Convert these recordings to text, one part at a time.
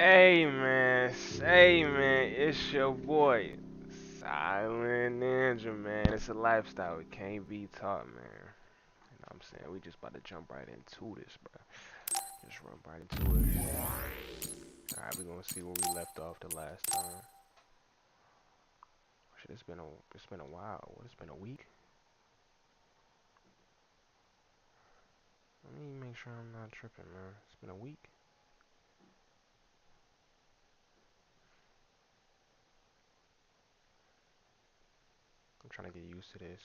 Hey man, it's your boy, Silent Ninja, man. It's a lifestyle, it can't be taught, man. You know what I'm saying? We just about to jump right into this, bro. Just run right into it. Alright, we gonna see where we left off the last time. Shit, it's been a while. What, it's been a week? Let me make sure I'm not tripping, man. It's been a week. I'm trying to get used to this.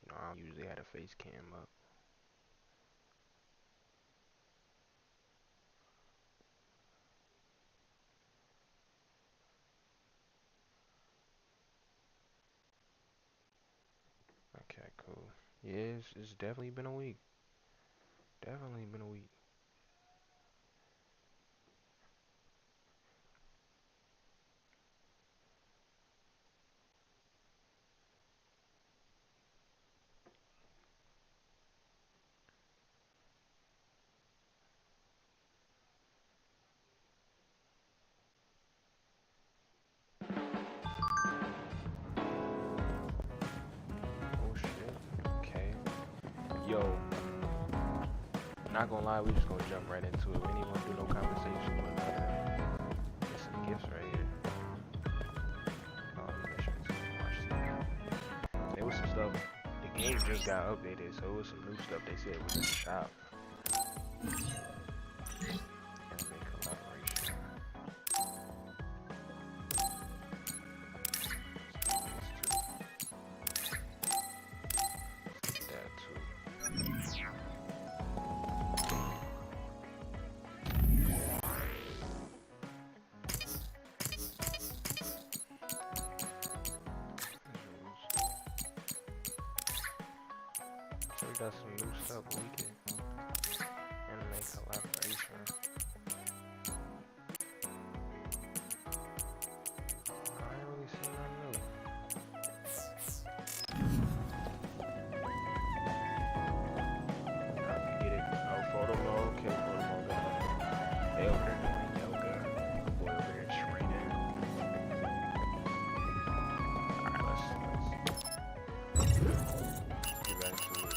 You know, I don't usually have a face cam up. Okay, cool. Yeah, it's definitely been a week. Definitely been a week. Oh shit. Okay. Yo, not gonna lie, we just gonna jump right into it. We ain't gonna do no conversation or nothing. There's some gifts right here. Oh, missions. Watch this. There was some stuff. The game just got updated, so it was some new stuff they said was in the shop. Anime collaboration. That too. So we got some new stuff we can anime collaboration. I ain't really seen nothing new. I can get it. Oh, photo mode. Okay, photo mode. Got it. They over there doing yoga. Boy over there training. Alright, let's get back to it.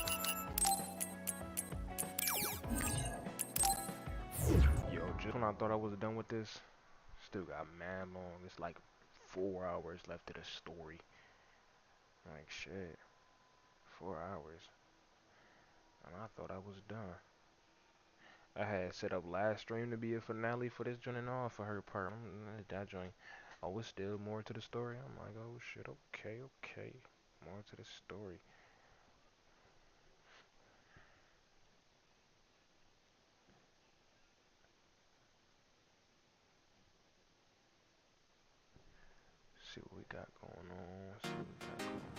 Yo, just when I thought I was done with this, still got mad long. It's like 4 hours left of the story. Like shit, 4 hours. And I thought I was done. I had set up last stream to be a finale for this joint and all for her part. That joint. Oh, it's still more to the story. I'm like, oh shit, okay, okay. More to the story. See what we got going on. See what we got going on.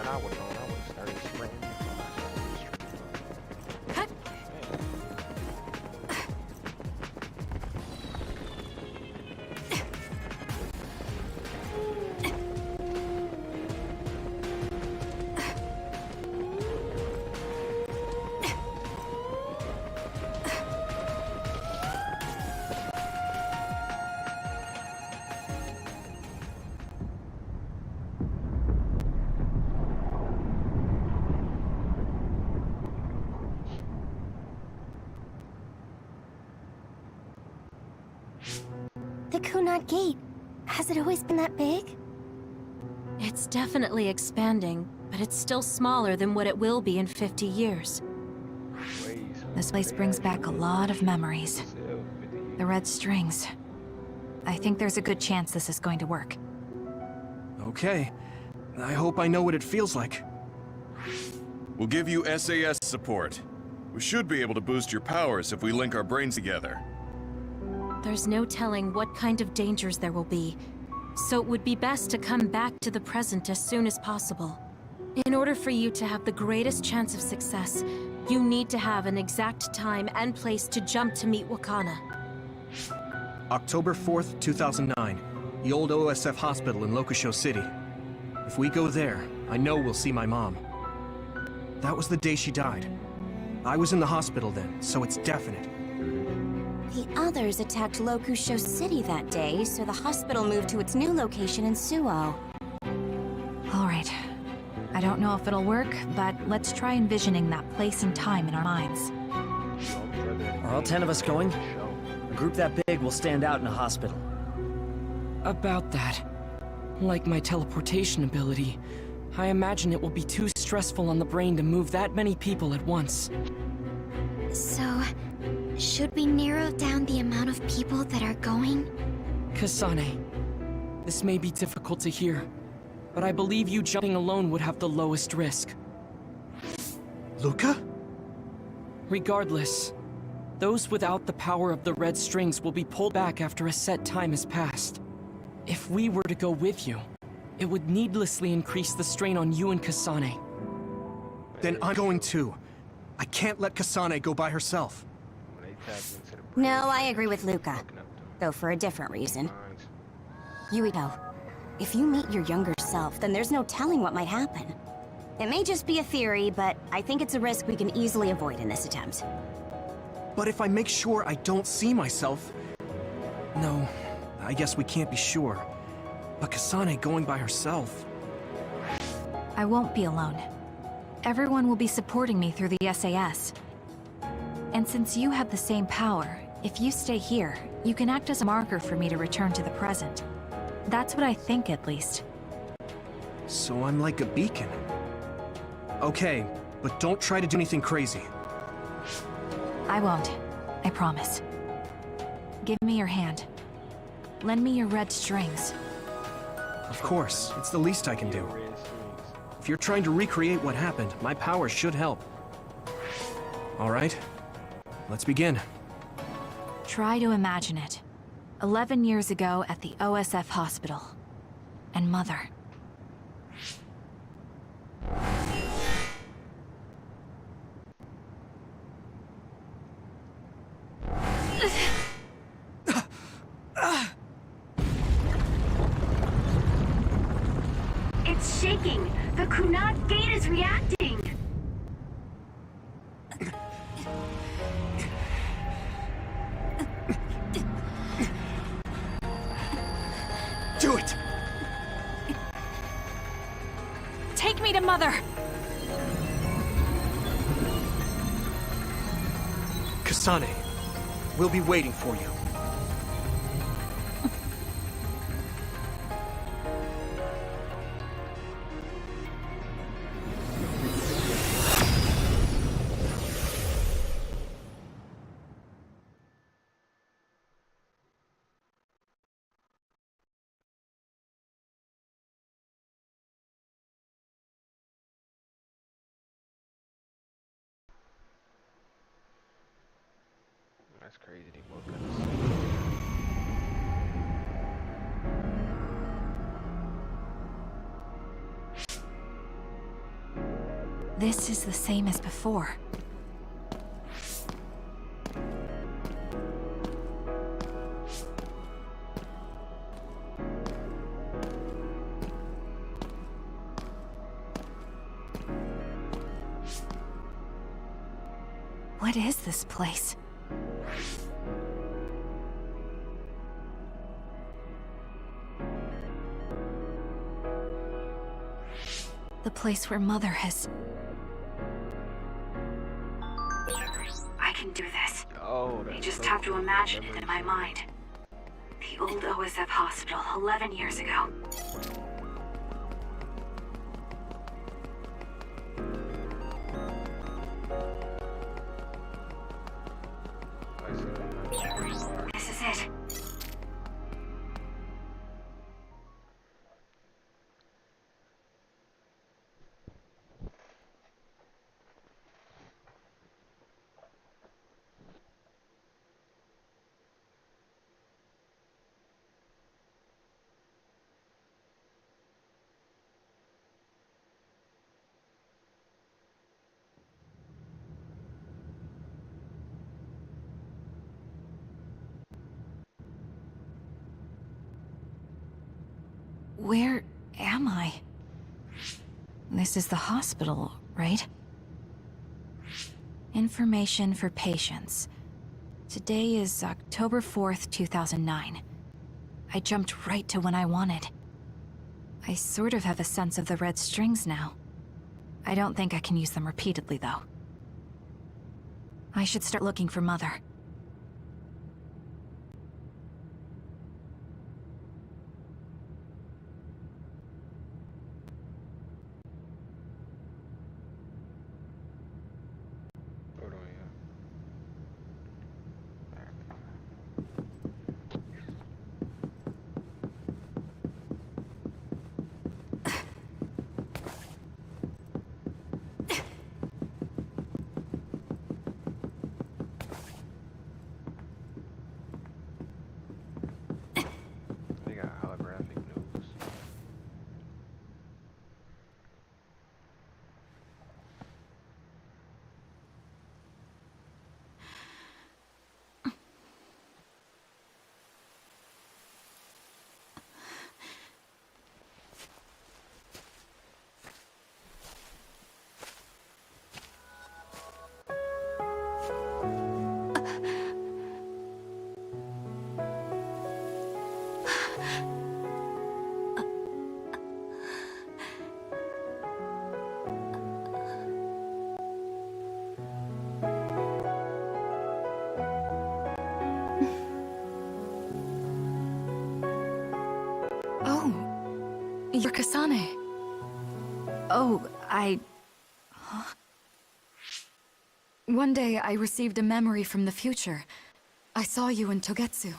I would have started sprinting before I started the stream. The Kunad Gate. Has it always been that big? It's definitely expanding, but it's still smaller than what it will be in 50 years. This place brings back a lot of memories. The red strings. I think there's a good chance this is going to work. Okay. I hope I know what it feels like. We'll give you SAS support. We should be able to boost your powers if we link our brains together. There's no telling what kind of dangers there will be, so it would be best to come back to the present as soon as possible. In order for you to have the greatest chance of success, you need to have an exact time and place to jump to meet Wakana. October 4th, 2009. The old OSF hospital in Lokusho City. If we go there, I know we'll see my mom. That was the day she died. I was in the hospital then, so it's definite. The others attacked Lokusho City that day, so the hospital moved to its new location in Suo. All right. I don't know if it'll work, but let's try envisioning that place and time in our minds. Are all 10 of us going? A group that big will stand out in a hospital. About that. Like my teleportation ability, I imagine it will be too stressful on the brain to move that many people at once. So, should we narrow down the amount of people that are going? Kasane, this may be difficult to hear, but I believe you jumping alone would have the lowest risk. Luca? Regardless, those without the power of the red strings will be pulled back after a set time has passed. If we were to go with you, it would needlessly increase the strain on you and Kasane. Then I'm going too. I can't let Kasane go by herself. No, I agree with Luca. Though for a different reason. Yuito, if you meet your younger self, then there's no telling what might happen. It may just be a theory, but I think it's a risk we can easily avoid in this attempt. But if I make sure I don't see myself... No, I guess we can't be sure. But Kasane going by herself... I won't be alone. Everyone will be supporting me through the SAS. And since you have the same power, if you stay here, you can act as a marker for me to return to the present. That's what I think, at least. So I'm like a beacon. Okay, but don't try to do anything crazy. I won't. I promise. Give me your hand. Lend me your red strings. Of course, it's the least I can do. If you're trying to recreate what happened, my power should help. All right, let's begin. Try to imagine it. 11 years ago at the OSF hospital. And Mother. It's shaking! The Kunad gate is reacting! Do it! Take me to Mother! Kasane, we'll be waiting for you. That's crazy. They both got the same. This is the same as before. What is this place? The place where Mother has... I can do this. Oh, I that's just so have to cool. imagine it in my mind. The old OSF hospital 11 years ago. This is it. Where am I? This is the hospital, right? Information for patients. Today is October 4th, 2009. I jumped right to when I wanted. I sort of have a sense of the red strings now. I don't think I can use them repeatedly, though. I should start looking for Mother. Hold on, yeah. They got holographic news. Oh, you're Kasane. Oh, Huh? One day I received a memory from the future. I saw you in Togetsu.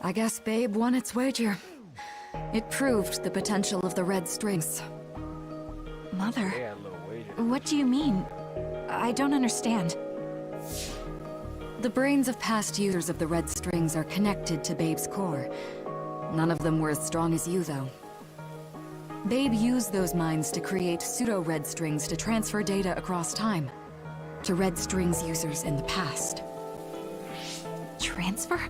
I guess Babe won its wager. It proved the potential of the red strings. Mother? They had a little wager. What do you mean? I don't understand. The brains of past users of the red strings are connected to Babe's core. None of them were as strong as you, though. Babe used those minds to create pseudo-red strings to transfer data across time. To red strings users in the past. Transfer?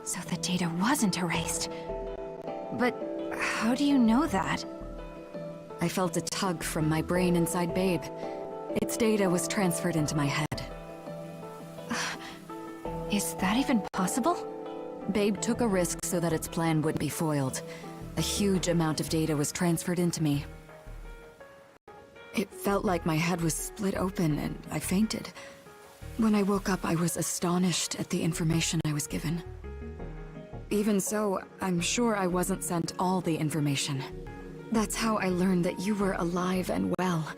So the data wasn't erased. But how do you know that? I felt a tug from my brain inside Babe. Its data was transferred into my head. Is that even possible? Babe took a risk so that its plan wouldn't be foiled. A huge amount of data was transferred into me. It felt like my head was split open and I fainted. When I woke up, I was astonished at the information I was given. Even so, I'm sure I wasn't sent all the information. That's how I learned that you were alive and well.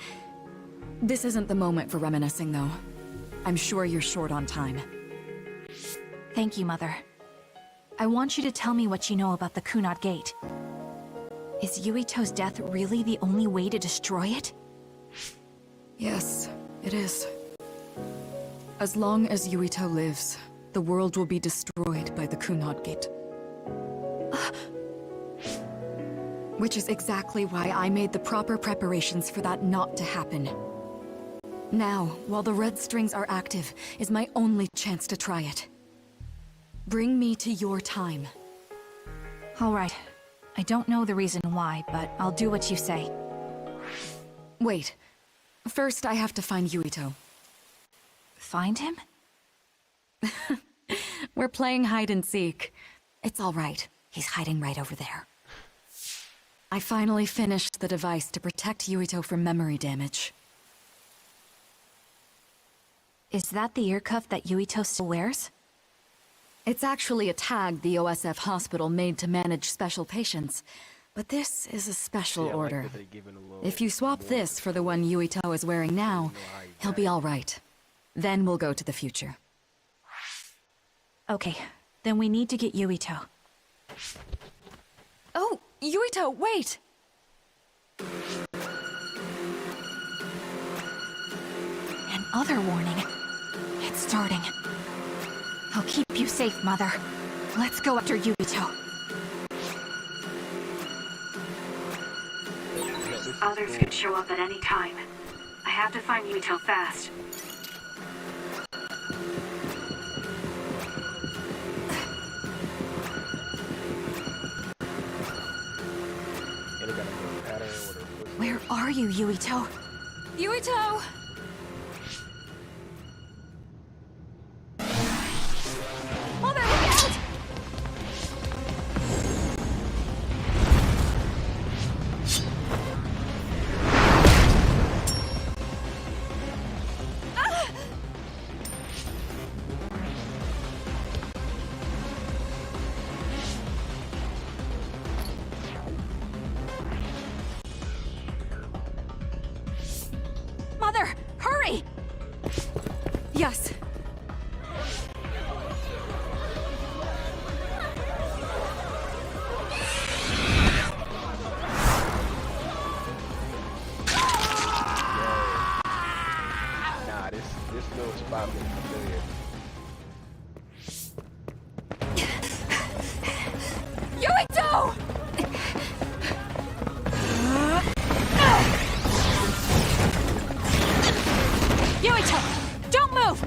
This isn't the moment for reminiscing, though. I'm sure you're short on time. Thank you, Mother. I want you to tell me what you know about the Kunad Gate. Is Yuito's death really the only way to destroy it? Yes, it is. As long as Yuito lives, the world will be destroyed by the Kunad Gate. Which is exactly why I made the proper preparations for that not to happen. Now, while the red strings are active, is my only chance to try it. Bring me to your time. All right. I don't know the reason why, but I'll do what you say. Wait. First, I have to find Yuito. Find him? We're playing hide and seek. It's all right. He's hiding right over there. I finally finished the device to protect Yuito from memory damage. Is that the ear cuff that Yuito still wears? It's actually a tag the OSF hospital made to manage special patients. But this is a special order. If you swap this for the one Yuito is wearing now, he'll be all right. Then we'll go to the future. Okay, then we need to get Yuito. Oh, Yuito, wait! Another warning. It's starting. I'll keep you safe, Mother. Let's go after Yuito. Others could show up at any time. I have to find Yuito fast. you, Yuito? Yuito! Mother, look out! Mother, hurry! Yes. Nah, this little spot looks familiar. Yuito! Yuito, don't move!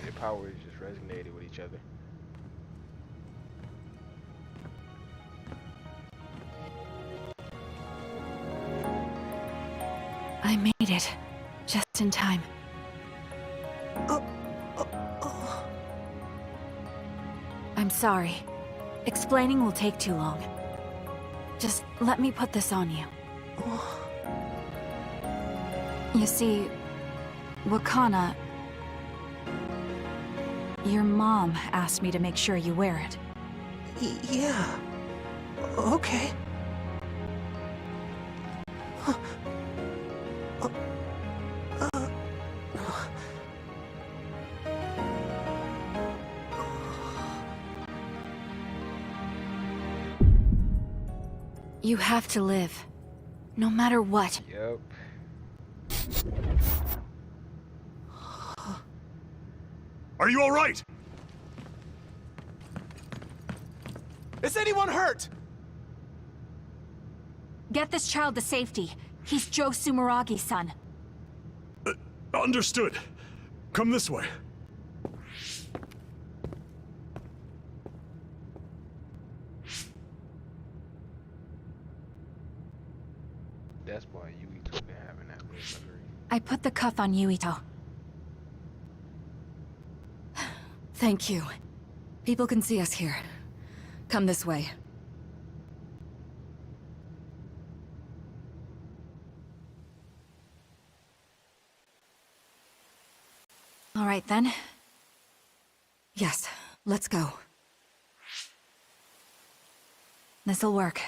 Their powers just resonated with each other. I made it. Just in time. I'm sorry. Explaining will take too long. Just let me put this on you. You see, Wakana... Your mom asked me to make sure you wear it. Yeah. Okay. You have to live. No matter what. Yep. Are you all right? Is anyone hurt? Get this child to safety. He's Joe Sumeragi's son. Understood. Come this way. That's why Yuito been having that little memory. I put the cuff on Yuito. Thank you. People can see us here. Come this way. All right, then. Yes, let's go. This'll work.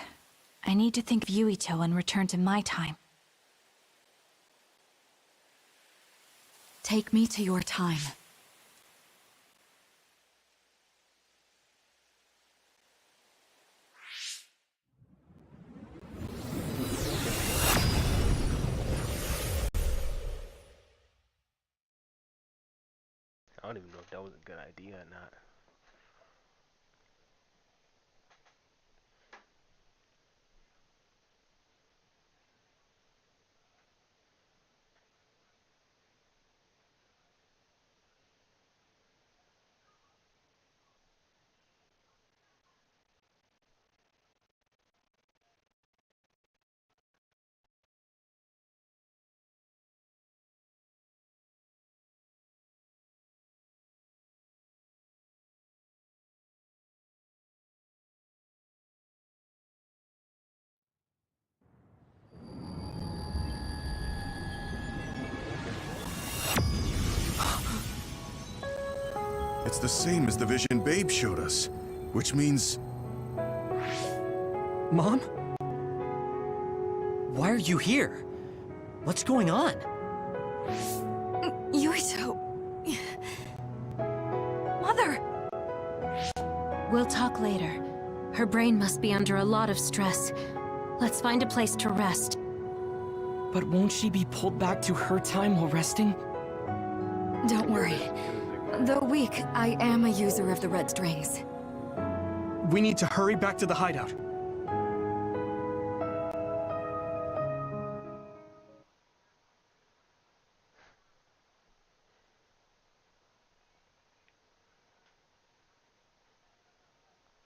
I need to think of Yuito and return to my time. Take me to your time. I don't even know if that was a good idea or not. It's the same as the vision Babe showed us, which means... Mom? Why are you here? What's going on? Yuito... Mother! We'll talk later. Her brain must be under a lot of stress. Let's find a place to rest. But won't she be pulled back to her time while resting? Don't worry. Though weak, I am a user of the red strings. We need to hurry back to the hideout.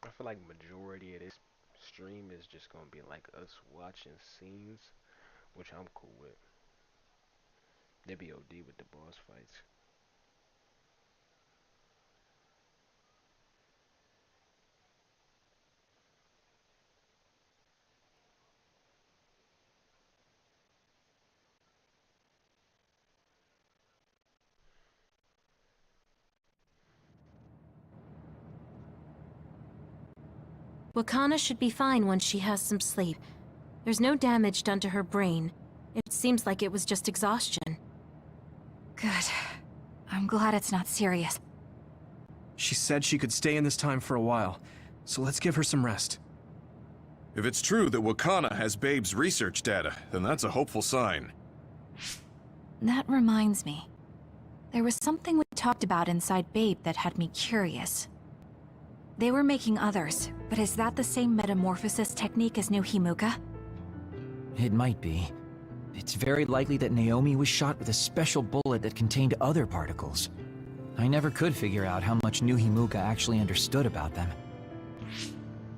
I feel like majority of this stream is just gonna be like us watching scenes, which I'm cool with. They be OD with the boss fights. Wakana should be fine once she has some sleep. There's no damage done to her brain. It seems like it was just exhaustion. Good. I'm glad it's not serious. She said she could stay in this time for a while, so let's give her some rest. If it's true that Wakana has Babe's research data, then that's a hopeful sign. That reminds me. There was something we talked about inside Babe that had me curious. They were making others, but is that the same metamorphosis technique as New Himuka? It might be. It's very likely that Naomi was shot with a special bullet that contained other particles. I never could figure out how much New Himuka actually understood about them.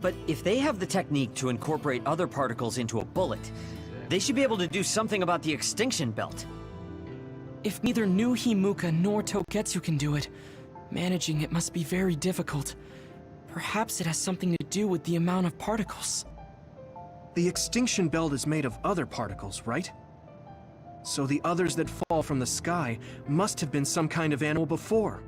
But if they have the technique to incorporate other particles into a bullet, they should be able to do something about the extinction belt. If neither New Himuka nor Togetsu can do it, managing it must be very difficult. Perhaps it has something to do with the amount of particles. The extinction belt is made of other particles, right? So the others that fall from the sky must have been some kind of animal before.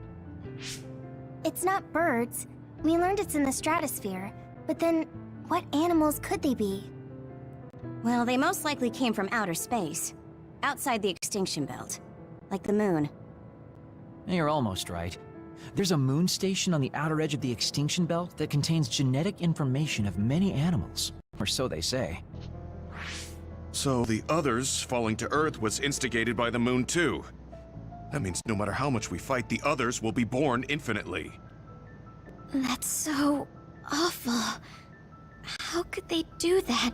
It's not birds. We learned it's in the stratosphere. But then, what animals could they be? Well, they most likely came from outer space. Outside the extinction belt. Like the moon. You're almost right. There's a moon station on the outer edge of the extinction belt that contains genetic information of many animals. Or so they say. So the others falling to Earth was instigated by the moon too. That means no matter how much we fight, the others will be born infinitely. That's so awful. How could they do that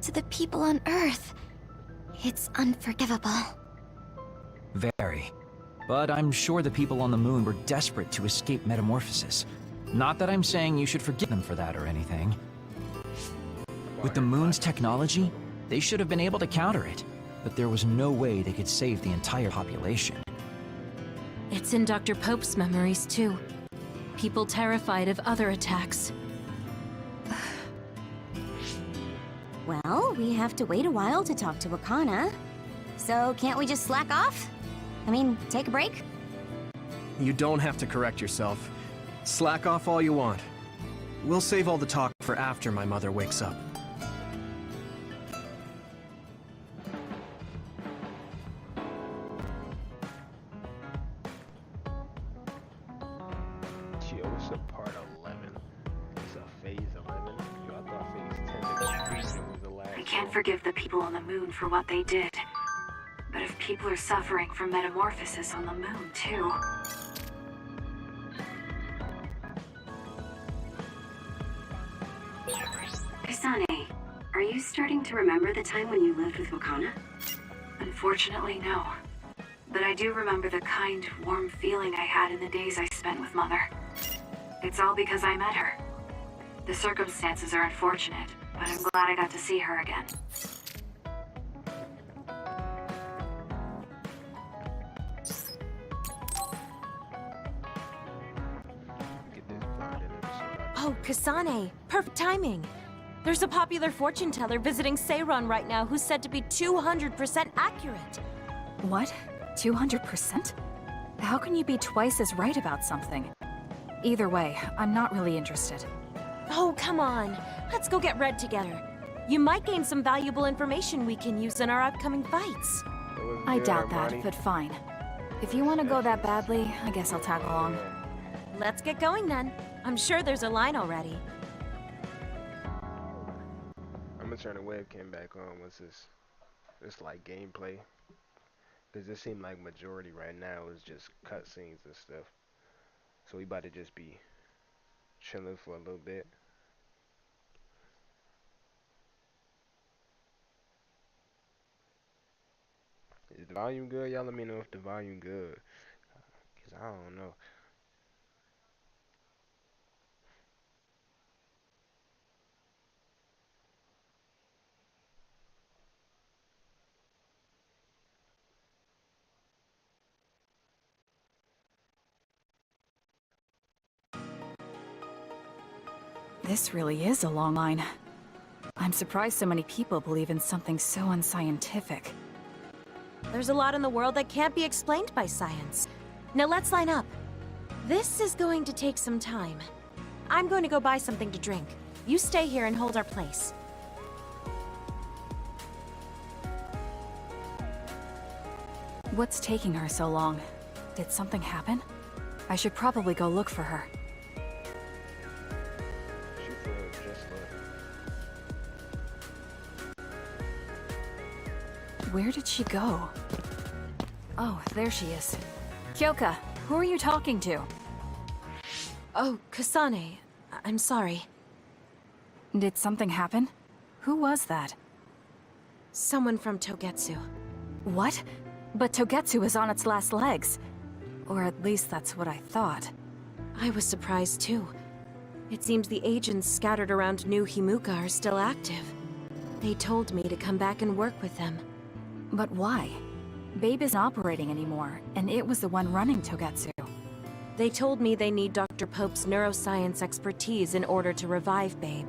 to the people on Earth? It's unforgivable. Very. But I'm sure the people on the moon were desperate to escape metamorphosis. Not that I'm saying you should forgive them for that or anything. With the moon's technology, they should have been able to counter it. But there was no way they could save the entire population. It's in Dr. Pope's memories, too. People terrified of other attacks. Well, we have to wait a while to talk to Wakana. So can't we just slack off? I mean, take a break? You don't have to correct yourself. Slack off all you want. We'll save all the talk for after my mother wakes up. Yo, it's a part 11. It's a phase 11. Yo, I thought phase 10 was the last. I can't forgive the people on the moon for what they did. But if people are suffering from metamorphosis on the moon, too... Kasane, are you starting to remember the time when you lived with Wakana? Unfortunately, no. But I do remember the kind, warm feeling I had in the days I spent with Mother. It's all because I met her. The circumstances are unfortunate, but I'm glad I got to see her again. Oh, Kasane! Perfect timing! There's a popular fortune teller visiting Seiron right now who's said to be 200% accurate. What? 200%? How can you be twice as right about something? Either way, I'm not really interested. Oh, come on. Let's go get Red together. You might gain some valuable information we can use in our upcoming fights. I doubt that, but fine. If you want to go that badly, I guess I'll tag along. Let's get going then. I'm sure there's a line already. I'm gonna turn the webcam back on once it's like gameplay. Cause it seemed like majority right now is just cutscenes and stuff. So we about to just be chilling for a little bit. Is the volume good? Y'all let me know if the volume good. Cause I don't know. This really is a long line. I'm surprised so many people believe in something so unscientific. There's a lot in the world that can't be explained by science. Now let's line up. This is going to take some time. I'm going to go buy something to drink. You stay here and hold our place. What's taking her so long? Did something happen? I should probably go look for her. Shoot for her just left. Where did she go? Oh, there she is. Kyoka, who are you talking to? Oh, Kasane. I'm sorry. Did something happen? Who was that? Someone from Togetsu. What? But Togetsu is on its last legs. Or at least that's what I thought. I was surprised too. It seems the agents scattered around New Himuka are still active. They told me to come back and work with them. But why? Babe isn't operating anymore, and it was the one running Togetsu. They told me they need Dr. Pope's neuroscience expertise in order to revive Babe.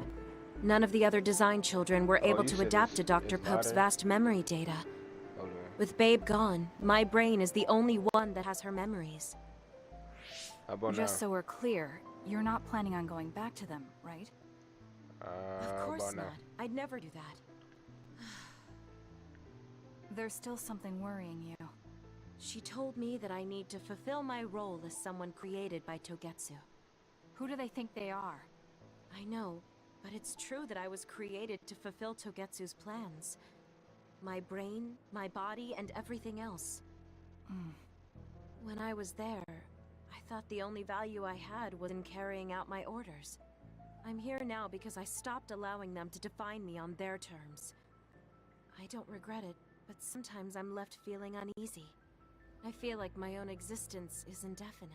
None of the other design children were able to adapt to Dr. Pope's vast memory data. With Babe gone, my brain is the only one that has her memories. How about Just now? so we're clear, you're not planning on going back to them, right? Of course not. I'd never do that. There's still something worrying you. She told me that I need to fulfill my role as someone created by Togetsu. Who do they think they are? I know, but it's true that I was created to fulfill Togetsu's plans. My brain, my body, and everything else. When I was there, I thought the only value I had was in carrying out my orders. I'm here now because I stopped allowing them to define me on their terms. I don't regret it, but sometimes I'm left feeling uneasy. I feel like my own existence is indefinite.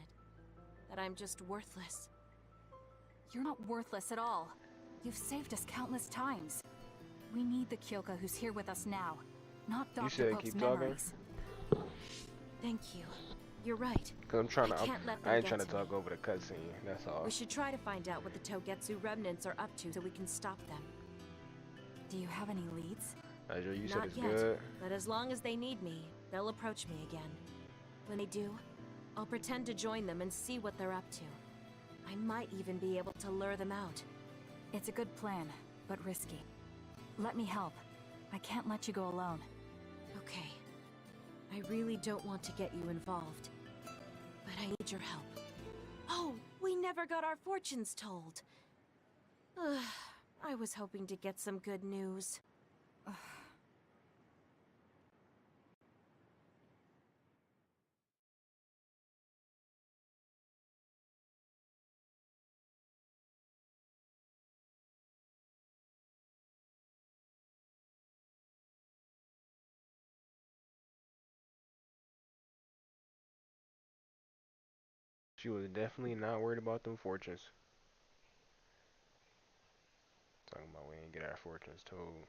That I'm just worthless. You're not worthless at all. You've saved us countless times. We need the Kyoka who's here with us now, not Dr. Pope's memories. Thank you. You're right. Cause I'm trying to. I ain't trying to me. talk over the cutscene. That's all. We should try to find out what the Togetsu remnants are up to so we can stop them. Do you have any leads? You said Not it's yet, good. but as long as they need me, they'll approach me again. When they do, I'll pretend to join them and see what they're up to. I might even be able to lure them out. It's a good plan, but risky. Let me help. I can't let you go alone. Okay. I really don't want to get you involved, but I need your help. Oh, we never got our fortunes told. I was hoping to get some good news. She was definitely not worried about them fortunes. Talking about we ain't get our fortunes told.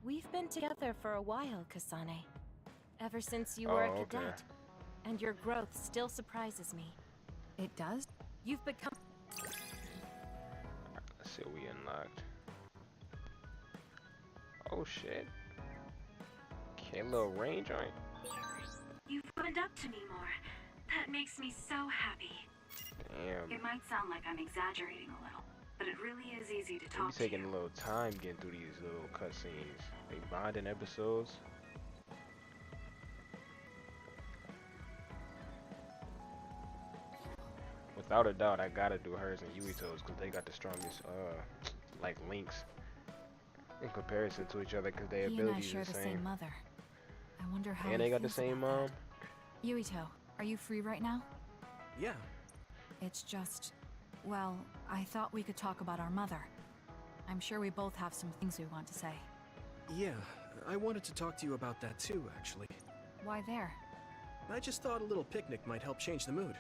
We've been together for a while, Kasane. Ever since you were a okay. cadet. And your growth still surprises me. It does? You've become... Let's see what we unlocked. Oh shit. Okay, little range joint. You've opened up to me more. That makes me so happy. Damn. It might sound like I'm exaggerating a little, but it really is easy to We talk to taking you. a little time getting through these little cutscenes. They bonding episodes. Without a doubt, I gotta do hers and Yuito's because they got the strongest, like links in comparison to each other because their He and I abilities share are the the same same. mother. I wonder how And he they got the feels same about mom. that. Yuito, are you free right now? Yeah. It's just... well, I thought we could talk about our mother. I'm sure we both have some things we want to say. Yeah, I wanted to talk to you about that too, actually. Why there? I just thought a little picnic might help change the mood.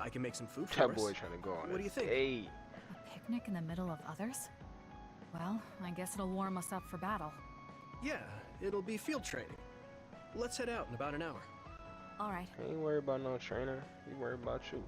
I can make some food for That us. boy trying to go on What do you think? Hey, A picnic in the middle of others? Well, I guess it'll warm us up for battle. Yeah, it'll be field training. Let's head out in about an hour. All right. I ain't worried about no trainer. You worried about you.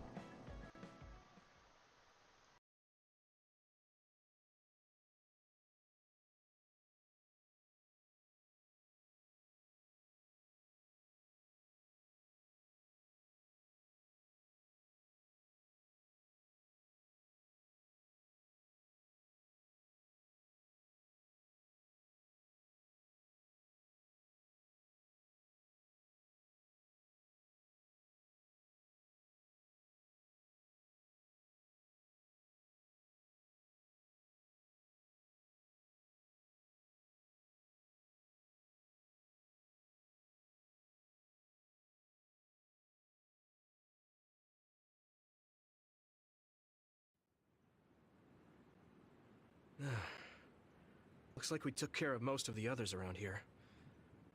Looks like we took care of most of the others around here.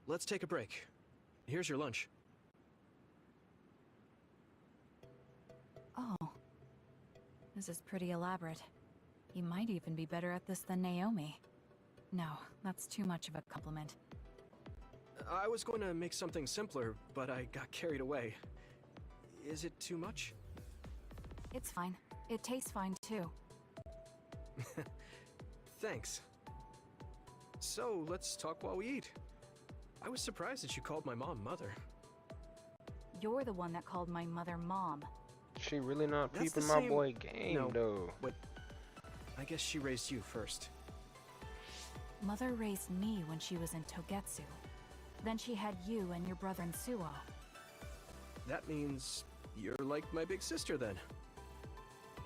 Let's take a break. Here's your lunch. Oh. This is pretty elaborate. You might even be better at this than Naomi. No, that's too much of a compliment. I was going to make something simpler, but I got carried away. Is it too much? It's fine. It tastes fine, too. Thanks. So, let's talk while we eat. I was surprised that you called my mom Mother. You're the one that called my mother Mom. She really not That's peeping the my same- boy game, No, though. But I guess she raised you first. Mother raised me when she was in Togetsu. Then she had you and your brother in Suo. That means you're like my big sister then.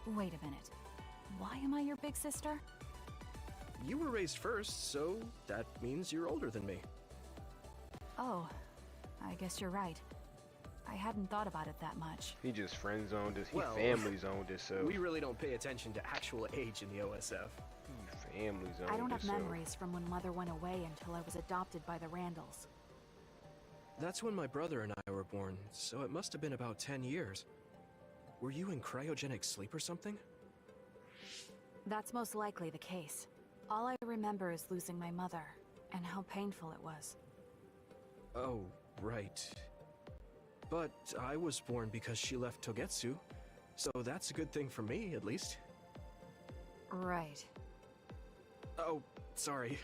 Wait a minute. Why am I your big sister? You were raised first, so that means you're older than me. Oh, I guess you're right. I hadn't thought about it that much. He just friend zoned us. He Well, family zoned himself. We really don't pay attention to actual age in the OSF. He family zoned I don't have himself. memories from when Mother went away until I was adopted by the Randalls. That's when my brother and I were born, so it must have been about 10 years. Were you in cryogenic sleep or something? That's most likely the case. All I remember is losing my mother, and how painful it was. Oh, right. But I was born because she left Togetsu, so that's a good thing for me, at least. Right. Oh, sorry.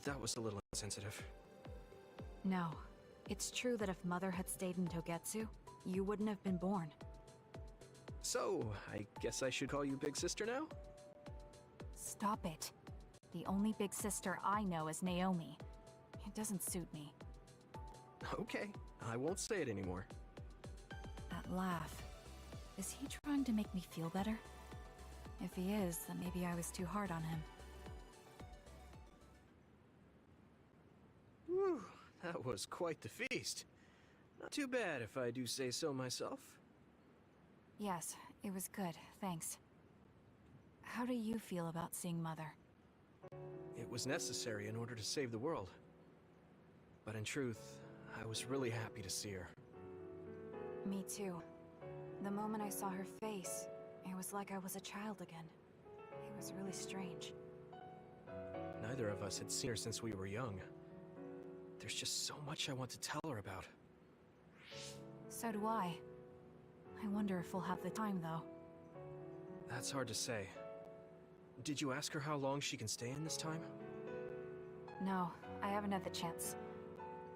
That was a little insensitive. No. It's true that if Mother had stayed in Togetsu, you wouldn't have been born. So, I guess I should call you Big Sister now? Stop it. The only big sister I know is Naomi. It doesn't suit me. Okay, I won't say it anymore. That laugh. Is he trying to make me feel better? If he is, then maybe I was too hard on him. Whew, that was quite the feast. Not too bad if I do say so myself. Yes, it was good, thanks. How do you feel about seeing Mother? It was necessary in order to save the world. But in truth, I was really happy to see her. Me too. The moment I saw her face, it was like I was a child again. It was really strange. Neither of us had seen her since we were young. There's just so much I want to tell her about. So do I. I wonder if we'll have the time, though. That's hard to say. Did you ask her how long she can stay in this time? No, I haven't had the chance.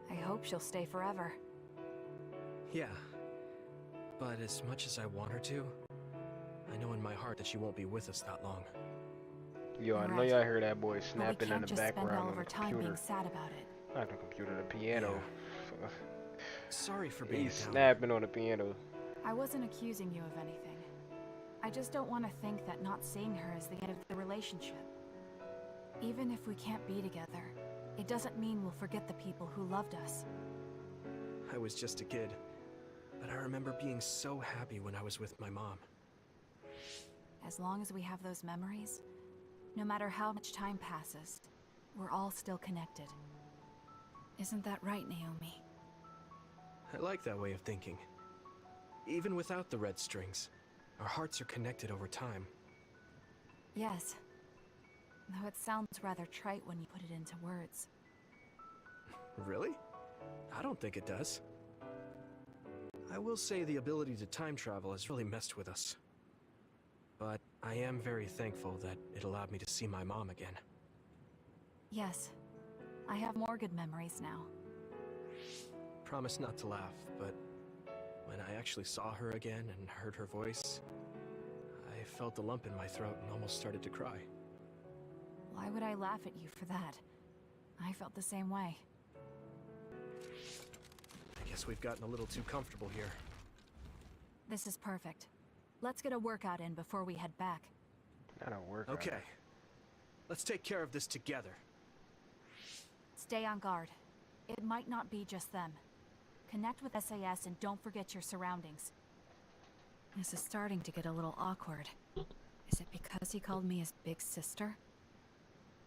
I hope she'll stay forever. Yeah. But as much as I want her to, I know in my heart that she won't be with us that long. Yo, I know Right. y'all heard that boy But we snapping in can't the just spend all background of on our the time computer. being sad about it. Not the computer, the piano. Sorry for being He's down. snapping on the piano. I wasn't accusing you of anything. I just don't want to think that not seeing her is the end of the relationship. Even if we can't be together, it doesn't mean we'll forget the people who loved us. I was just a kid, but I remember being so happy when I was with my mom. As long as we have those memories, no matter how much time passes, we're all still connected. Isn't that right, Naomi? I like that way of thinking. Even without the red strings, our hearts are connected over time. Yes. Though it sounds rather trite when you put it into words. Really? I don't think it does. I will say the ability to time travel has really messed with us. But I am very thankful that it allowed me to see my mom again. Yes. I have more good memories now. Promise not to laugh, but when I actually saw her again and heard her voice, I felt a lump in my throat and almost started to cry. Why would I laugh at you for that? I felt the same way. I guess we've gotten a little too comfortable here. This is perfect. Let's get a workout in before we head back. Not a workout. Okay. Let's take care of this together. Stay on guard. It might not be just them. Connect with SAS and don't forget your surroundings. This is starting to get a little awkward. Is it because he called me his big sister?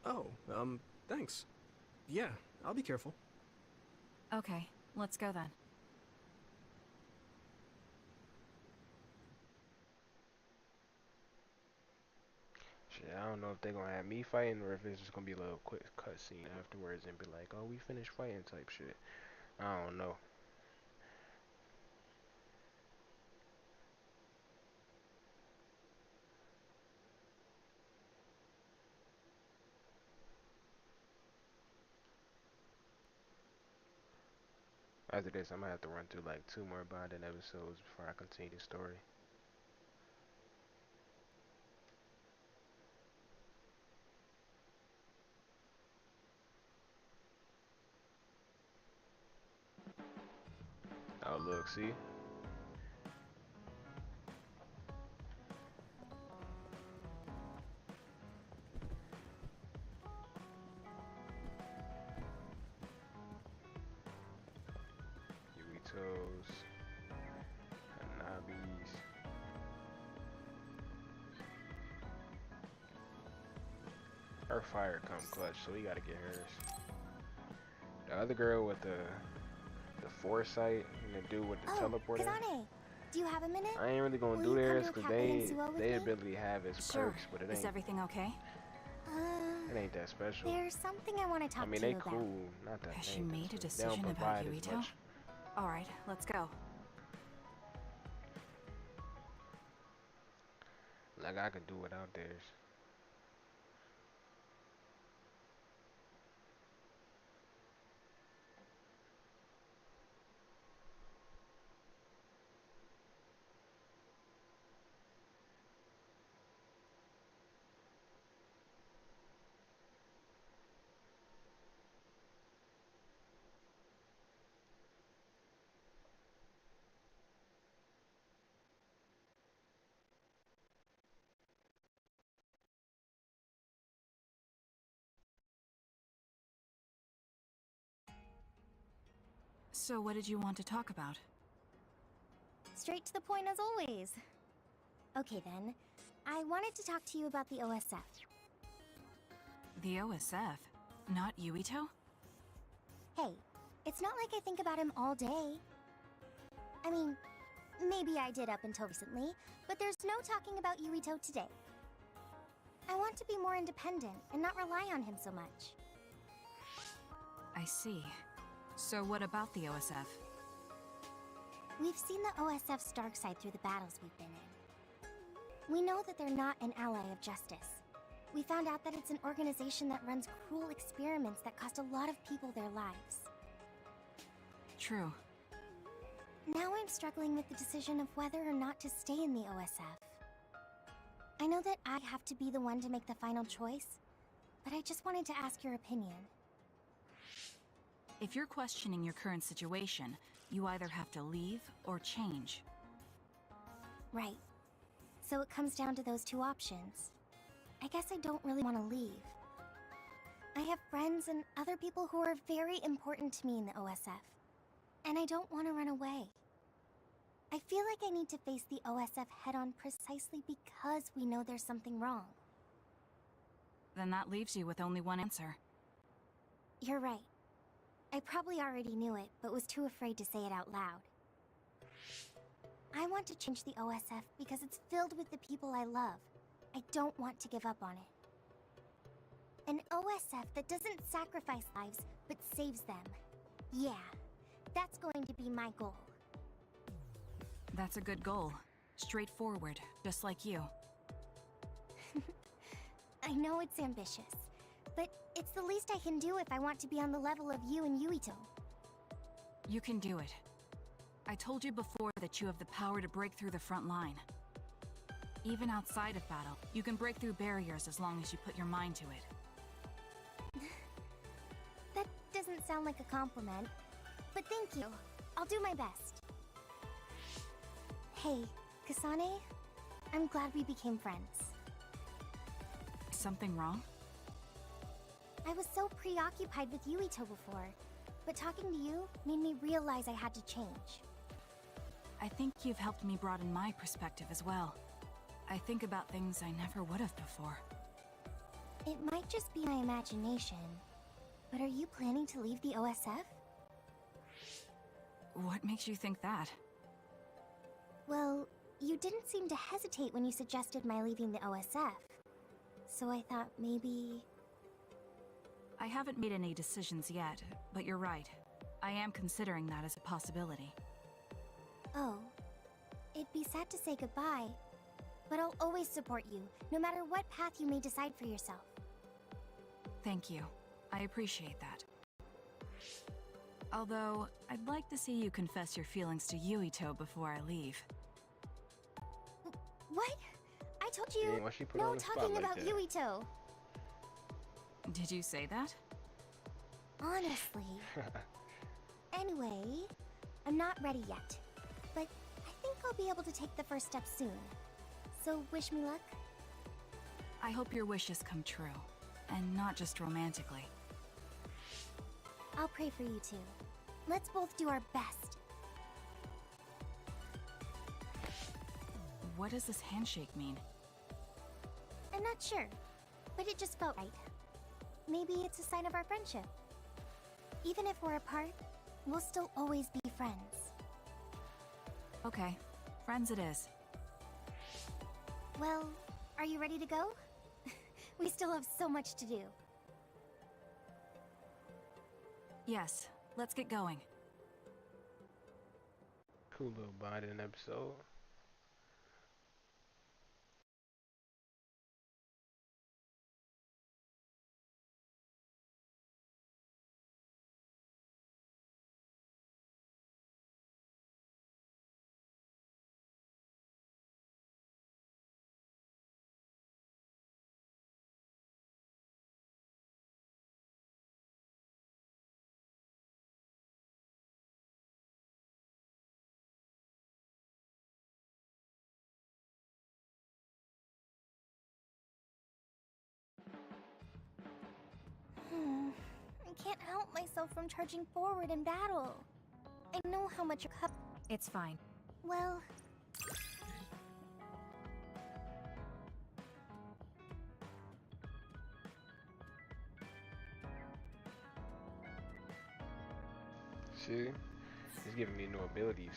Oh, thanks. Yeah, I'll be careful. Okay, let's go then. Shit, I don't know if they're gonna have me fighting or if it's just gonna be a little quick cutscene afterwards and be like, oh, we finished fighting type shit. I don't know. After this, I'm gonna have to run through like 2 more bonding episodes before I continue the story. Oh, look, see? Yurito's, Hanabi's. Her fire come clutch, so we gotta get hers. The other girl with the foresight and the dude with the teleporter. Kasane, do you have a minute? I ain't really gonna do theirs because they ability have its perks, but it ain't. Is everything okay? It ain't that special. There's something I want to talk I mean, to they you about. cool, not that. Has they she ain't made a that- they decision don't about provide as Yuito? much. Alright, let's go. Like I could do without theirs. So what did you want to talk about? Straight to the point as always. Okay then, I wanted to talk to you about the OSF. The OSF? Not Yuito? Hey, it's not like I think about him all day. I mean, maybe I did up until recently, but there's no talking about Yuito today. I want to be more independent and not rely on him so much. I see. So what about the OSF? We've seen the OSF's dark side through the battles we've been in. We know that they're not an ally of justice. We found out that it's an organization that runs cruel experiments that cost a lot of people their lives. True. Now I'm struggling with the decision of whether or not to stay in the OSF. I know that I have to be the one to make the final choice, but I just wanted to ask your opinion. If you're questioning your current situation, you either have to leave or change. Right. So it comes down to those two options. I guess I don't really want to leave. I have friends and other people who are very important to me in the OSF. And I don't want to run away. I feel like I need to face the OSF head-on precisely because we know there's something wrong. Then that leaves you with only one answer. You're right. I probably already knew it, but was too afraid to say it out loud. I want to change the OSF because it's filled with the people I love. I don't want to give up on it. An OSF that doesn't sacrifice lives, but saves them. Yeah, that's going to be my goal. That's a good goal. Straightforward, just like you. I know it's ambitious, but it's the least I can do if I want to be on the level of you and Yuito. You can do it. I told you before that you have the power to break through the front line. Even outside of battle, you can break through barriers as long as you put your mind to it. That doesn't sound like a compliment, but thank you. I'll do my best. Hey, Kasane, I'm glad we became friends. Something wrong? I was so preoccupied with Yuito before, but talking to you made me realize I had to change. I think you've helped me broaden my perspective as well. I think about things I never would have before. It might just be my imagination, but are you planning to leave the OSF? What makes you think that? Well, you didn't seem to hesitate when you suggested my leaving the OSF. So I thought maybe... I haven't made any decisions yet, but you're right. I am considering that as a possibility. Oh, it'd be sad to say goodbye, but I'll always support you, no matter what path you may decide for yourself. Thank you. I appreciate that. Although, I'd like to see you confess your feelings to Yuito before I leave. What? I told you, why she put no on the spot talking like about that? Yuito. Did you say that? Honestly. Anyway, I'm not ready yet, but I think I'll be able to take the first step soon. So wish me luck. I hope your wishes come true, and not just romantically. I'll pray for you too. Let's both do our best. What does this handshake mean? I'm not sure, but it just felt right. Maybe it's a sign of our friendship. Even if we're apart, we'll still always be friends. Okay, friends it is. Well, are you ready to go? We still have so much to do. Yes, let's get going. Cool little bonding episode. I can't help myself from charging forward in battle. I know how much your cup... It's fine. Well... See? It's giving me new abilities.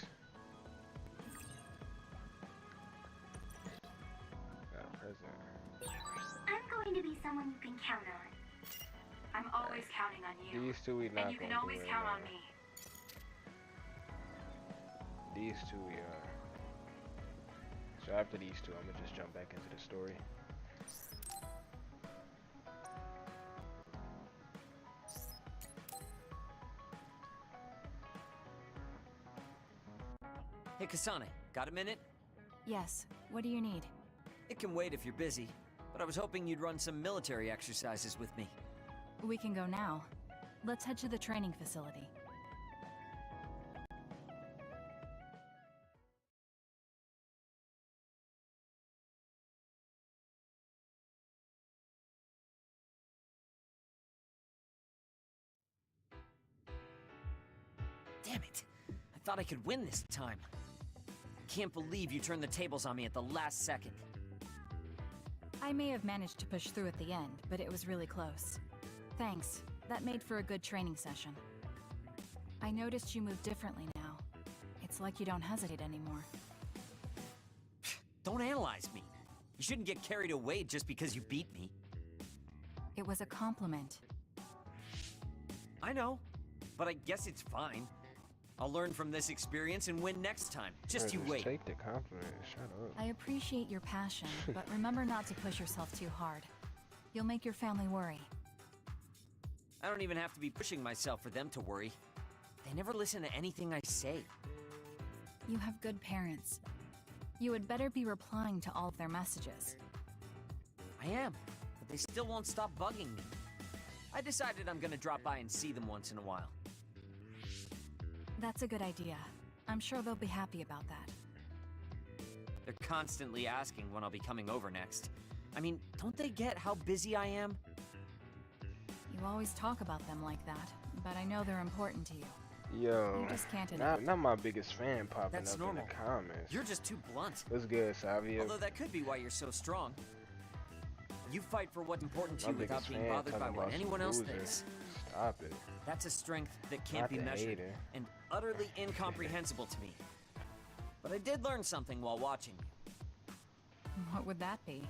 Got a present. I'm going to be someone you can count on. I'm always counting on you. These two we not and you can gonna always do count right on now. me. These two we are. So after these two, I'm gonna just jump back into the story. Hey, Kasane, got a minute? Yes, what do you need? It can wait if you're busy, but I was hoping you'd run some military exercises with me. We can go now. Let's head to the training facility. Damn it! I thought I could win this time. Can't believe you turned the tables on me at the last second. I may have managed to push through at the end, but it was really close. Thanks. That made for a good training session. I noticed you move differently now. It's like you don't hesitate anymore. Don't analyze me. You shouldn't get carried away just because you beat me. It was a compliment. I know. but I guess it's fine. I'll learn from this experience and win next time. Just you wait. Take the compliment. Shut up. I appreciate your passion, but remember not to push yourself too hard. You'll make your family worry. I don't even have to be pushing myself for them to worry. They never listen to anything I say. You have good parents. You had better be replying to all of their messages. I am, but they still won't stop bugging me. I decided I'm gonna drop by and see them once in a while. That's a good idea. I'm sure they'll be happy about that. They're constantly asking when I'll be coming over next. I mean, don't they get how busy I am? You always talk about them like that, but I know they're important to you. Yo, you just can't ignore. Not my biggest fan popping That's up normal. in the comments. You're just too blunt. What's good, Savio? Although that could be why you're so strong. You fight for what's important to you without being bothered by what anyone else thinks. Stop it. That's a strength that can't be measured and utterly incomprehensible to me. But I did learn something while watching you. What would that be?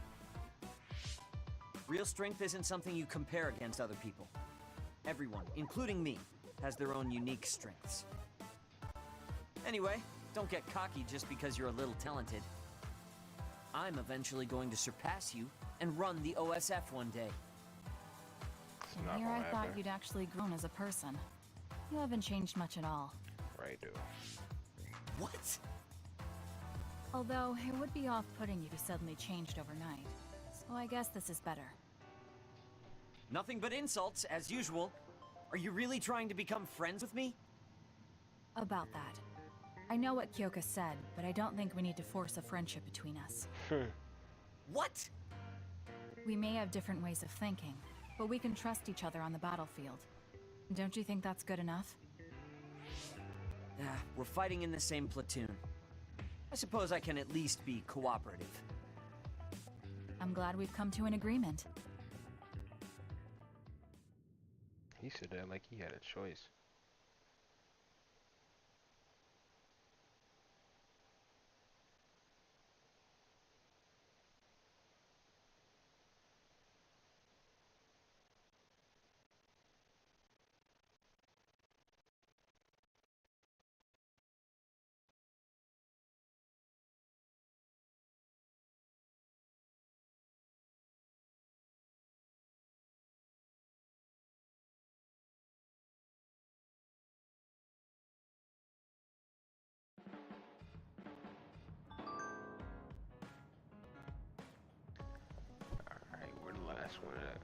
Real strength isn't something you compare against other people. Everyone, including me, has their own unique strengths. Anyway, don't get cocky just because you're a little talented. I'm eventually going to surpass you and run the OSF one day. And here I thought you'd actually grown as a person. You haven't changed much at all. Right, dude. What? Although, it would be off-putting if you suddenly changed overnight. So I guess this is better. Nothing but insults, as usual. Are you really trying to become friends with me? About that. I know what Kyoka said, but I don't think we need to force a friendship between us. What? We may have different ways of thinking, but we can trust each other on the battlefield. Don't you think that's good enough? We're fighting in the same platoon. I suppose I can at least be cooperative. I'm glad we've come to an agreement. He said that like he had a choice. Alright, where the last one at?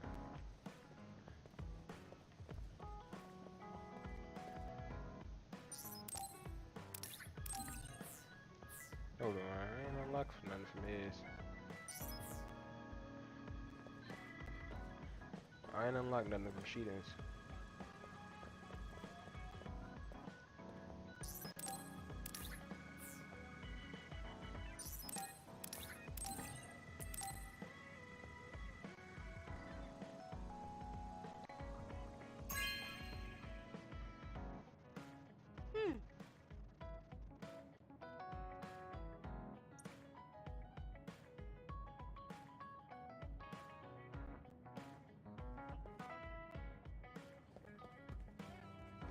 Hold on, I ain't unlocked for nothing from his. I ain't unlocked nothing from Sheetan's.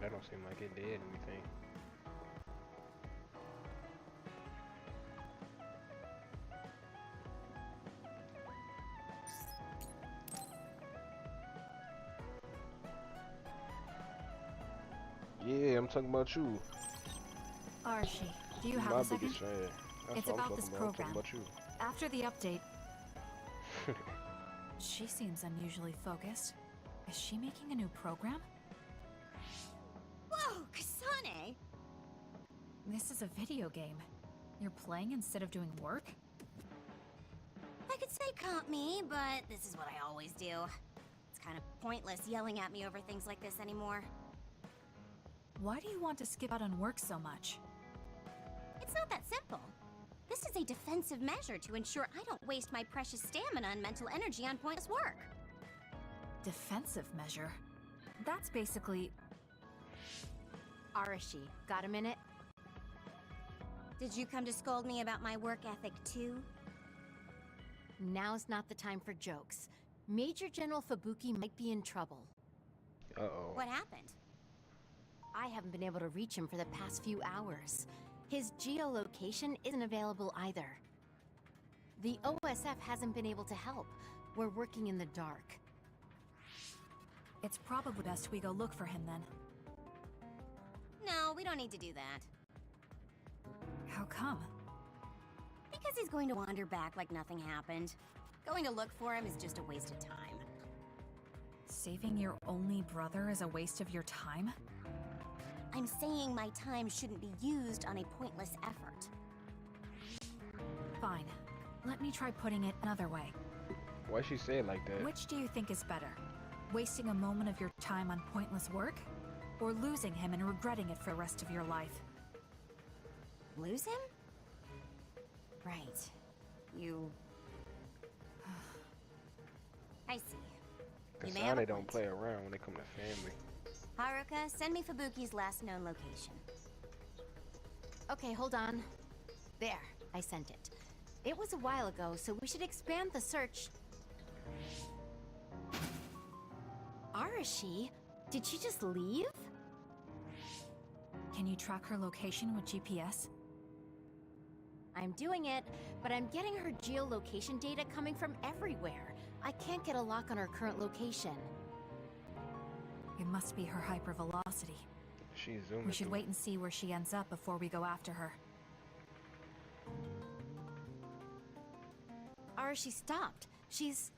That don't seem like it did anything. Yeah, I'm talking about you. Archie, do you have My a second? biggest fan. That's It's what I'm about this talking about. I'm program. talking about you. After the update... She seems unusually focused. Is she making a new program? Whoa, Kasane! This is a video game. You're playing instead of doing work? I could say comp me, but this is what I always do. It's kind of pointless yelling at me over things like this anymore. Why do you want to skip out on work so much? It's not that simple. This is a defensive measure to ensure I don't waste my precious stamina and mental energy on pointless work. Defensive measure? That's basically... Arashi, got a minute? Did you come to scold me about my work ethic too? Now's not the time for jokes. Major General Fubuki might be in trouble. Uh-oh. What happened? I haven't been able to reach him for the past few hours. His geolocation isn't available either. The OSF hasn't been able to help. We're working in the dark. It's probably best we go look for him then. No, we don't need to do that. How come? Because he's going to wander back like nothing happened. Going to look for him is just a waste of time. Saving your only brother is a waste of your time? I'm saying my time shouldn't be used on a pointless effort. Fine. Let me try putting it another way. Why'd she say it like that? Which do you think is better? Wasting a moment of your time on pointless work? Or losing him and regretting it for the rest of your life? Lose him? Right. You... I see. You may have a Kasane don't point. play around when it comes to family. Haruka, send me Fubuki's last known location. Okay, hold on. There, I sent it. It was a while ago, so we should expand the search. Arashi? Did she just leave? Can you track her location with GPS? I'm doing it, but I'm getting her geolocation data coming from everywhere. I can't get a lock on her current location. It must be her hypervelocity. She's zooming. We should through. wait and see where she ends up before we go after her. Arashi stopped. She's...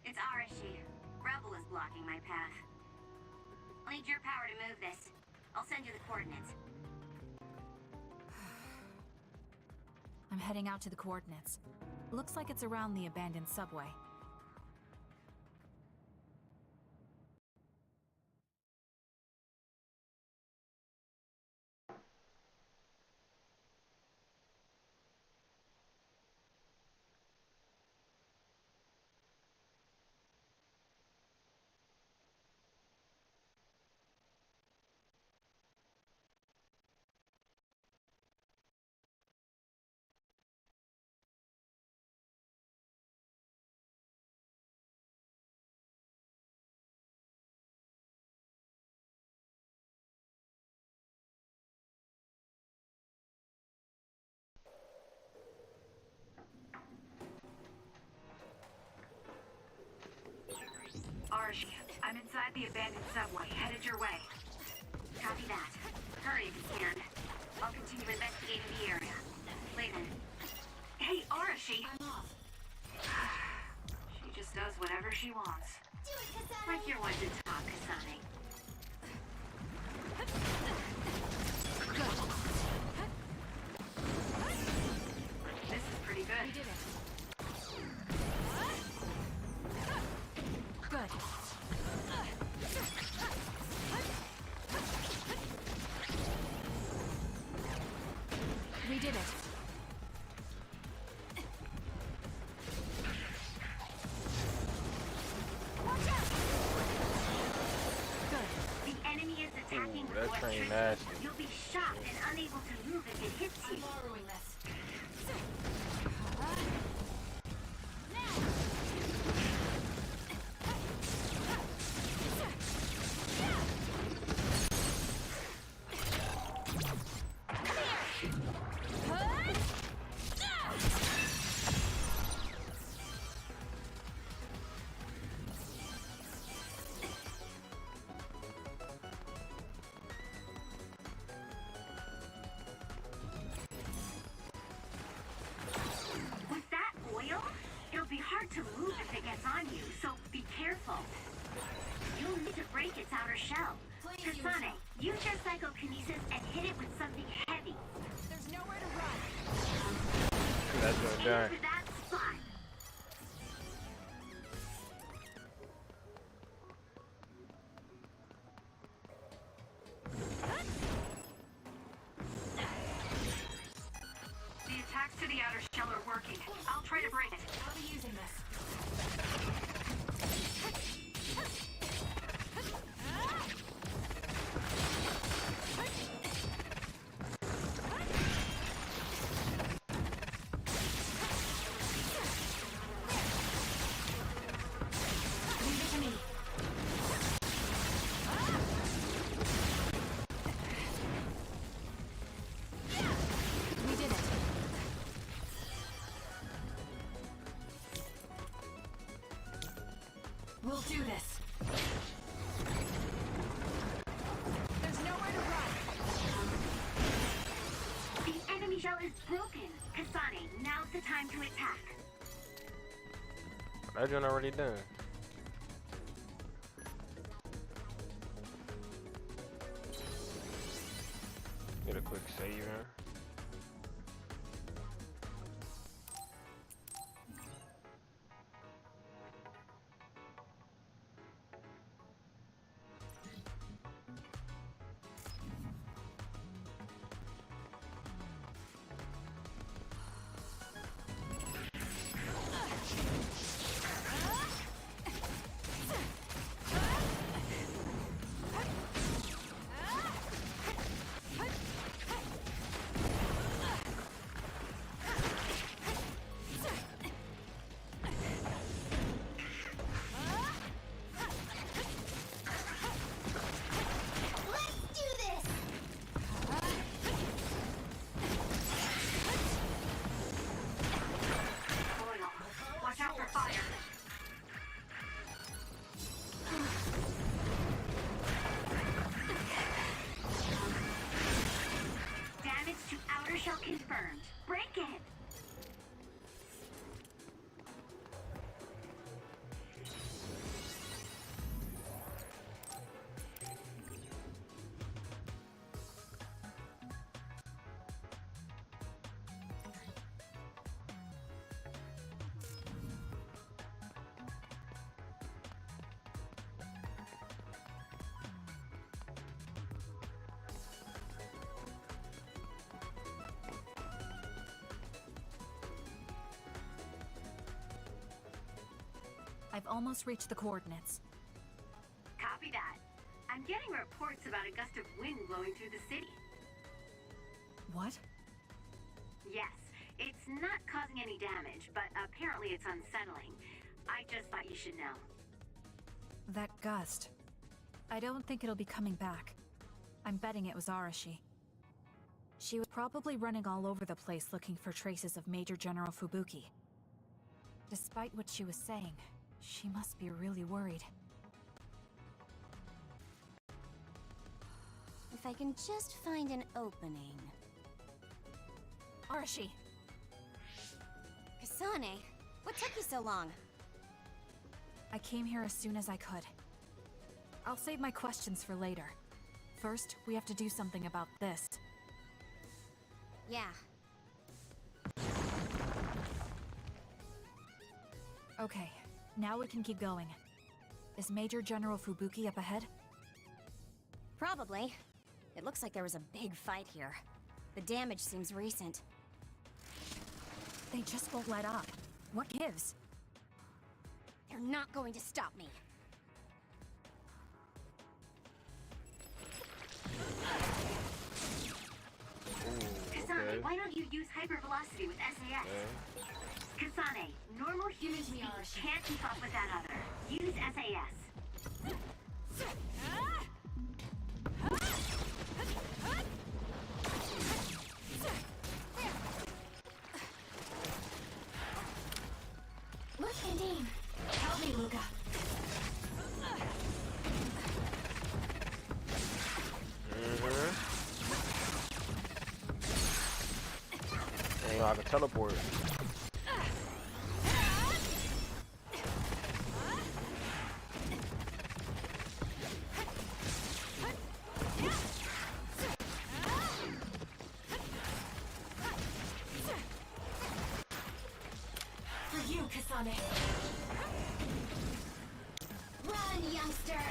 It's Arashi. Rebel is blocking my path. I'll need your power to move this. I'll send you the coordinates. I'm heading out to the coordinates. Looks like it's around the abandoned subway. Arashi, I'm inside the abandoned subway, headed your way. Copy that. Hurry if you can. I'll continue investigating the area. Later. Hey, Arashi! I'm off. She just does whatever she wants. Do it, Kasane! Like you're one to talk, Kasane. This is pretty good. We did it. Good. We did it. Watch out! Good. The enemy is attacking with that train electricity. nasty. You'll be shocked and unable to move if it hits you. Borrowing this. With that oil, it'll be hard to move if it gets on you, so be careful. You'll need to break its outer shell. Kasane, use your psychokinesis and hit it with something heavy. There's nowhere to run. That's gonna Aim die. for that spot. The attacks to the outer shell are working. I'll try to break it. I'll be using this. We'll do this. There's nowhere to run. The enemy shell is broken. Kasane, now's the time to attack. That joint already done. Get a quick save here. Confirmed. Break it! I've almost reached the coordinates. Copy that. I'm getting reports about a gust of wind blowing through the city. What? Yes, it's not causing any damage, but apparently it's unsettling. I just thought you should know. That gust. I don't think it'll be coming back. I'm betting it was Arashi. She was probably running all over the place looking for traces of Major General Fubuki. Despite what she was saying, she must be really worried. If I can just find an opening. Arashi! Kasane, what took you so long? I came here as soon as I could. I'll save my questions for later. First, we have to do something about this. Yeah. Okay, now we can keep going. Is Major General Fubuki up ahead? Probably. It looks like there was a big fight here. The damage seems recent. They just won't let up. What gives? They're not going to stop me. Kasane, why don't you use hypervelocity with SAS? Kasane, normal human speed can't keep up with that other. Use SAS. Look, Nadine. Help me, Luca. I know how to teleport. For you, Kasane. Run, youngster!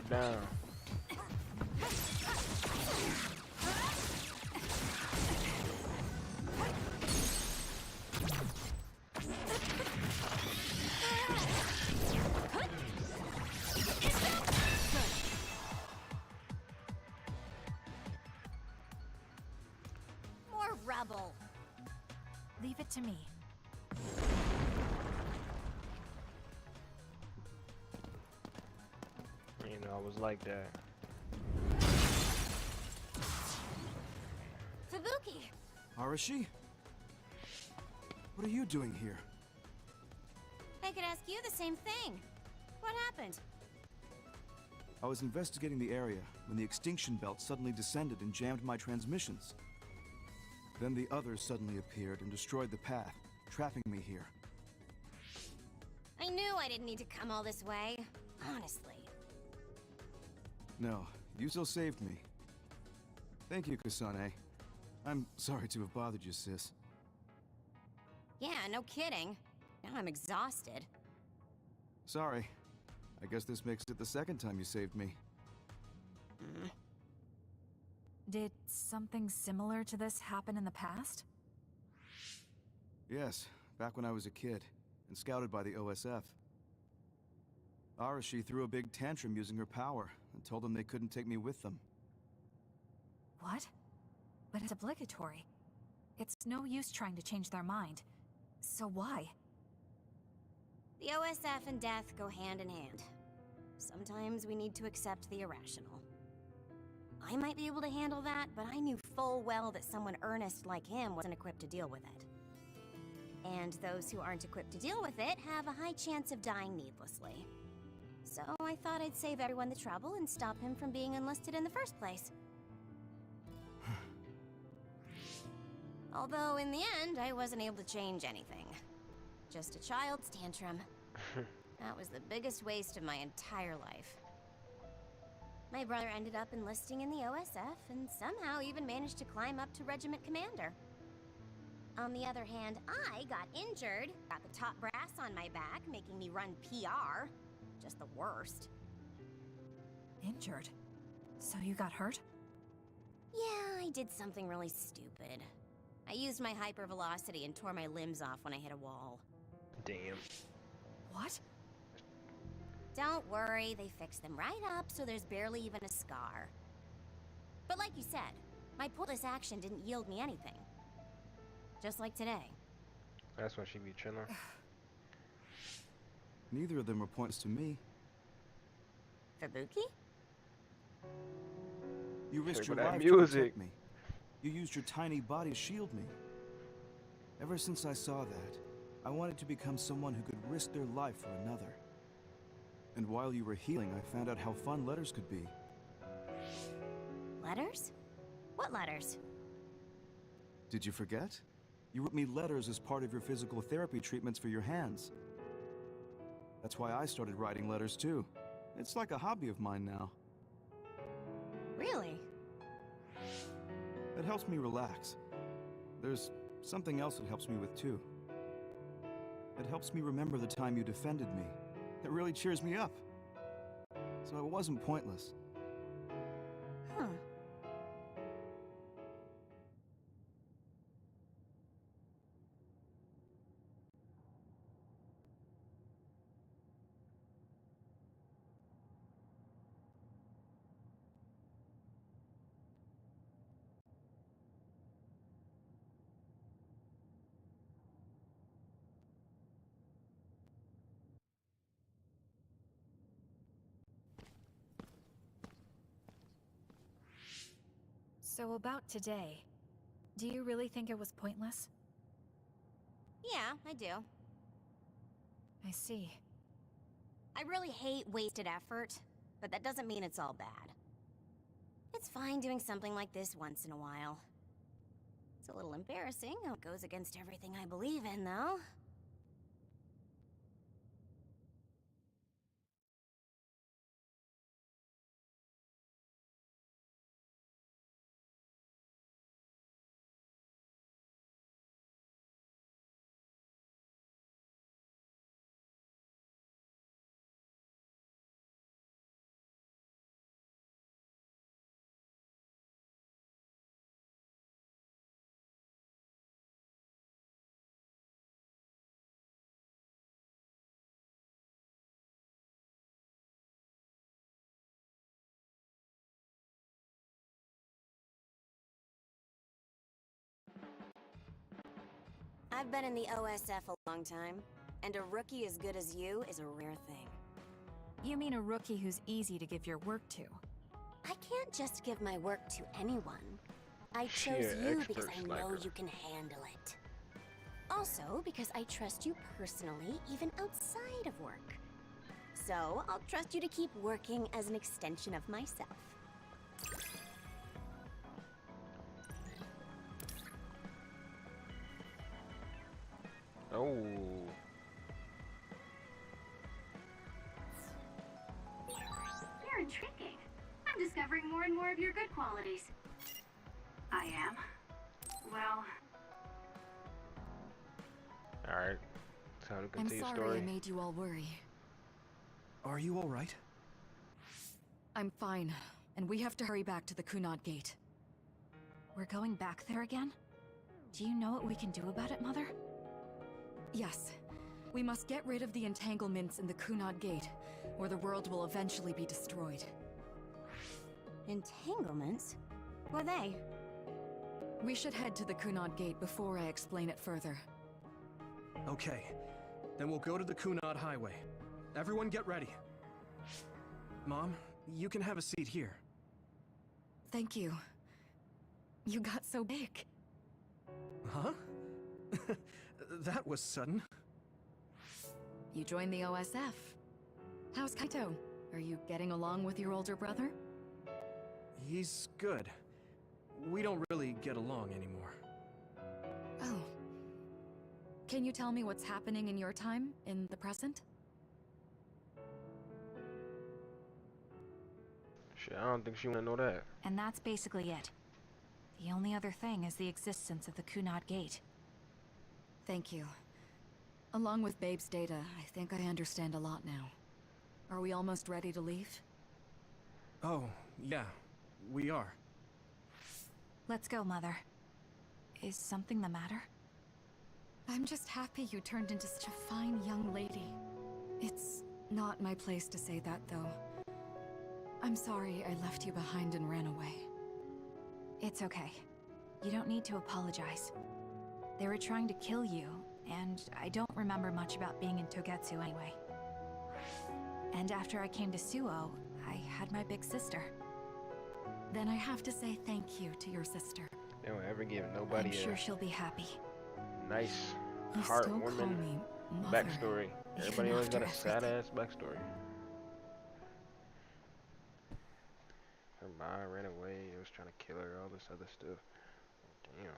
down. More rubble. Leave it to me. You know, I was like that. Fubuki! Arashi? What are you doing here? I could ask you the same thing. What happened? I was investigating the area when the extinction belt suddenly descended and jammed my transmissions. Then the others suddenly appeared and destroyed the path, trapping me here. I knew I didn't need to come all this way. Honestly. No, you still saved me. Thank you, Kasane. I'm sorry to have bothered you, sis. Yeah, no kidding. Now I'm exhausted. Sorry. I guess this makes it the second time you saved me. Did something similar to this happen in the past? Yes, back when I was a kid, and scouted by the OSF. Arashi threw a big tantrum using her power, and told them they couldn't take me with them. What? But it's obligatory. It's no use trying to change their mind. So why? The OSF and death go hand in hand. Sometimes we need to accept the irrational. I might be able to handle that, but I knew full well that someone earnest like him wasn't equipped to deal with it. And those who aren't equipped to deal with it have a high chance of dying needlessly. So I thought I'd save everyone the trouble and stop him from being enlisted in the first place. Although in the end, I wasn't able to change anything. Just a child's tantrum. That was the biggest waste of my entire life. My brother ended up enlisting in the OSF and somehow even managed to climb up to regiment commander. On the other hand, I got injured, got the top brass on my back, making me run PR. Just the worst. Injured? So you got hurt? Yeah, I did something really stupid. I used my hypervelocity and tore my limbs off when I hit a wall. Damn. What? Don't worry, they fixed them right up so there's barely even a scar. But like you said, my pointless action didn't yield me anything. Just like today. That's when she be chilling. Neither of them were points to me. Fubuki? You risked Hear your that life music. to protect me. You used your tiny body to shield me. Ever since I saw that, I wanted to become someone who could risk their life for another. And while you were healing, I found out how fun letters could be. Letters? What letters? Did you forget? You wrote me letters as part of your physical therapy treatments for your hands. That's why I started writing letters too. It's like a hobby of mine now. Really? It helps me relax. There's something else it helps me with too. It helps me remember the time you defended me. It really cheers me up. So it wasn't pointless. Huh. So about today, do you really think it was pointless? Yeah, I do. I see. I really hate wasted effort, but that doesn't mean it's all bad. It's fine doing something like this once in a while. It's a little embarrassing how it goes against everything I believe in, though. I've been in the OSF a long time, and a rookie as good as you is a rare thing. You mean a rookie who's easy to give your work to? I can't just give my work to anyone. I chose you because I know you can handle it. Also, because I trust you personally, even outside of work. So, I'll trust you to keep working as an extension of myself. Oh. You're intriguing. I'm discovering more and more of your good qualities. I am. Well... Alright. Time to continue I'm sorry story. I made you all worry. Are you all right? I'm fine, and we have to hurry back to the Kunad Gate. We're going back there again? Do you know what we can do about it, Mother? Yes. We must get rid of the entanglements in the Kunad Gate, or the world will eventually be destroyed. Entanglements? What are they? We should head to the Kunad Gate before I explain it further. Okay. Then we'll go to the Kunad Highway. Everyone get ready. Mom, you can have a seat here. Thank you. You got so big. Huh? That was sudden. You joined the OSF. How's Kaito? Are you getting along with your older brother? He's good. We don't really get along anymore. Oh. Can you tell me what's happening in your time, in the present? Shit, I don't think she wanna know that. And that's basically it. The only other thing is the existence of the Kunad Gate. Thank you. Along with Babe's data, I think I understand a lot now. Are we almost ready to leave? Oh, yeah. We are. Let's go, Mother. Is something the matter? I'm just happy you turned into such a fine young lady. It's not my place to say that, though. I'm sorry I left you behind and ran away. It's okay. You don't need to apologize. They were trying to kill you, and I don't remember much about being in Togetsu anyway. And after I came to Suo, I had my big sister. Then I have to say thank you to your sister. They don't ever give nobody I'm sure she'll be happy. Nice, You still call heartwarming me Mother, backstory. Everybody always got a after sad-ass backstory. Her mom ran away, it was trying to kill her, all this other stuff. Damn.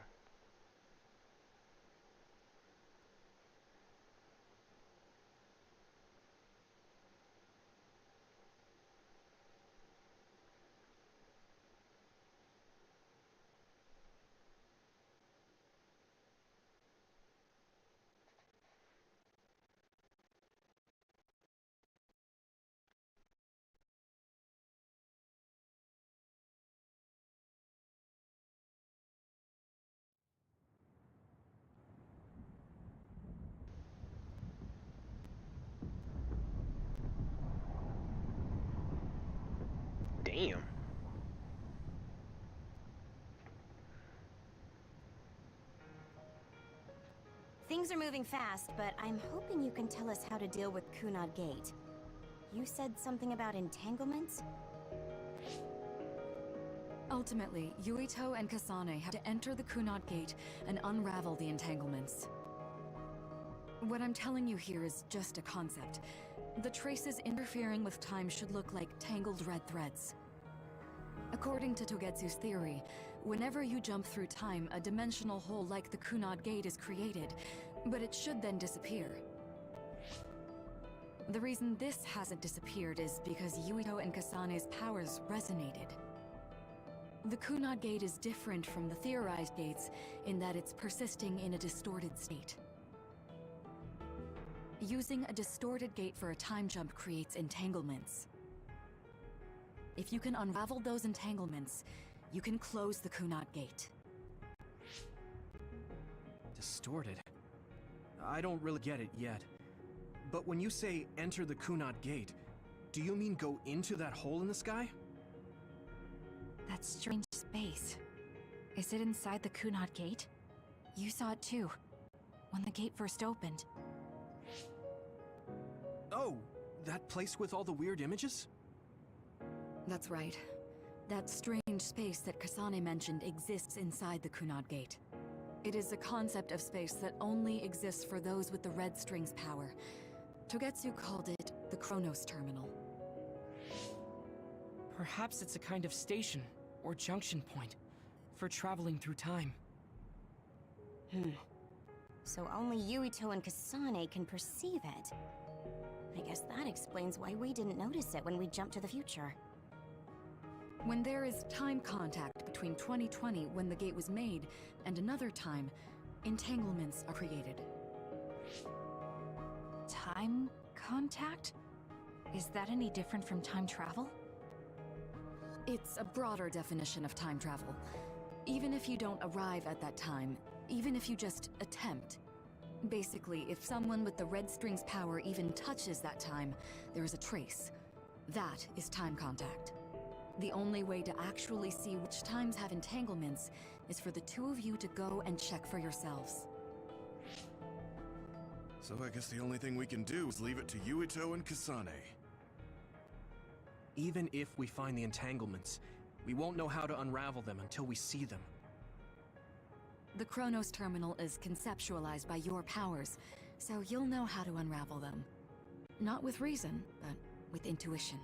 Damn. Things are moving fast, but I'm hoping you can tell us how to deal with Kunad Gate. You said something about entanglements? Ultimately, Yuito and Kasane have to enter the Kunad Gate and unravel the entanglements. What I'm telling you here is just a concept. The traces interfering with time should look like tangled red threads. According to Togetsu's theory, whenever you jump through time, a dimensional hole like the Kunad Gate is created, but it should then disappear. The reason this hasn't disappeared is because Yuito and Kasane's powers resonated. The Kunad Gate is different from the theorized gates in that it's persisting in a distorted state. Using a distorted gate for a time jump creates entanglements. If you can unravel those entanglements, you can close the Kunad Gate. Distorted? I don't really get it yet. But when you say enter the Kunad Gate, do you mean go into that hole in the sky? That strange space. Is it inside the Kunad Gate? You saw it too. when the gate first opened. Oh, that place with all the weird images? That's right. That strange space that Kasane mentioned exists inside the Kunad Gate. It is a concept of space that only exists for those with the Red String's power. Togetsu called it the Chronos Terminal. Perhaps it's a kind of station, or junction point, for traveling through time. So only Yuito and Kasane can perceive it. I guess that explains why we didn't notice it when we jumped to the future. When there is time contact between 2020, when the gate was made, and another time, entanglements are created. Time contact? Is that any different from time travel? It's a broader definition of time travel. Even if you don't arrive at that time, even if you just attempt. Basically, if someone with the Red String's power even touches that time, there is a trace. That is time contact. The only way to actually see which times have entanglements is for the two of you to go and check for yourselves. So I guess the only thing we can do is leave it to Yuito and Kasane. Even if we find the entanglements, we won't know how to unravel them until we see them. The Chronos Terminal is conceptualized by your powers, so you'll know how to unravel them. Not with reason, but with intuition.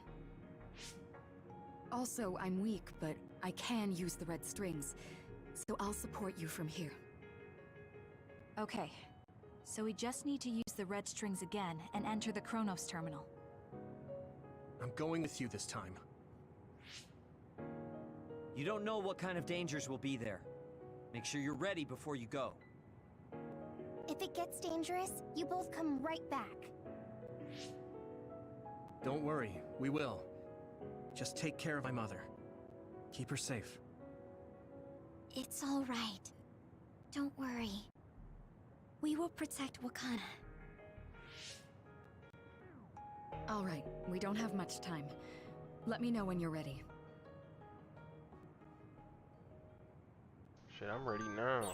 Also, I'm weak, but I can use the red strings, so I'll support you from here. Okay, so we just need to use the red strings again and enter the Chronos Terminal. I'm going with you this time. You don't know what kind of dangers will be there. Make sure you're ready before you go. If it gets dangerous, you both come right back. Don't worry, we will. Just take care of my mother. Keep her safe. It's all right. Don't worry. We will protect Wakana. All right, we don't have much time. Let me know when you're ready. Shit, I'm ready now.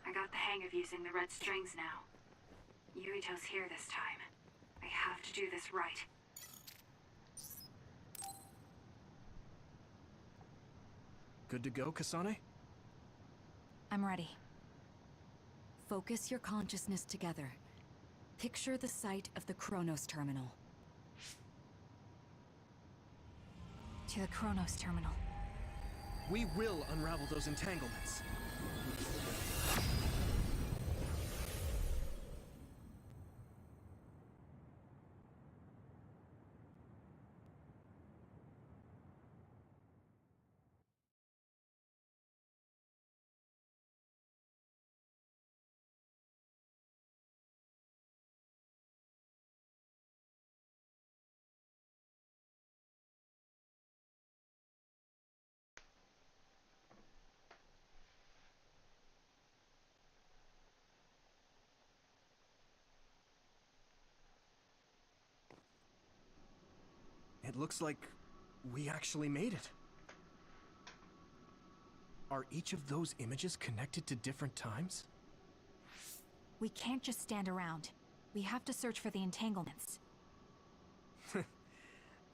I got the hang of using the red strings now. Yuito's here this time. I have to do this right. Good to go, Kasane? I'm ready. Focus your consciousness together. Picture the site of the Chronos Terminal. To the Chronos Terminal. We will unravel those entanglements. It looks like we actually made it. Are each of those images connected to different times? We can't just stand around. We have to search for the entanglements.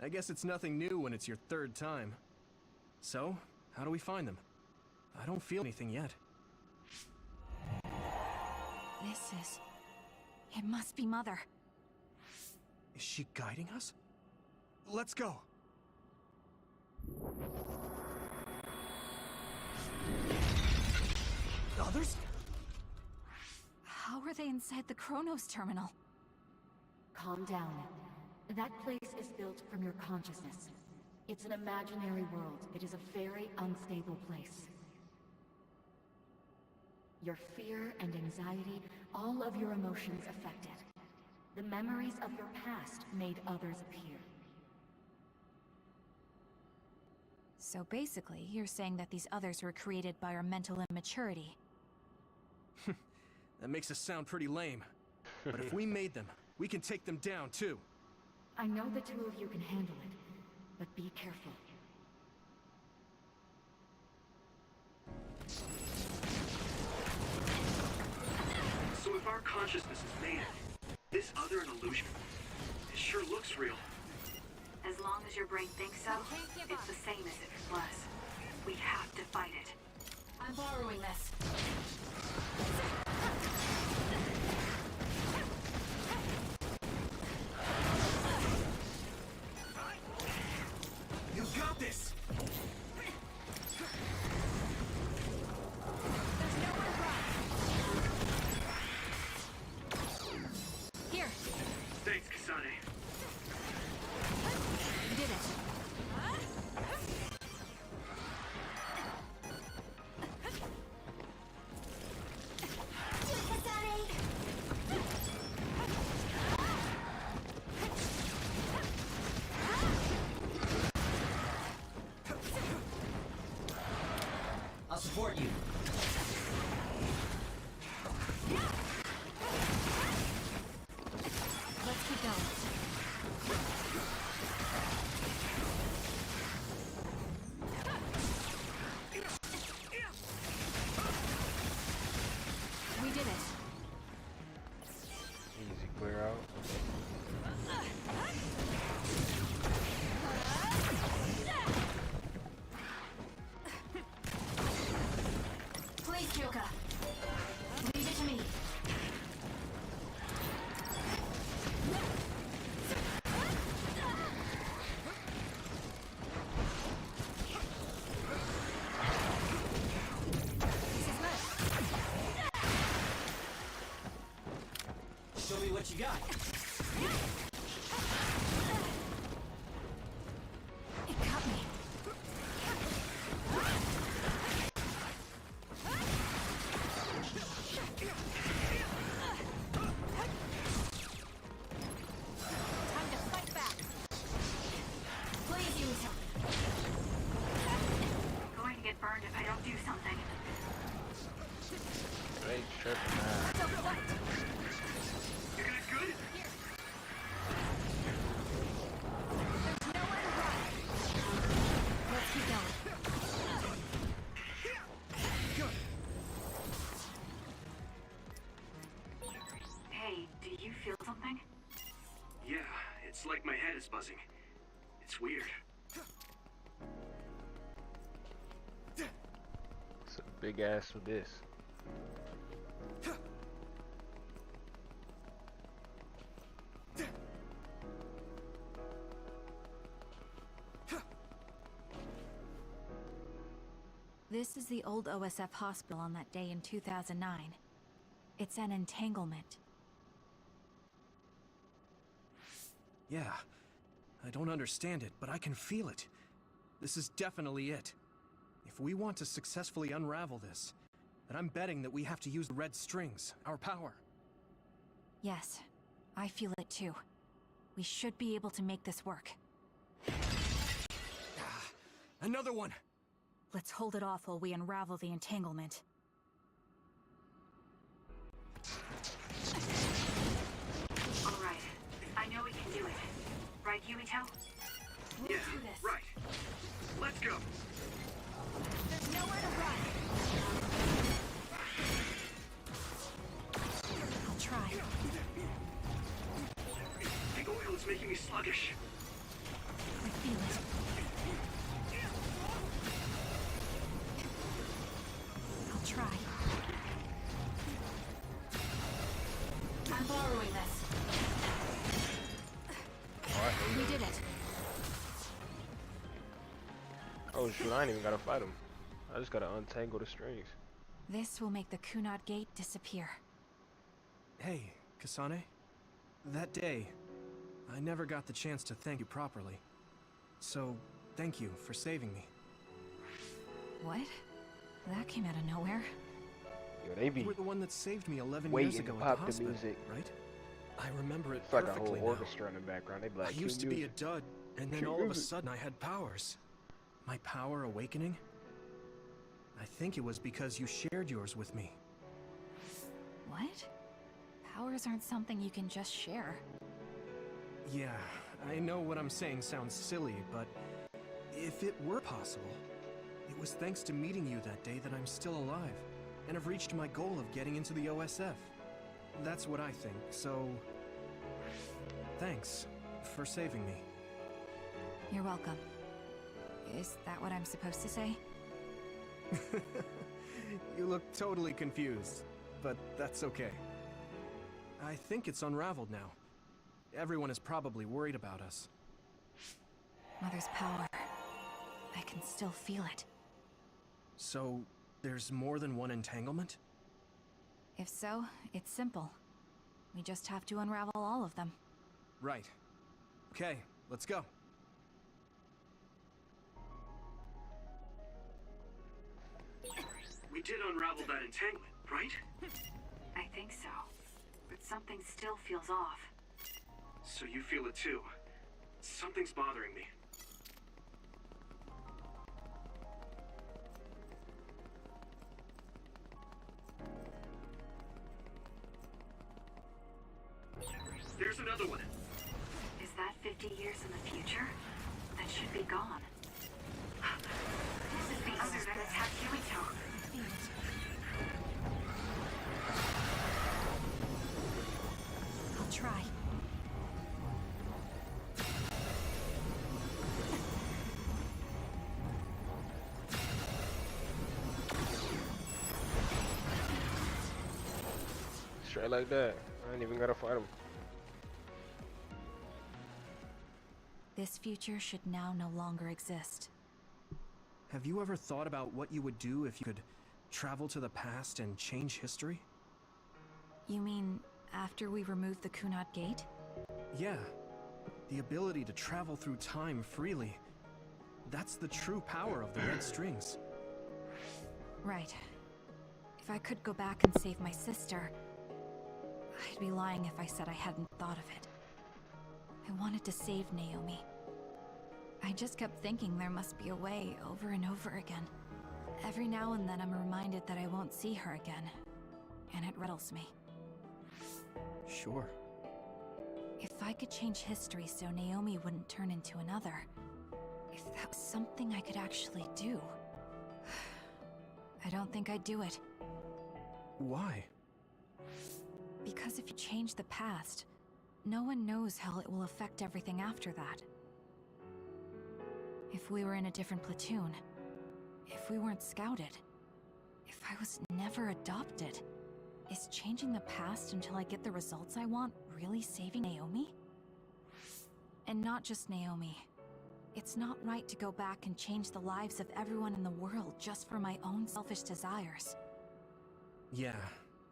I guess it's nothing new when it's your third time. So, how do we find them? I don't feel anything yet. It must be Mother. Is she guiding us? Let's go! Others? How are they inside the Chronos Terminal? Calm down. That place is built from your consciousness. It's an imaginary world. It is a very unstable place. Your fear and anxiety, all of your emotions affected. The memories of your past made others appear. So basically, you're saying that these others were created by our mental immaturity. That makes us sound pretty lame. But if we made them, we can take them down too. I know the two of you can handle it, but be careful. So if our consciousness is made. This other an illusion? It sure looks real. As long as your brain thinks so, it's the same as if it was. We have to fight it. I'm borrowing this. You got this! Here. Thanks, Kasane. You did it. I'll support you. Let's keep going. We did it. Easy clear out. Please, Kyoka. Leave it to me. Show me what you got. It got me. Time to fight back. Please use him. I'm going to get burned if I don't do something. They tripping now. So what? You got good? There's nowhere to run. Let's keep going. Hey, do you feel something? Yeah, it's like my head is buzzing. It's weird. It's a big ass abyss. This is the old OSF hospital on that day in 2009. It's an entanglement. Yeah. I don't understand it, but I can feel it. This is definitely it. If we want to successfully unravel this, then I'm betting that we have to use the red strings, our power. Yes, I feel it too. We should be able to make this work. Another one! Let's hold it off while we unravel the entanglement. All right. I know we can do it. Right, Yumito? Yeah, right. Let's go. There's nowhere to run. I'll try. The oil is making me sluggish. I feel it. I'll try. I'm borrowing this. Oh, I hate We it. did it. Oh shoot, I ain't even gotta fight him. I just gotta untangle the strings. This will make the Kunad Gate disappear. Hey, Kasane. That day, I never got the chance to thank you properly. So, thank you for saving me. What? That came out of nowhere. Yo, they be You were the one that saved me 11 years waiting to ago at the pop the hospital, music. right? I remember it It's like a whole perfectly now. orchestra in the background. They be like, I used to "Cue be a music." dud, and then Cue all of a music. sudden I had powers. My power awakening? I think it was because you shared yours with me. What? Powers aren't something you can just share. Yeah, I know what I'm saying sounds silly, but if it were possible, it was thanks to meeting you that day that I'm still alive, and have reached my goal of getting into the OSF. That's what I think, so... Thanks for saving me. You're welcome. Is that what I'm supposed to say? You look totally confused, but that's okay. I think it's unraveled now. Everyone is probably worried about us. Mother's power. I can still feel it. So, there's more than one entanglement? If so, it's simple. We just have to unravel all of them. Right. Okay, let's go. We did unravel that entanglement, right? I think so. But something still feels off. So you feel it too. Something's bothering me. There's another one. Is that 50 years in the future? That should be gone. This is the other that attacked Yuito. I'll try. Straight like that. I ain't even gotta fight him. This future should now no longer exist. Have you ever thought about what you would do if you could travel to the past and change history? You mean after we remove the Kunad Gate? Yeah. The ability to travel through time freely. That's the true power of the Red Strings. Right. If I could go back and save my sister, I'd be lying if I said I hadn't thought of it. I wanted to save Naomi. I just kept thinking there must be a way over and over again. Every now and then I'm reminded that I won't see her again, and it riddles me. Sure. If I could change history so Naomi wouldn't turn into another, if that was something I could actually do, I don't think I'd do it. Why? Because if you change the past, no one knows how it will affect everything after that. If we were in a different platoon, if we weren't scouted, if I was never adopted, is changing the past until I get the results I want really saving Naomi? And not just Naomi. It's not right to go back and change the lives of everyone in the world just for my own selfish desires. Yeah,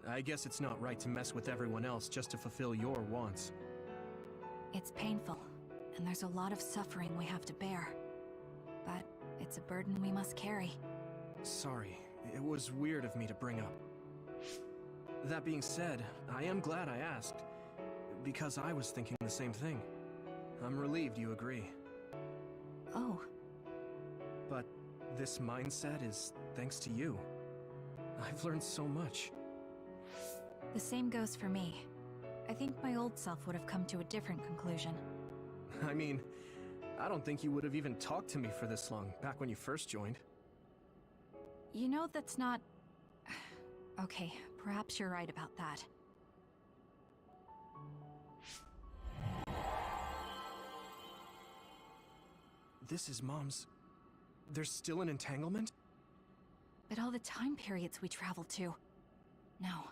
I guess it's not right to mess with everyone else just to fulfill your wants. It's painful, and there's a lot of suffering we have to bear. But it's a burden we must carry. Sorry, it was weird of me to bring up. That being said, I am glad I asked, because I was thinking the same thing. I'm relieved you agree. Oh. But this mindset is thanks to you. I've learned so much. The same goes for me. I think my old self would have come to a different conclusion. I mean, I don't think you would have even talked to me for this long, back when you first joined. You know, that's not... Okay, perhaps you're right about that. This is Mom's... There's still an entanglement? But all the time periods we traveled to... No,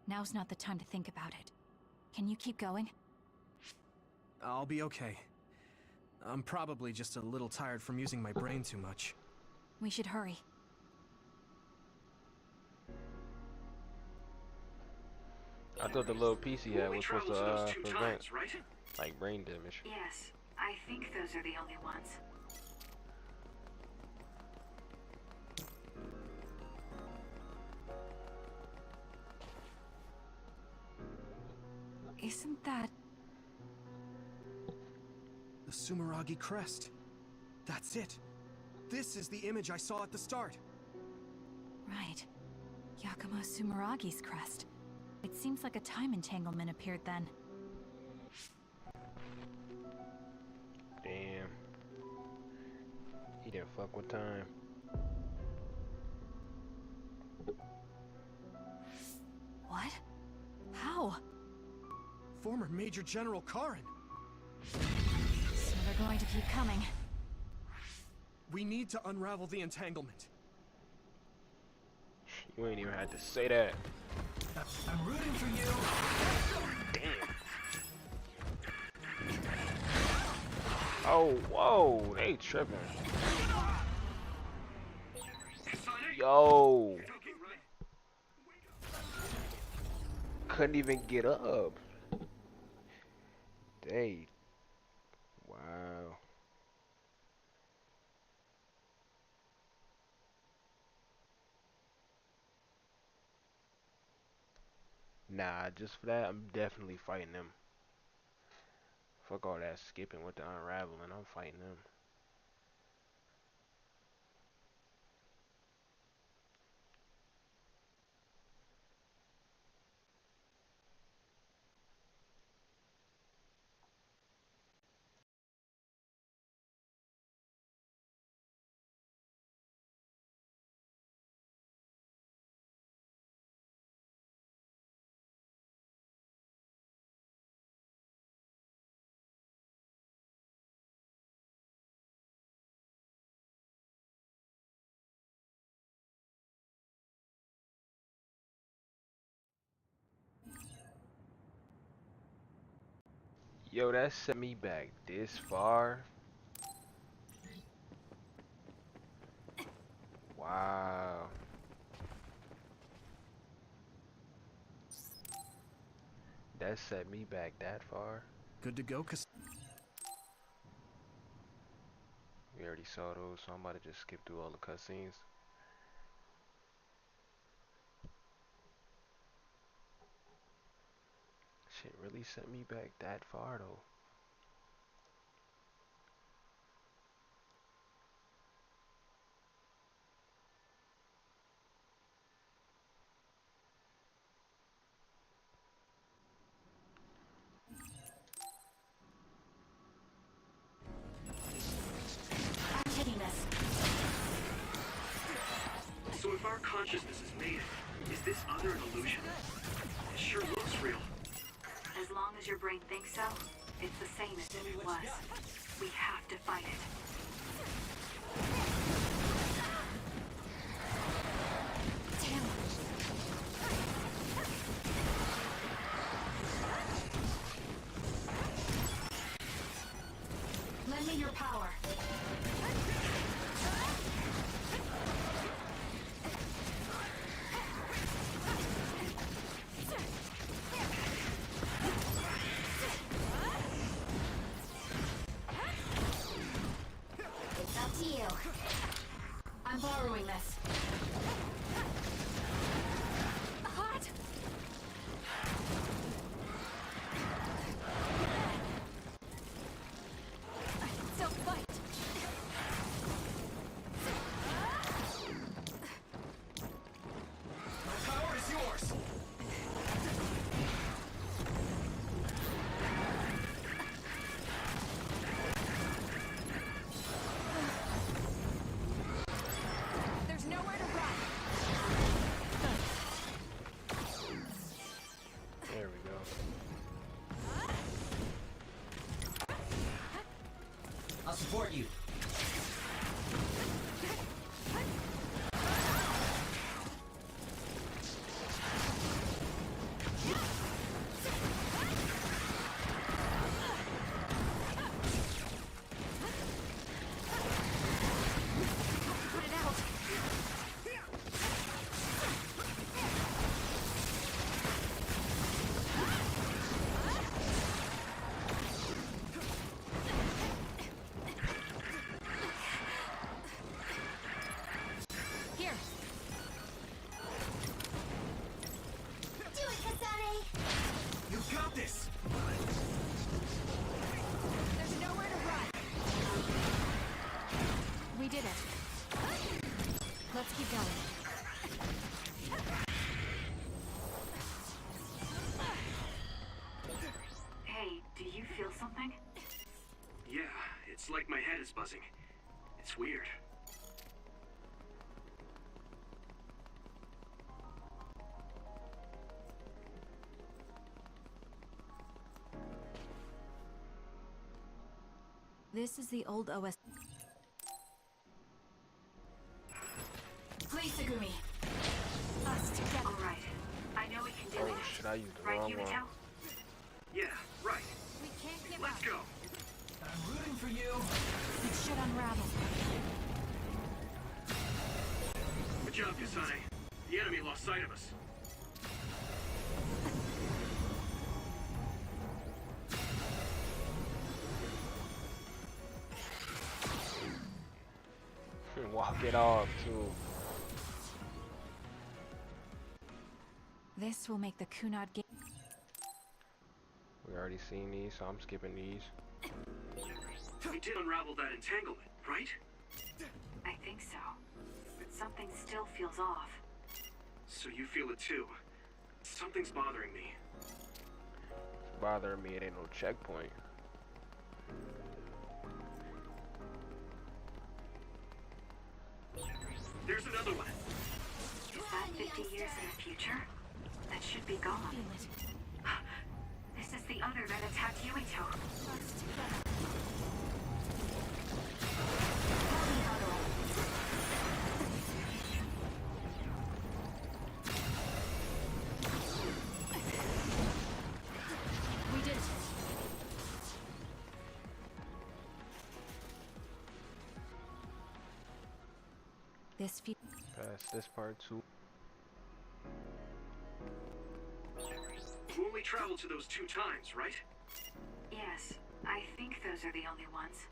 now's not the time to think about it. Can you keep going? I'll be okay. I'm probably just a little tired from using my brain too much. We should hurry. I thought the little piece he had was supposed to prevent, times, right? like, brain damage. Yes, I think those are the only ones. Isn't that... The Sumeragi crest. That's it. This is the image I saw at the start. Right. Yakumo Sumeragi's crest. It seems like a time entanglement appeared then. Damn. He didn't fuck with time. What? How? Former Major General Karen. So they're going to keep coming. We need to unravel the entanglement. You ain't even had to say that. I'm rooting for you. Damn. Oh, whoa, they tripping. Yo. Couldn't even get up. They. Wow. Nah, just for that, I'm definitely fighting them. Fuck all that skipping with the unraveling. I'm fighting them. Yo, that set me back this far. Wow. That set me back that far. Good to go, Kasane. We already saw those, so I'm about to just skip through all the cutscenes. Shit really set me back that far though. I'm taking this. So if our consciousness is made, is this other an illusion? It sure looks real. As long as your brain thinks so, it's the same as if it was. We have to fight it. Lend me your power. It's up to you. I'm borrowing this. Hot. So fight. The power is yours. There's nowhere to run. There we go. I'll support you. Put it out. Here. Do it, Kasane! You got this. There's nowhere to run. We did it. Let's keep going. Hey, do you feel something? Yeah, it's like my head is buzzing. It's weird. This is the old OS. Please, Segumi. Us together. All right. I know we can do it. Oh shit, I used the Right, wrong Yumito? one. Yeah, right. We can't give Let's up. go. I'm rooting for you. It should unravel. Good job, Kasane. The enemy lost sight of us. Walk it off too. This will make the Kunad game. We already seen these, so I'm skipping these. We did unravel that entanglement, right? I think so. But something still feels off. So you feel it too. Something's bothering me. It's bothering me, it ain't no checkpoint. There's another one. Is that 50 years in the future? That should be gone. This is the other that attacked Yumito. We did it. This feels. Past this part too. We only traveled to those 2 times, right? Yes, I think those are the only ones.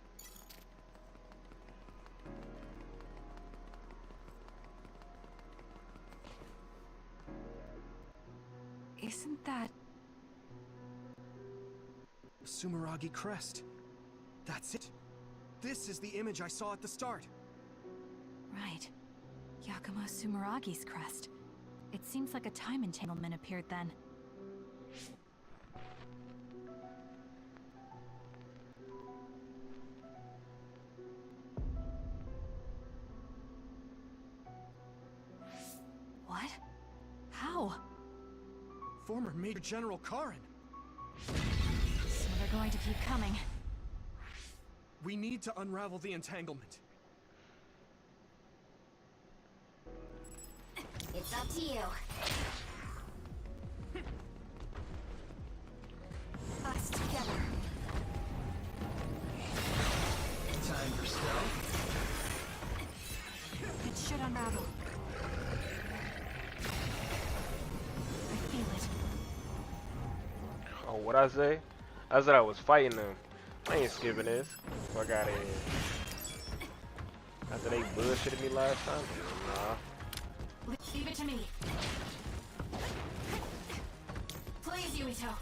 Isn't that Sumeragi crest. That's it. This is the image I saw at the start. right? Yakumo Sumeragi's crest. It seems like a time entanglement appeared then. What? How? Former Major General Karin. So they're going to keep coming. We need to unravel the entanglement. It's up to you. Us together. Time for stealth. It should unravel. I feel it. Oh, what I say? I said I was fighting them. I ain't skipping this. Fuck out of here. After they bullshitted me last time? Nah. Leave it to me. Please, Yumito.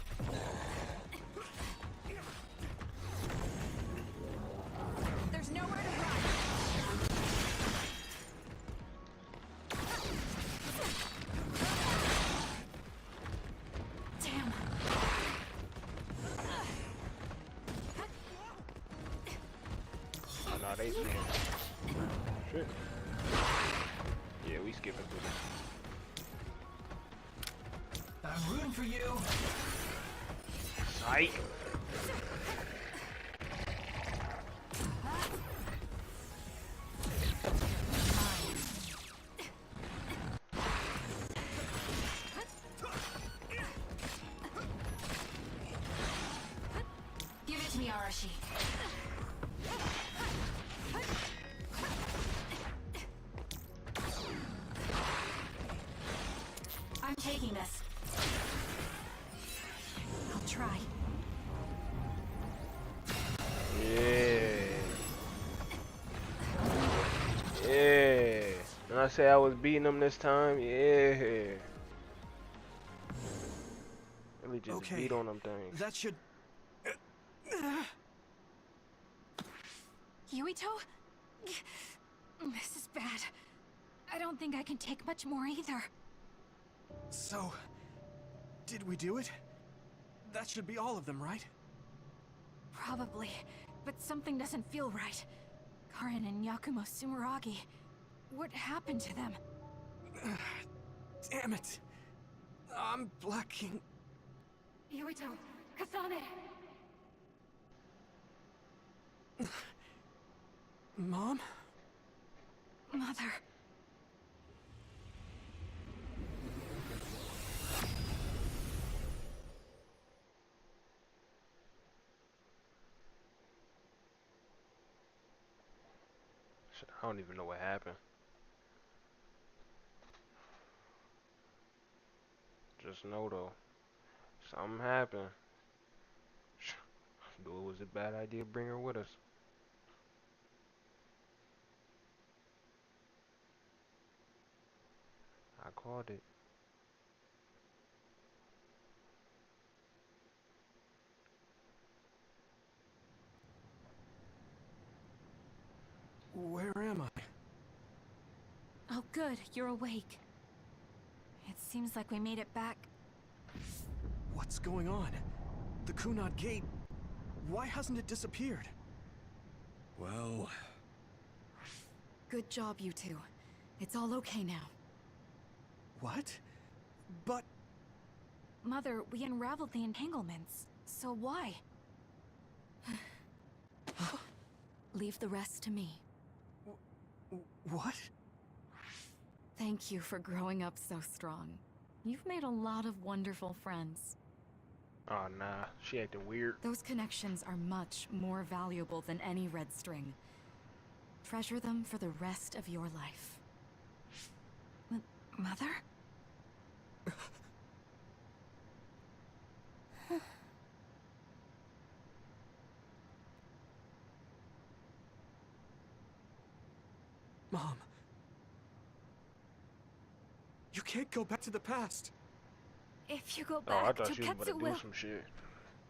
There's nowhere to run. Damn. Oh, nah, they skipping. Shit. Yeah, we skipping through this. I'm rooting for you. Psych. Give it to me, Arashi. I'm taking this. I'll try. Yeah. Yeah. When I say I was beating them this time, yeah. Really just Okay, beat on them things. that should... Yuito? This is bad. I don't think I can take much more either. So, did we do it? That should be all of them, right? Probably, but something doesn't feel right. Karin and Yakumo Sumeragi. What happened to them? Damn it. I'm blacking. Yuito, Kasane. Mom? Mother. Shit, I don't even know what happened. Just know though, something happened. Knew it was a bad idea to bring her with us. I called it. Where am I? Oh good, you're awake. It seems like we made it back. What's going on? The Kunad Gate... Why hasn't it disappeared? Well... Good job, you two. It's all okay now. What? But... Mother, we unraveled the entanglements. So why? Leave the rest to me. What? Thank you for growing up so strong. You've made a lot of wonderful friends. Oh nah, she acting weird. Those connections are much more valuable than any red string. Treasure them for the rest of your life. Mother? Mom. You can't go back to the past. If you go Oh, I back, thought she was about to Juketsu do will... some shit.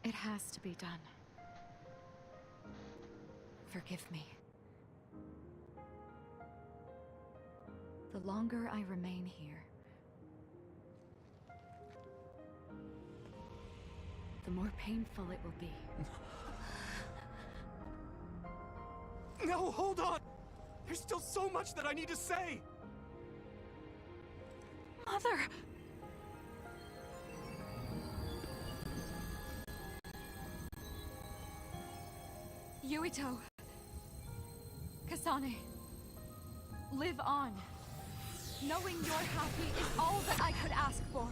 It has to be done. Forgive me. The longer I remain here, the more painful it will be. No, hold on! There's still so much that I need to say! Mother! Yuito. Kasane. Live on. Knowing you're happy is all that I could ask for.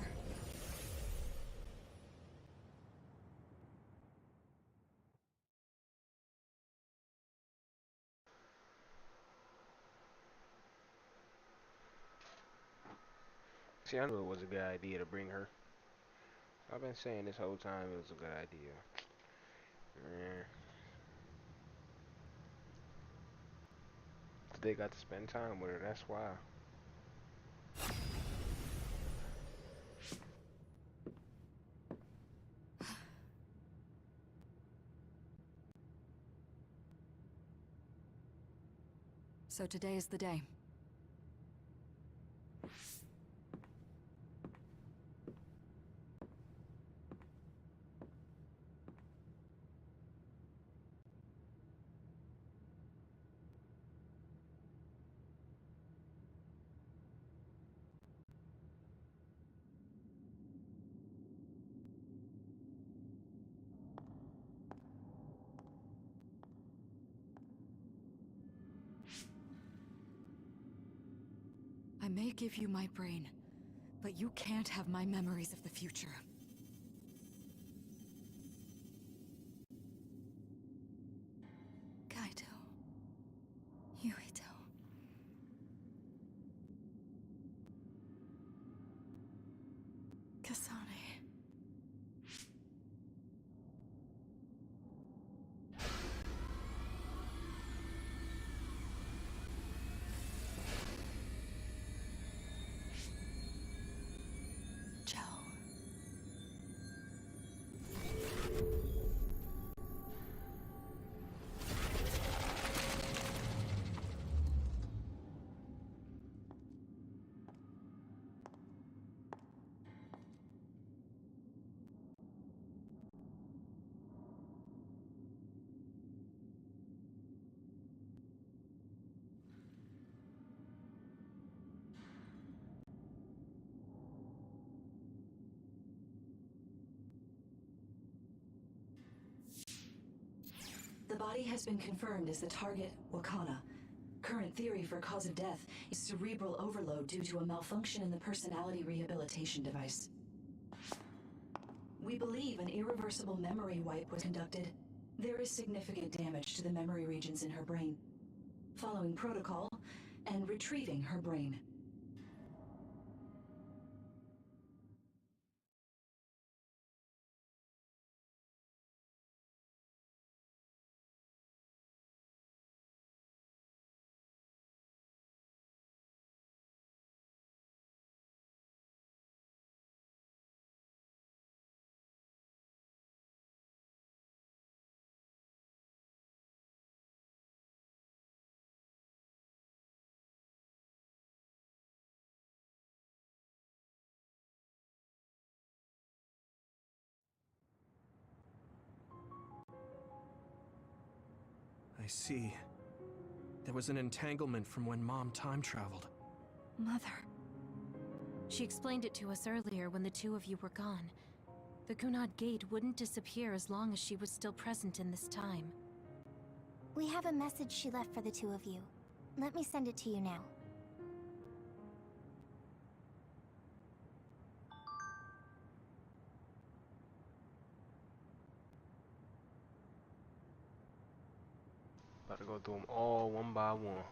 See, I knew it was a good idea to bring her. I've been saying this whole time it was a good idea. Yeah. They got to spend time with her, that's why. So today is the day. I may give you my brain, but you can't have my memories of the future. Kaito. Yuito. Kasane. The body has been confirmed as the target, Wakana. Current theory for cause of death is cerebral overload due to a malfunction in the personality rehabilitation device. We believe an irreversible memory wipe was conducted. There is significant damage to the memory regions in her brain. Following protocol and retrieving her brain. I see. There was an entanglement from when Mom time traveled. Mother. She explained it to us earlier when the two of you were gone. The Kunad Gate wouldn't disappear as long as she was still present in this time. We have a message she left for the two of you. Let me send it to you now. About to go through them all one by one.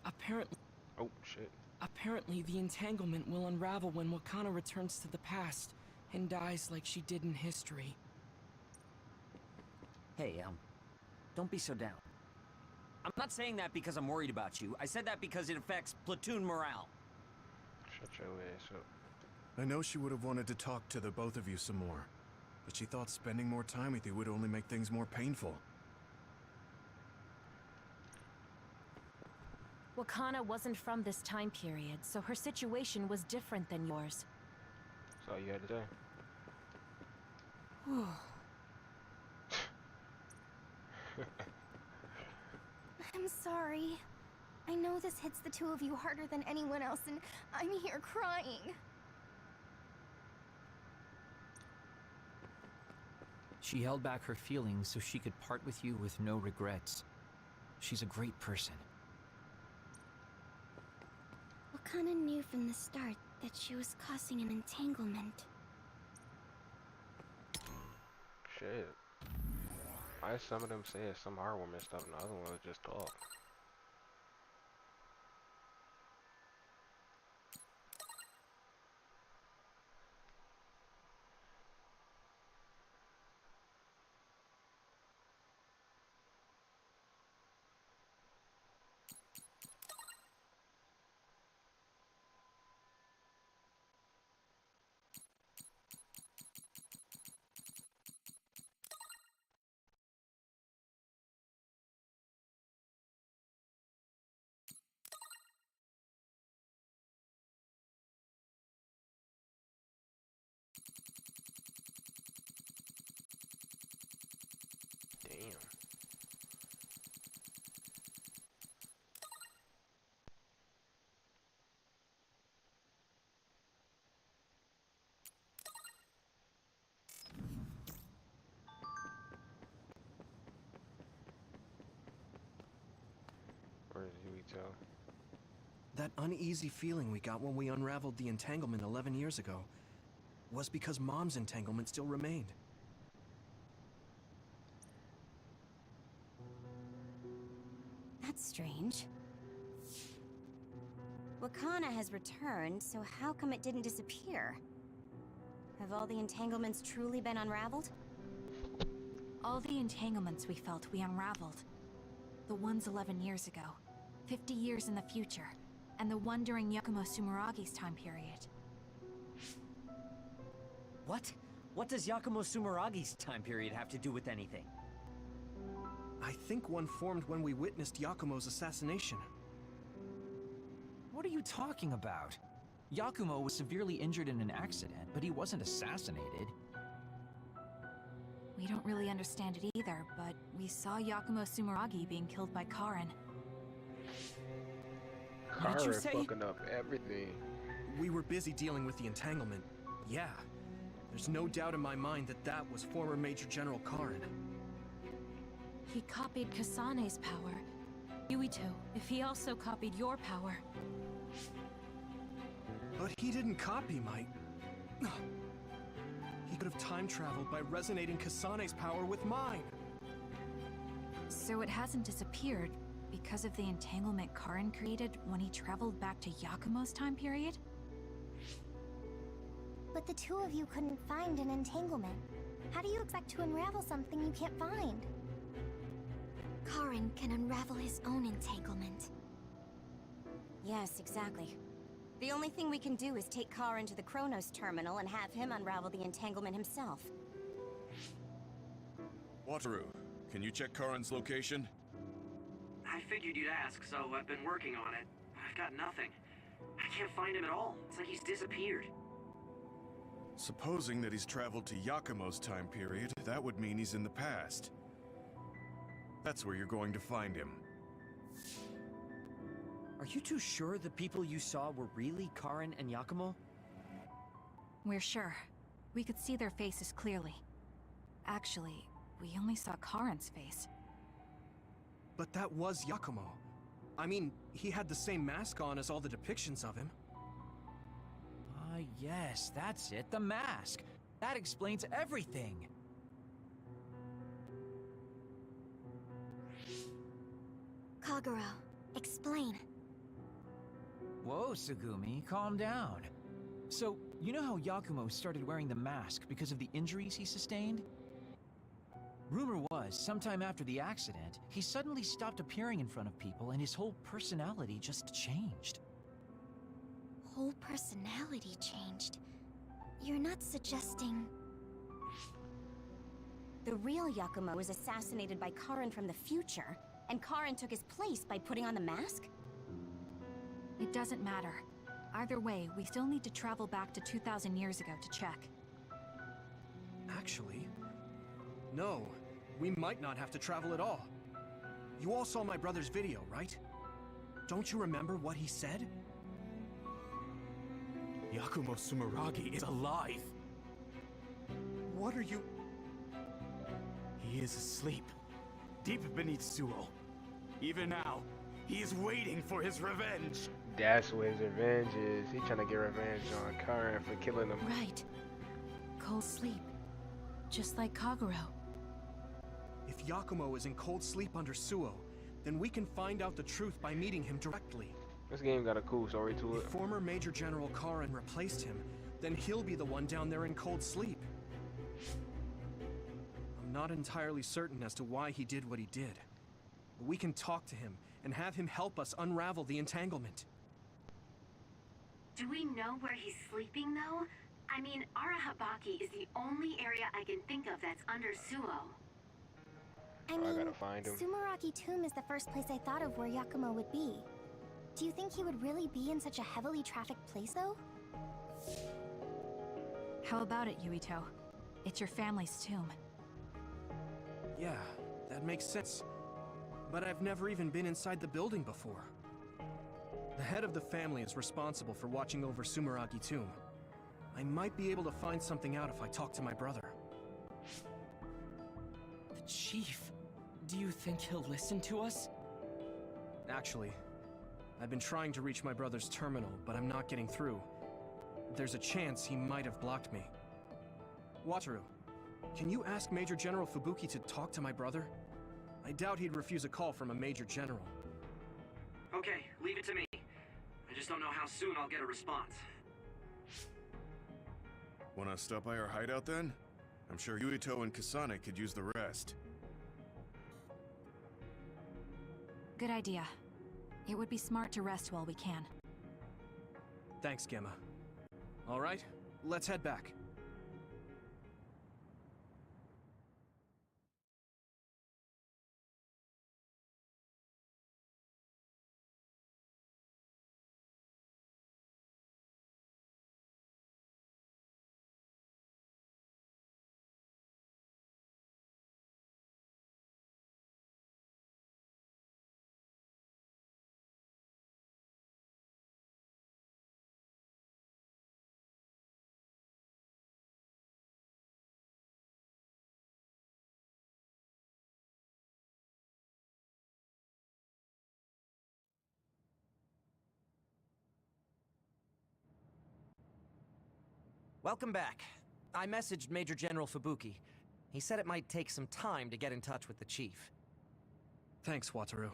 Apparently... Oh, shit. Apparently, the entanglement will unravel when Wakana returns to the past and dies like she did in history. Hey, don't be so down. I'm not saying that because I'm worried about you. I said that because it affects platoon morale. Shut your ass up. I know she would have wanted to talk to the both of you some more, but she thought spending more time with you would only make things more painful. Wakana wasn't from this time period, so her situation was different than yours. That's all you had to say. I'm sorry. I know this hits the two of you harder than anyone else, and I'm here crying. She held back her feelings so she could part with you with no regrets. She's a great person. Wakana knew from the start that she was causing an entanglement. Shit. Why some of them say some heartwarming stuff and the other ones just talk? Damn. Where's Yuito? That uneasy feeling we got when we unraveled the entanglement 11 years ago was because Mom's entanglement still remained. That's strange. Wakana has returned, so how come it didn't disappear? Have all the entanglements truly been unraveled? All the entanglements we felt, we unraveled. The ones 11 years ago, 50 years in the future, and the one during Yakumo Sumeragi's time period. What? What does Yakumo Sumeragi's time period have to do with anything? I think one formed when we witnessed Yakumo's assassination. What are you talking about? Yakumo was severely injured in an accident, but he wasn't assassinated. We don't really understand it either, but we saw Yakumo Sumeragi being killed by Karin. What did you say? Fucking up everything. We were busy dealing with the entanglement. Yeah. There's no doubt in my mind that that was former Major General Karin. He copied Kasane's power. Yuito, if he also copied your power. But he didn't copy my... He could have time traveled by resonating Kasane's power with mine. So it hasn't disappeared because of the entanglement Karin created when he traveled back to Yakumo's time period? But the two of you couldn't find an entanglement. How do you expect to unravel something you can't find? Karin can unravel his own entanglement. Yes, exactly. The only thing we can do is take Karin to the Chronos terminal and have him unravel the entanglement himself. Wataru, can you check Karin's location? I figured you'd ask, so I've been working on it. I've got nothing. I can't find him at all. It's like he's disappeared. Supposing that he's traveled to Yakumo's time period, that would mean he's in the past. That's where you're going to find him. Are you too sure the people you saw were really Karin and Yakumo? We're sure. We could see their faces clearly. Actually, we only saw Karin's face. But that was Yakumo. I mean, he had the same mask on as all the depictions of him. Ah, yes, that's it, the mask. That explains everything. Kagero, explain. Whoa, Tsugumi, calm down. So, you know how Yakumo started wearing the mask because of the injuries he sustained? Rumor was, sometime after the accident, he suddenly stopped appearing in front of people and his whole personality just changed. Whole personality changed. You're not suggesting... The real Yakumo was assassinated by Karin from the future, and Karin took his place by putting on the mask? It doesn't matter. Either way, we still need to travel back to 2,000 years ago to check. Actually, no. We might not have to travel at all. You all saw my brother's video, right? Don't you remember what he said? Yakumo Sumeragi is alive! What are you... He is asleep, deep beneath Suo. Even now, he is waiting for his revenge! That's what his revenge is. He's trying to get revenge on Karin for killing him. Right. Cold sleep. Just like Kagero. If Yakumo is in cold sleep under Suo, then we can find out the truth by meeting him directly. This game got a cool story to it. If former Major General Karin replaced him, then he'll be the one down there in cold sleep. I'm not entirely certain as to why he did what he did. But we can talk to him and have him help us unravel the entanglement. Do we know where he's sleeping, though? I mean, Arahabaki is the only area I can think of that's under Suo. I mean, gotta find him. Sumeragi Tomb is the first place I thought of where Yakumo would be. Do you think he would really be in such a heavily trafficked place, though? How about it, Yuito? It's your family's tomb. Yeah, that makes sense. But I've never even been inside the building before. The head of the family is responsible for watching over Sumeragi Tomb. I might be able to find something out if I talk to my brother. The chief. Do you think he'll listen to us? Actually, I've been trying to reach my brother's terminal, but I'm not getting through. There's a chance he might have blocked me. Wataru, can you ask Major General Fubuki to talk to my brother? I doubt he'd refuse a call from a Major General. Okay, leave it to me. I just don't know how soon I'll get a response. Wanna stop by our hideout then? I'm sure Yuito and Kasane could use the rest. Good idea. It would be smart to rest while we can. Thanks, Gemma. All right, let's head back. Welcome back. I messaged Major General Fubuki. He said it might take some time to get in touch with the chief. Thanks, Wataru.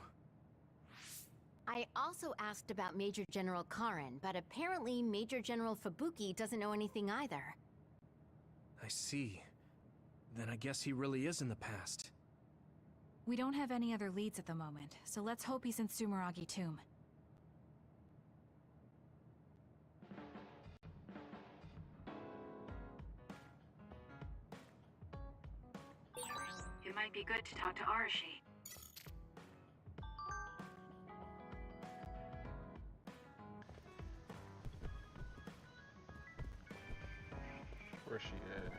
I also asked about Major General Karen, but apparently Major General Fubuki doesn't know anything either. I see. Then I guess he really is in the past. We don't have any other leads at the moment, so let's hope he's in Sumeragi Tomb. It might be good to talk to Arashi. Where's she at?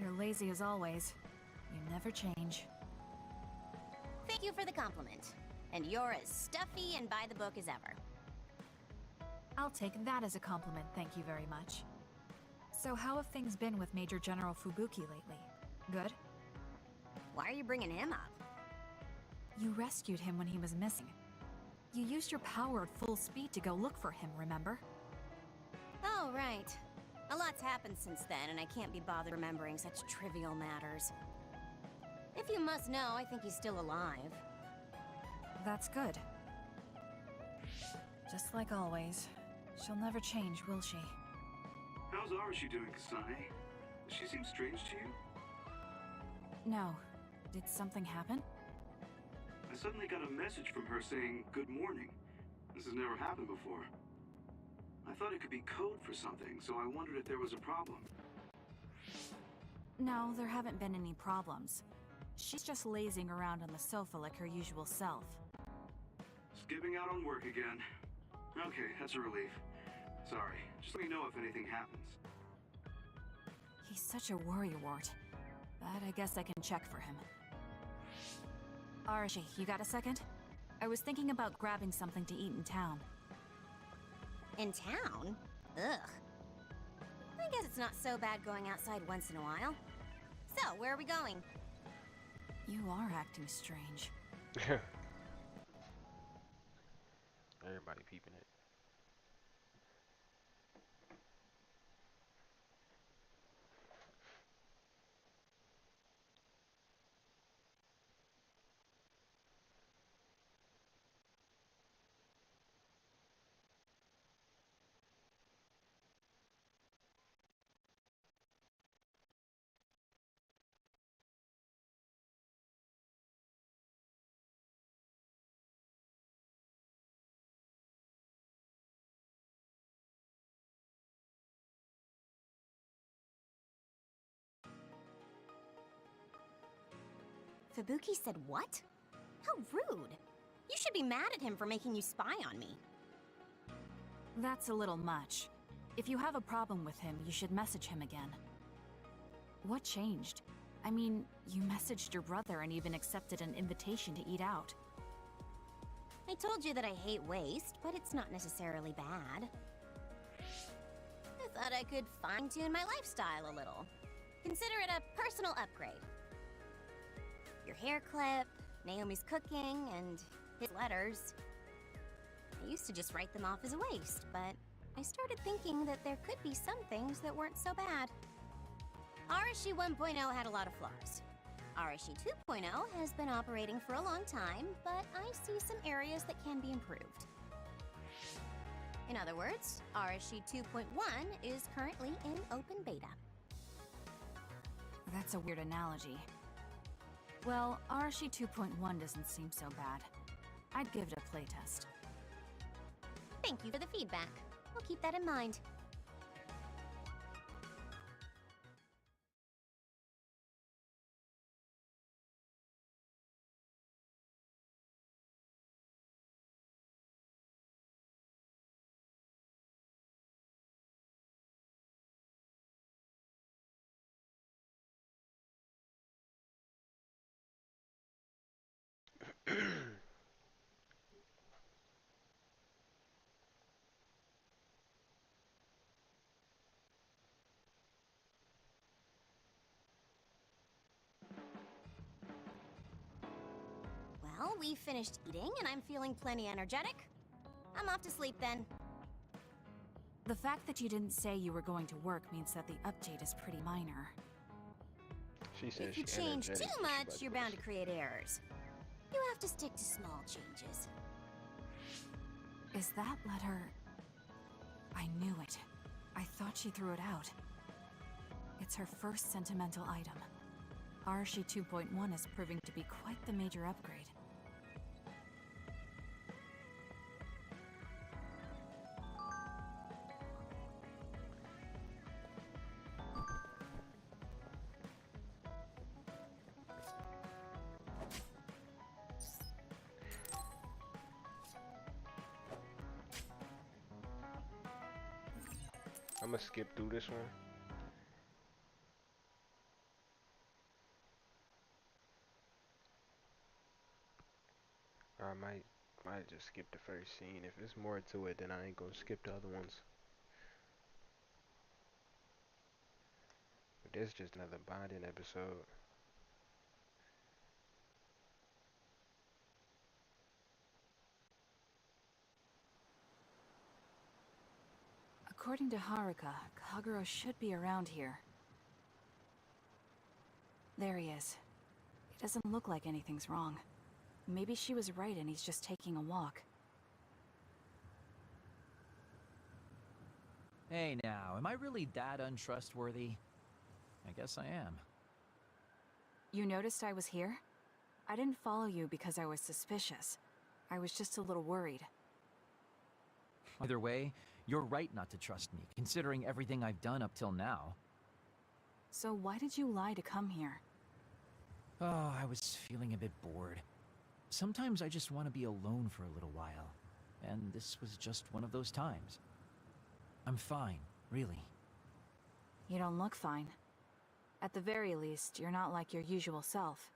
You're lazy as always. You never change. Thank you for the compliment. And you're as stuffy and by the book as ever. I'll take that as a compliment, thank you very much. So how have things been with Major General Fubuki lately? Good? Why are you bringing him up? You rescued him when he was missing. You used your power at full speed to go look for him, remember? Oh, right. A lot's happened since then, and I can't be bothered remembering such trivial matters. If you must know, I think he's still alive. That's good. Just like always. She'll never change, will she? How's Arashi doing, Kasane? Does she seem strange to you? No. Did something happen? I suddenly got a message from her saying, "Good morning." This has never happened before. I thought it could be code for something, so I wondered if there was a problem. No, there haven't been any problems. She's just lazing around on the sofa like her usual self. Skipping out on work again. Okay, that's a relief. Sorry, just let me know if anything happens. He's such a worrywart, but I guess I can check for him. Arashi, you got a second? I was thinking about grabbing something to eat in town. In town? Ugh. I guess it's not so bad going outside once in a while. So, where are we going? You are acting strange. Everybody peeping it. Fubuki said what? How rude. You should be mad at him for making you spy on me. That's a little much. If you have a problem with him, you should message him again. What changed? I mean, you messaged your brother and even accepted an invitation to eat out. I told you that I hate waste, but it's not necessarily bad. I thought I could fine-tune my lifestyle a little. Consider it a personal upgrade. Your hair clip, Naomi's cooking, and his letters. I used to just write them off as a waste, but I started thinking that there could be some things that weren't so bad. Arashi 1.0 had a lot of flaws. Arashi 2.0 has been operating for a long time, but I see some areas that can be improved. In other words, Arashi 2.1 is currently in open beta. That's a weird analogy. Well, Arashi 2.1 doesn't seem so bad. I'd give it a playtest. Thank you for the feedback. I'll keep that in mind. Well, we finished eating and I'm feeling plenty energetic. I'm off to sleep then. The fact that you didn't say you were going to work means that the update is pretty minor. She says if you she's change energetic, too but she about much, to you're go to bound to sleep. create errors. You have to stick to small changes. Is that letter... I knew it. I thought she threw it out. It's her first sentimental item. Arashi 2.1 is proving to be quite the major upgrade. I'm gonna skip through this one. Or I might just skip the first scene. If there's more to it, then I ain't gonna skip the other ones. But this is just another bonding episode. According to Haruka, Kagero should be around here. There he is. It doesn't look like anything's wrong. Maybe she was right and he's just taking a walk. Hey now, am I really that untrustworthy? I guess I am. You noticed I was here? I didn't follow you because I was suspicious. I was just a little worried. Either way, you're right not to trust me, considering everything I've done up till now. So why did you lie to come here? Oh, I was feeling a bit bored. Sometimes I just want to be alone for a little while. And this was just one of those times. I'm fine, really. You don't look fine. At the very least, you're not like your usual self.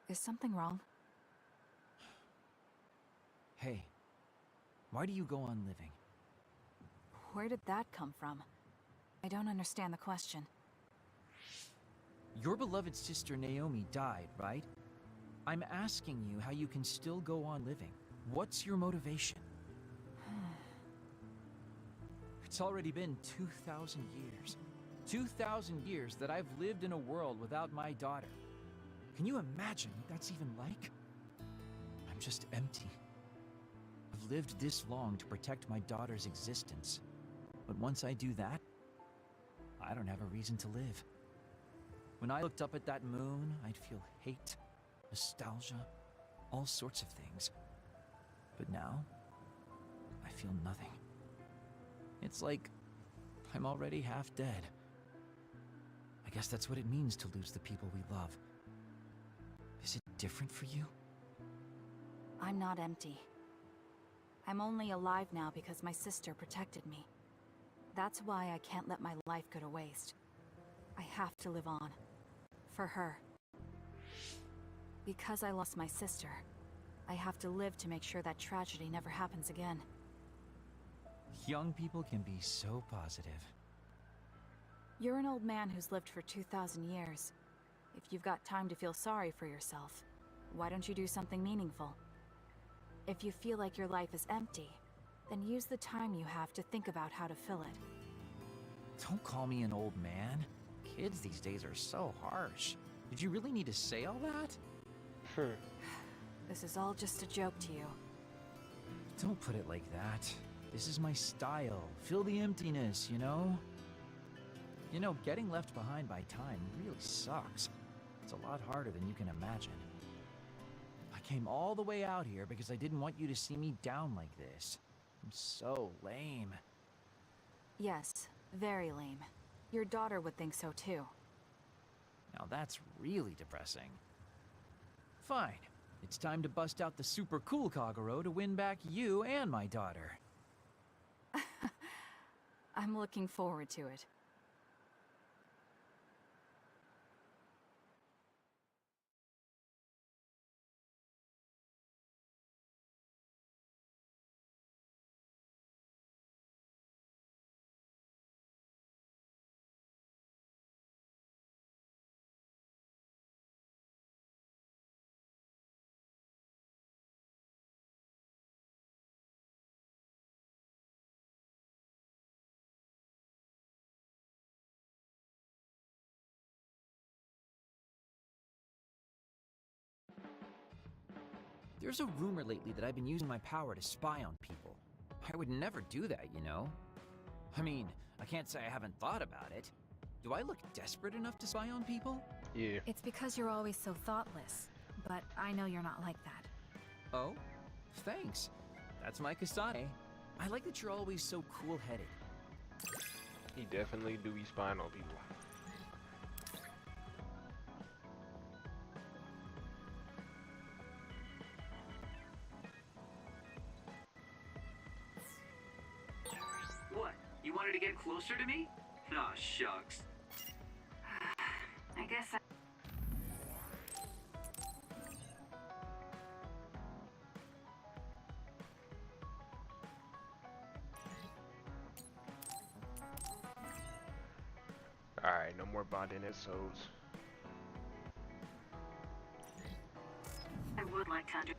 Is something wrong? Hey, why do you go on living? Where did that come from? I don't understand the question. Your beloved sister Naomi died, right? I'm asking you how you can still go on living. What's your motivation? It's already been 2,000 years. 2,000 years that I've lived in a world without my daughter. Can you imagine what that's even like? I'm just empty. I've lived this long to protect my daughter's existence. But once I do that, I don't have a reason to live. When I looked up at that moon, I'd feel hate, nostalgia, all sorts of things. But now, I feel nothing. It's like I'm already half dead. I guess that's what it means to lose the people we love. Is it different for you? I'm not empty. I'm only alive now because my sister protected me. That's why I can't let my life go to waste. I have to live on. For her. Because I lost my sister, I have to live to make sure that tragedy never happens again. Young people can be so positive. You're an old man who's lived for 2,000 years. If you've got time to feel sorry for yourself, why don't you do something meaningful? If you feel like your life is empty, then use the time you have to think about how to fill it. Don't call me an old man. Kids these days are so harsh. Did you really need to say all that? This is all just a joke to you. Don't put it like that. This is my style. Fill the emptiness, you know? You know, getting left behind by time really sucks. It's a lot harder than you can imagine. I came all the way out here because I didn't want you to see me down like this. I'm so lame. Yes, very lame. Your daughter would think so too. Now that's really depressing. Fine. It's time to bust out the super cool Kagero to win back you and my daughter. I'm looking forward to it. There's a rumor lately that I've been using my power to spy on people. I would never do that, you know? I mean, I can't say I haven't thought about it. Do I look desperate enough to spy on people? Yeah. It's because you're always so thoughtless, but I know you're not like that. Oh? Thanks. That's my Kasane. I like that you're always so cool-headed. He definitely do be spying on people. What? You wanted to get closer to me? Aw, shucks. I guess Alright, no more bonding episodes. I would like to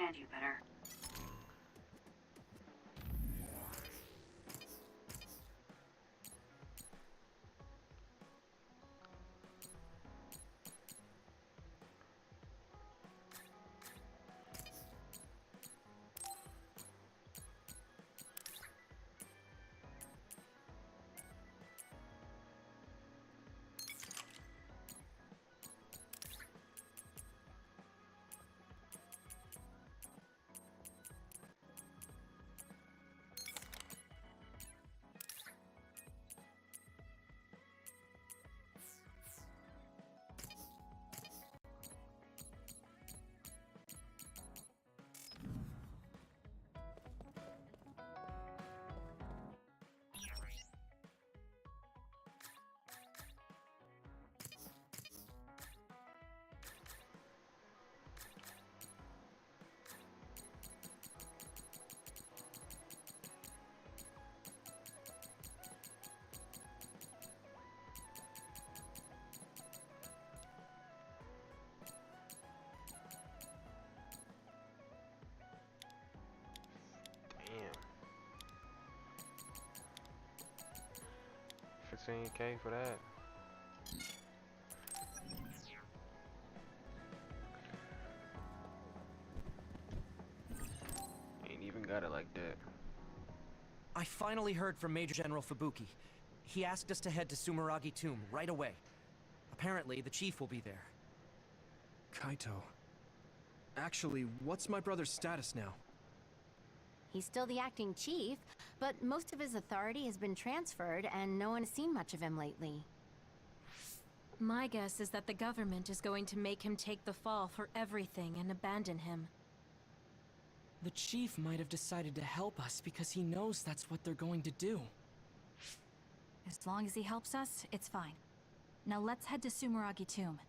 understand you better. Damn. 15K for that. Ain't even got it like that. I finally heard from Major General Fubuki. He asked us to head to Sumeragi Tomb right away. Apparently, the chief will be there. Kaito. Actually, what's my brother's status now? He's still the acting chief, but most of his authority has been transferred and no one has seen much of him lately. My guess is that the government is going to make him take the fall for everything and abandon him. The chief might have decided to help us because he knows that's what they're going to do. As long as he helps us, it's fine. Now let's head to Sumeragi Tomb.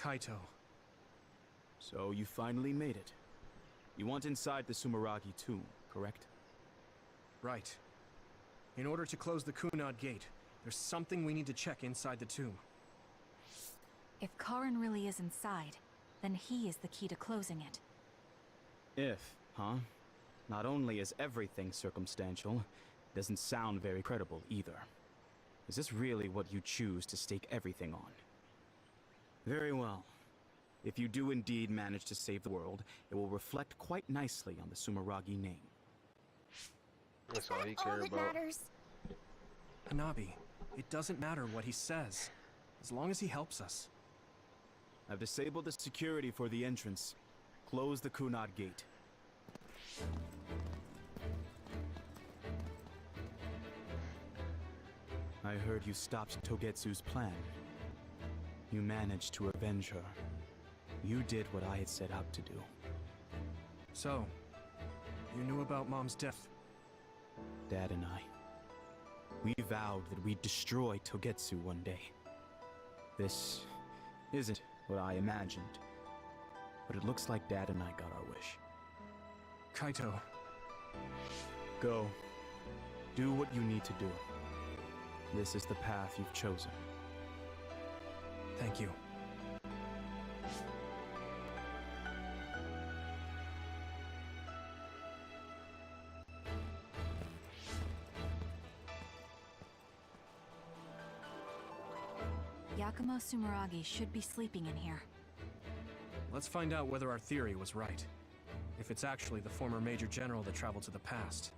Kaito. So you finally made it. You want inside the Sumeragi tomb, correct? Right. In order to close the Kunad gate, there's something we need to check inside the tomb. If Karin really is inside, then he is the key to closing it. If, huh? Not only is everything circumstantial, Doesn't sound very credible either. Is this really what you choose to stake everything on? Very well. If you do indeed manage to save the world, it will reflect quite nicely on the Sumeragi name. That's all he cares about. Hanabi, it doesn't matter what he says, as long as he helps us. I've disabled the security for the entrance. Close the Kunad gate. I heard you stopped Togetsu's plan. You managed to avenge her. You did what I had set out to do. So, you knew about Mom's death? Dad and I. We vowed that we'd destroy Togetsu one day. This isn't what I imagined. But it looks like Dad and I got our wish. Kaito. Go. Do what you need to do. This is the path you've chosen. Thank you. Yakumo Sumeragi should be sleeping in here. Let's find out whether our theory was right. If it's actually the former Major General that traveled to the past.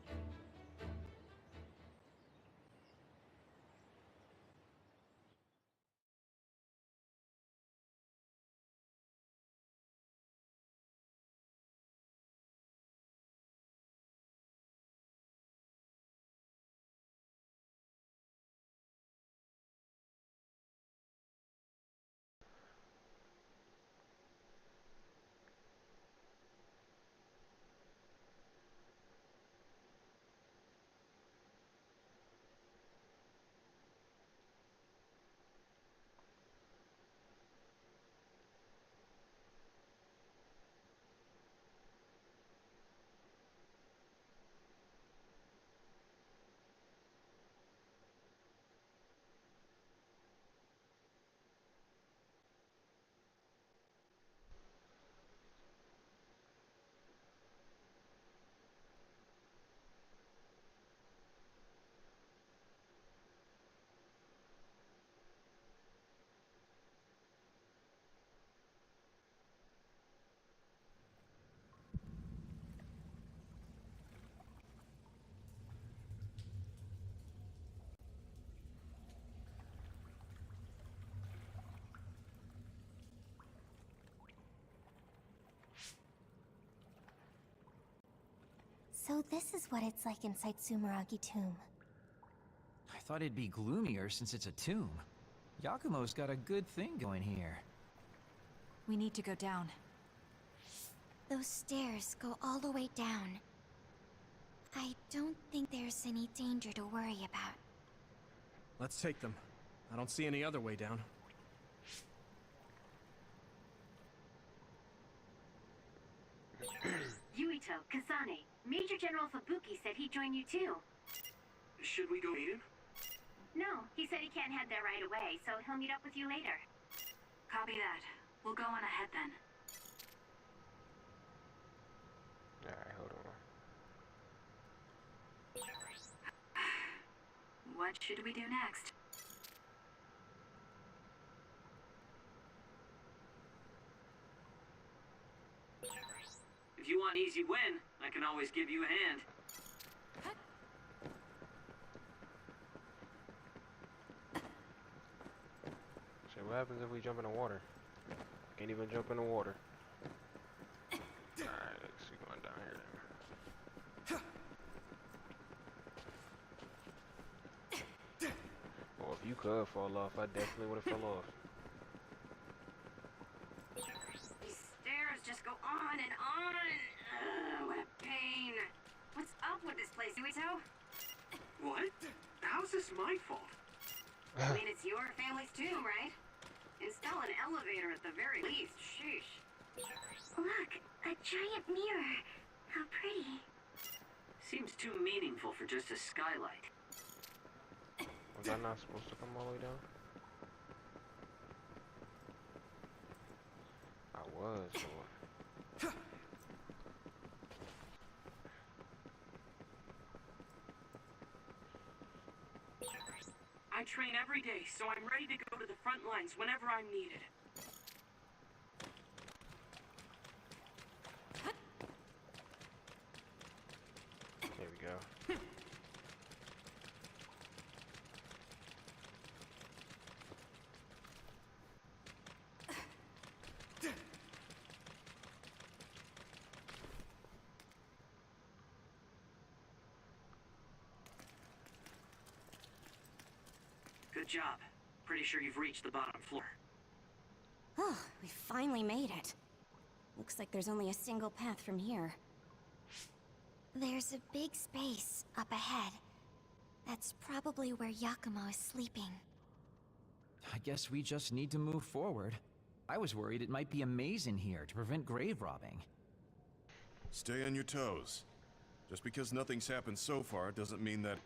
So this is what it's like inside Sumeragi Tomb. I thought it'd be gloomier since it's a tomb. Yakumo's got a good thing going here. We need to go down. Those stairs go all the way down. I don't think there's any danger to worry about. Let's take them. I don't see any other way down. Yuito, Kasane, Major General Fubuki said he'd join you too. Should we go meet him? No, he said he can't head there right away, so he'll meet up with you later. Copy that. We'll go on ahead then. Alright, hold on. What should we do next? If you want an easy win, I can always give you a hand. So what happens if we jump in the water? Can't even jump in the water. Alright, let's see going down here then. Well, if you could fall off, I definitely would have fell off. These stairs just go on and on. Ugh, what a pain. What's up with this place, Yuito? What? How's this my fault? I mean, it's your family's too, right? Install an elevator at the very least. Sheesh. Look, a giant mirror. How pretty. Seems too meaningful for just a skylight. Was I not supposed to come all the way down? I was, boy. I train every day, so I'm ready to go to the front lines whenever I'm needed. There we go. Good job. Pretty sure you've reached the bottom floor. Oh, we finally made it. Looks like there's only a single path from here. There's a big space up ahead. That's probably where Yakumo is sleeping. I guess we just need to move forward. I was worried it might be a maze in here to prevent grave robbing. Stay on your toes. Just because nothing's happened so far doesn't mean that...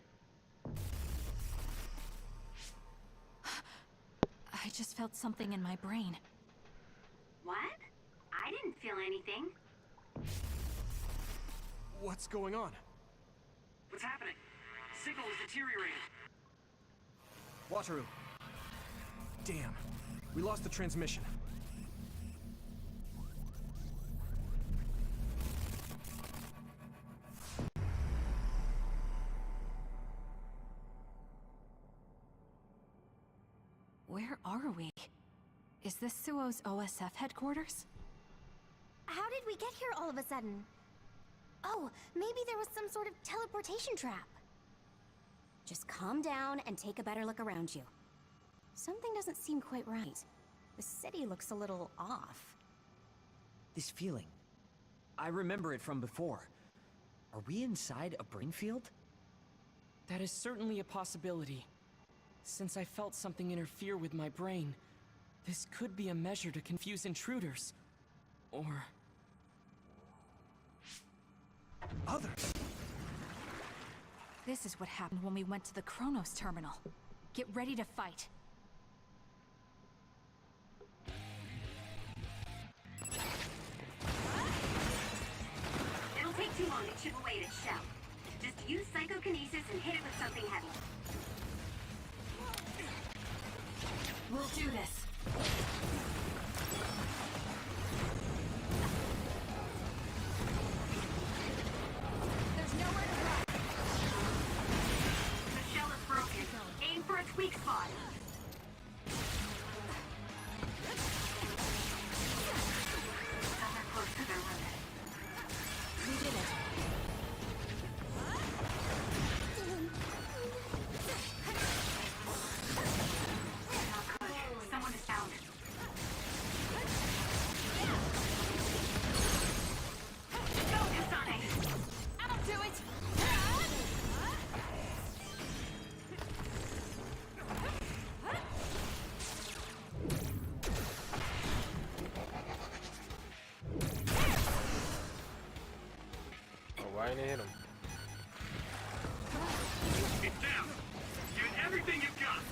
I just felt something in my brain. What? I didn't feel anything. What's going on? What's happening? Signal is deteriorating. Wataru. Damn. We lost the transmission. Where are we? Is this Suo's OSF headquarters? How did we get here all of a sudden? Oh, maybe there was some sort of teleportation trap. Just calm down and take a better look around you. Something doesn't seem quite right. The city looks a little off. This feeling. I remember it from before. Are we inside a brain field? That is certainly a possibility. Since I felt something interfere with my brain, this could be a measure to confuse intruders. Or... others. This is what happened when we went to the Chronos terminal. Get ready to fight. It'll take too long to chip away at its shell. Just use psychokinesis and hit it with something heavy. We'll do this. There's nowhere to run. The shell is broken. Aim for its weak spot. They're close to their limit. We did it. Someone is down. Go, Kasane! I'll do it! Oh, why didn't it hit him? It's down. Give it everything you've got.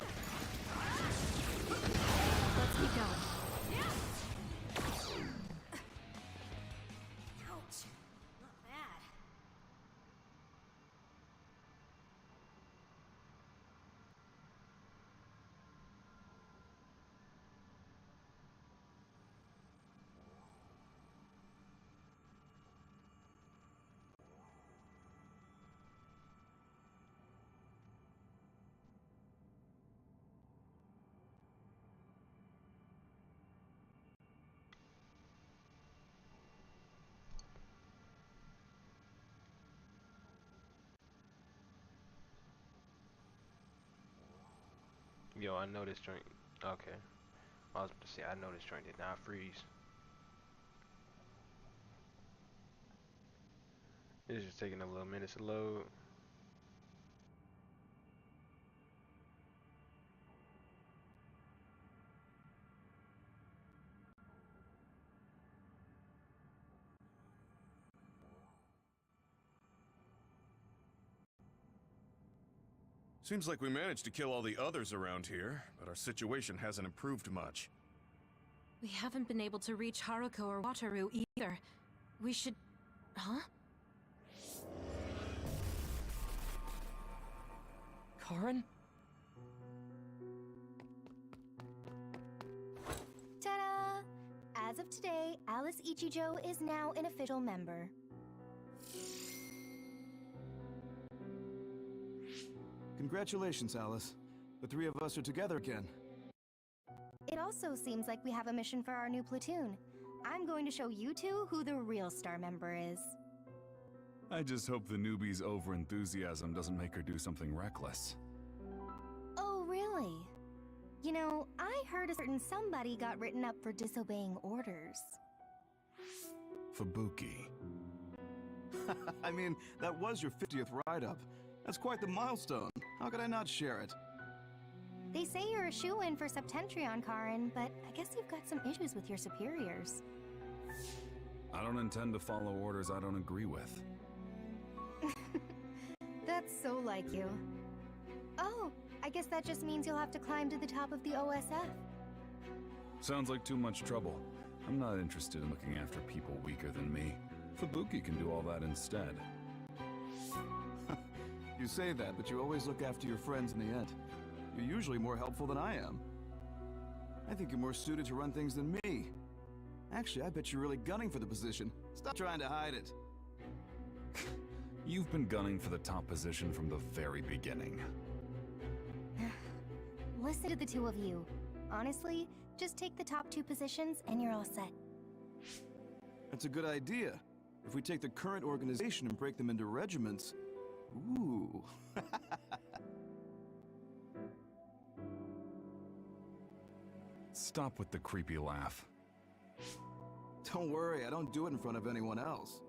Let's keep going. Ouch. Not bad. Yo, I know this joint. Okay. I was about to say, I know this joint did not freeze. It's just taking a little minute to load. Seems like we managed to kill all the others around here, but our situation hasn't improved much. We haven't been able to reach Haruko or Wataru either. We should... Huh? Karen? As of today, Alice Ichijo is now an official member. Congratulations, Alice. The three of us are together again. It also seems like we have a mission for our new platoon. I'm going to show you two who the real star member is. I just hope the newbie's overenthusiasm doesn't make her do something reckless. Oh, really? You know, I heard a certain somebody got written up for disobeying orders. Fubuki. I mean, that was your 50th write-up. That's quite the milestone. How could I not share it? They say you're a shoo-in for Septentrion, Karin, but I guess you've got some issues with your superiors. I don't intend to follow orders I don't agree with. That's so like you. Oh, I guess that just means you'll have to climb to the top of the OSF. Sounds like too much trouble. I'm not interested in looking after people weaker than me. Fubuki can do all that instead. You say that, but you always look after your friends in the end. You're usually more helpful than I am. I think you're more suited to run things than me. Actually, I bet you're really gunning for the position. Stop trying to hide it. You've been gunning for the top position from the very beginning. Listen to the two of you. Honestly, just take the top 2 positions and you're all set. That's a good idea. If we take the current organization and break them into regiments... Ooh. Stop with the creepy laugh. Don't worry, I don't do it in front of anyone else.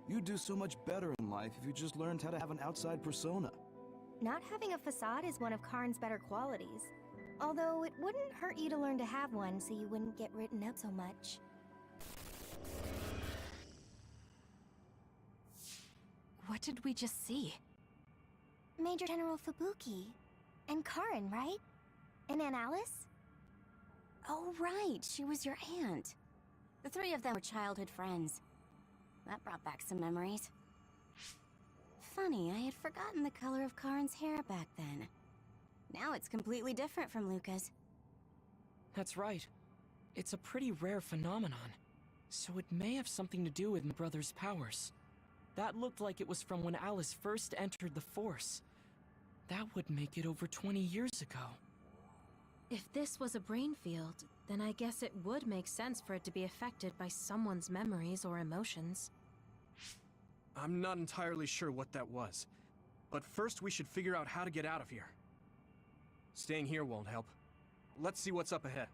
You'd do so much better in life if you just learned how to have an outside persona. Not having a facade is one of Karn's better qualities. Although it wouldn't hurt you to learn to have one so you wouldn't get written up so much. What did we just see? Major General Fubuki. And Karin, right? And Aunt Alice? Oh, right, she was your aunt. The 3 of them were childhood friends. That brought back some memories. Funny, I had forgotten the color of Karin's hair back then. Now it's completely different from Luca's. That's right. It's a pretty rare phenomenon. So it may have something to do with my brother's powers. That looked like it was from when Alice first entered the Force. That would make it over 20 years ago. If this was a brain field, then I guess it would make sense for it to be affected by someone's memories or emotions. I'm not entirely sure what that was. But first we should figure out how to get out of here. Staying here won't help. Let's see what's up ahead.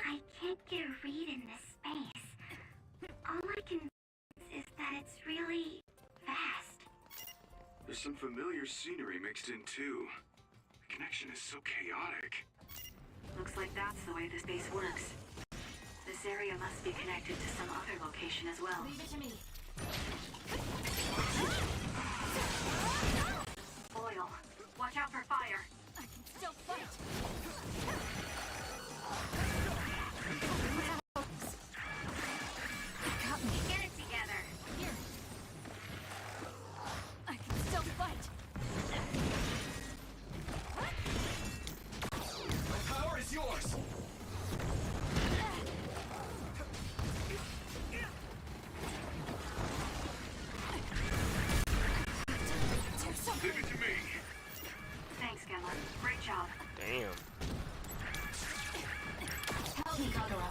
I can't get a read in this space. All I can is that it's really vast. There's some familiar scenery mixed in too. The connection is so chaotic. Looks like that's the way the space works. This area must be connected to some other location as well. Leave it to me. Oil. Watch out for fire. I can still fight. Got me. Get it together. Here. I can still fight. My power is yours! Leave it to me. Thanks, Gemma. Great job. Damn. Help me, Kagura.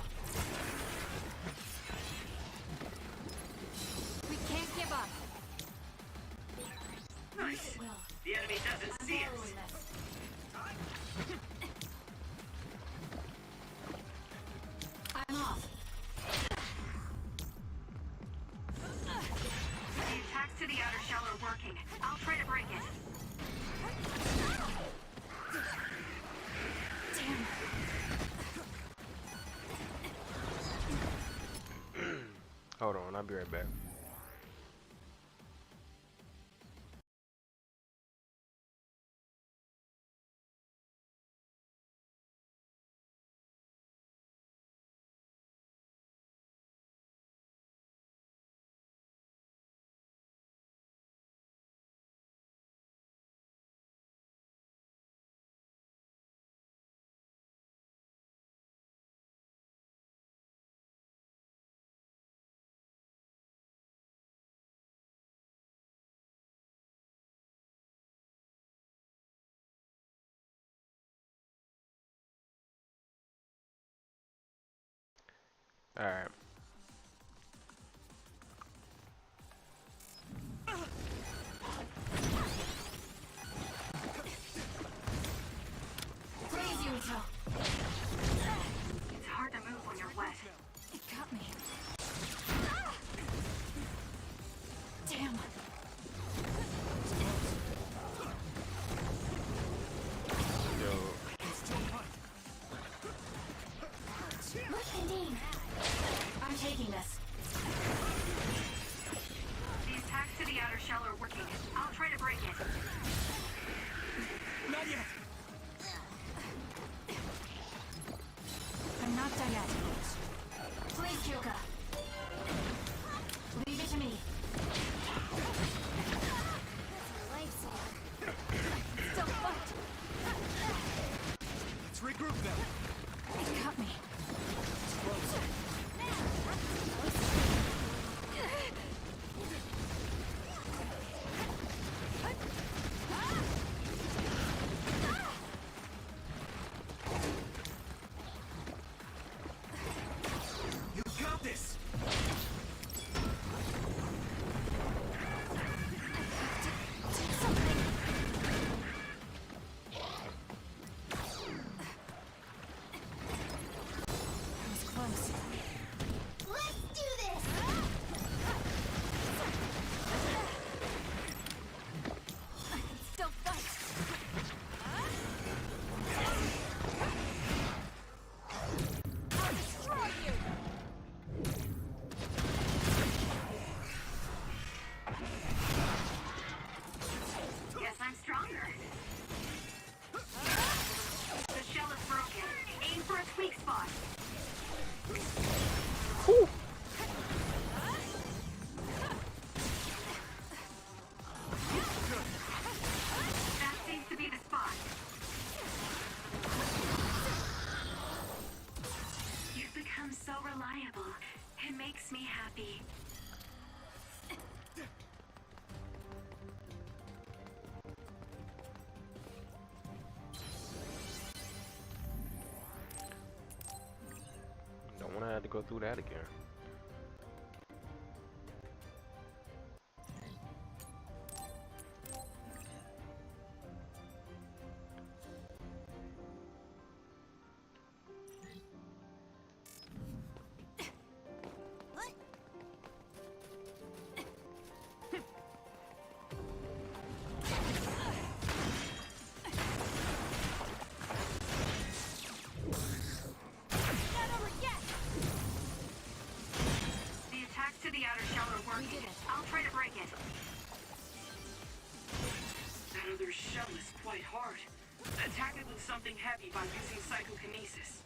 We can't give up. Nice. The enemy doesn't see us. I'm off. The attacks to the outer shell are working. I'll try to break it. Damn. Hold on, I'll be right back. Alright. It's hard to move when you're wet. It got me. Damn. Look, Nadine. I'm taking this. The attacks to the outer shell are working. I'll try to break it. Not yet. I'm not done yet. Please, Kyoka. Leave it to me. Still fight. Let's regroup them. It got me. You got this. Let's do this! I can still fight. I'll destroy you! Guess I'm stronger. The shell is broken. Aim for its weak spot. That seems to be the spot. You've become so reliable. It makes me happy. Don't want to have to go through that again. Not over yet! The attacks to the outer shell are working. I'll try to break it. That other shell is quite hard. Attack it with something heavy by using psychokinesis.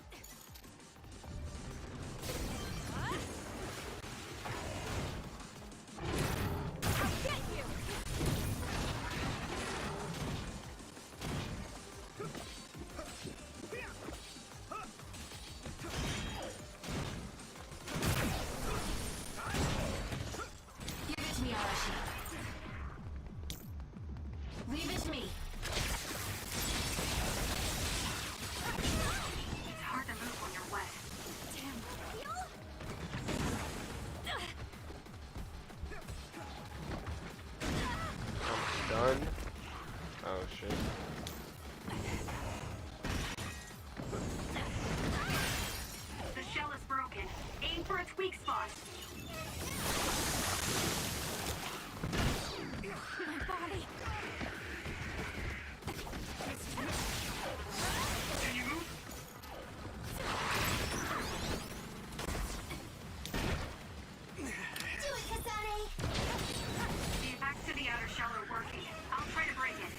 I'll get you! Give it to me, Arashi. Leave it to me. It's hard to move when you're wet. I'm done. Oh shit. The shell is broken. Aim for its weak spot. My body. Can you move? Do it, Kasane! The attacks to the outer shell are working. I'll try to break it.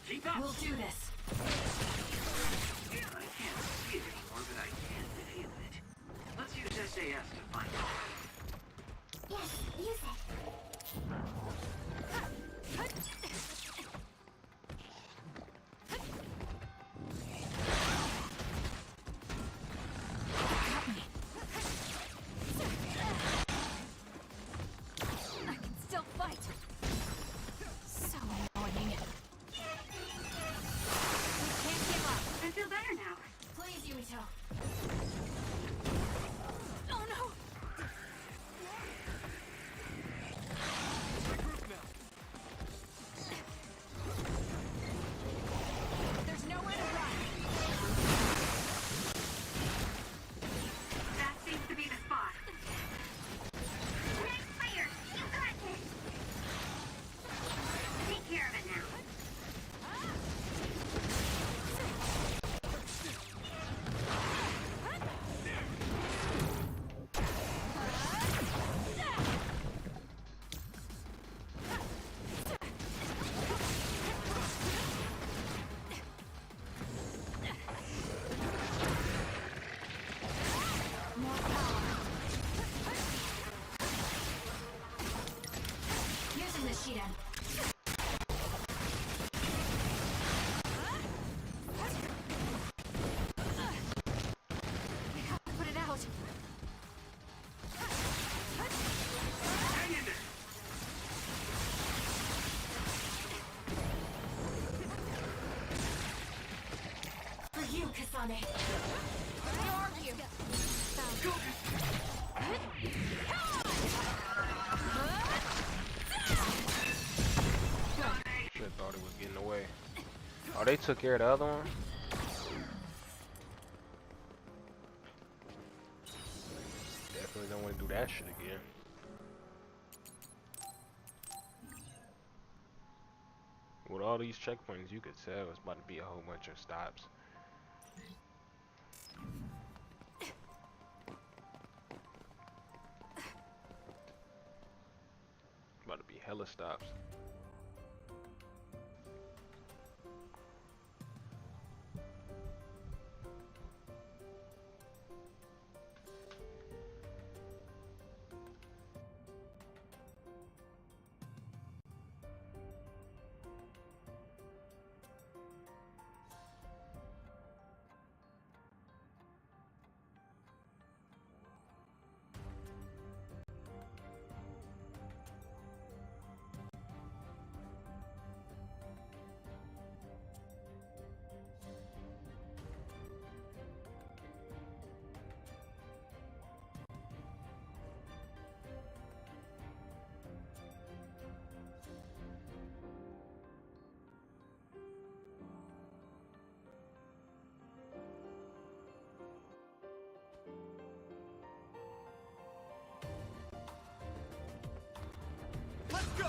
Keep up! We'll do this. I can't see it anymore, but I can feel it. Let's use SAS to find out. Yes, use it. I can still fight. Yuito. Oh no! There's nowhere to run. That seems to be the spot. Next fire! You got this! Take care of it now. Using the Shidan. Put it out. Hang in there! For you, Kasane. Where are you? Shit, thought it was getting away. Oh, they took care of the other one? Definitely don't want to do that shit again. With all these checkpoints, you could tell it's about to be a whole bunch of stops. About to be hella stops. Let's go!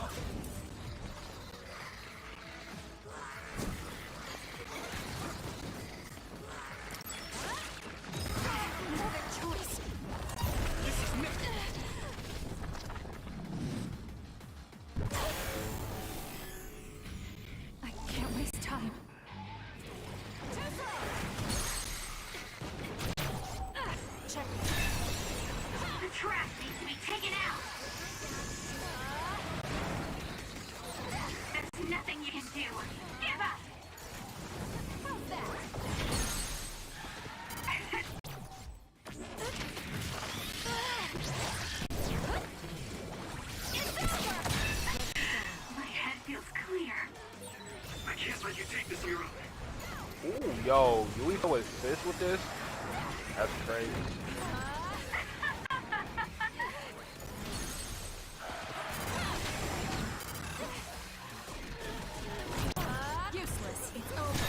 No other choice. This is me! I can't waste time. Check. The trash needs to be taken out. There's nothing you can do. Give up. How's that? My head feels clear. I can't let you take this on your own. Ooh, yo, Yuito assist with this? That's crazy. Useless. It's over.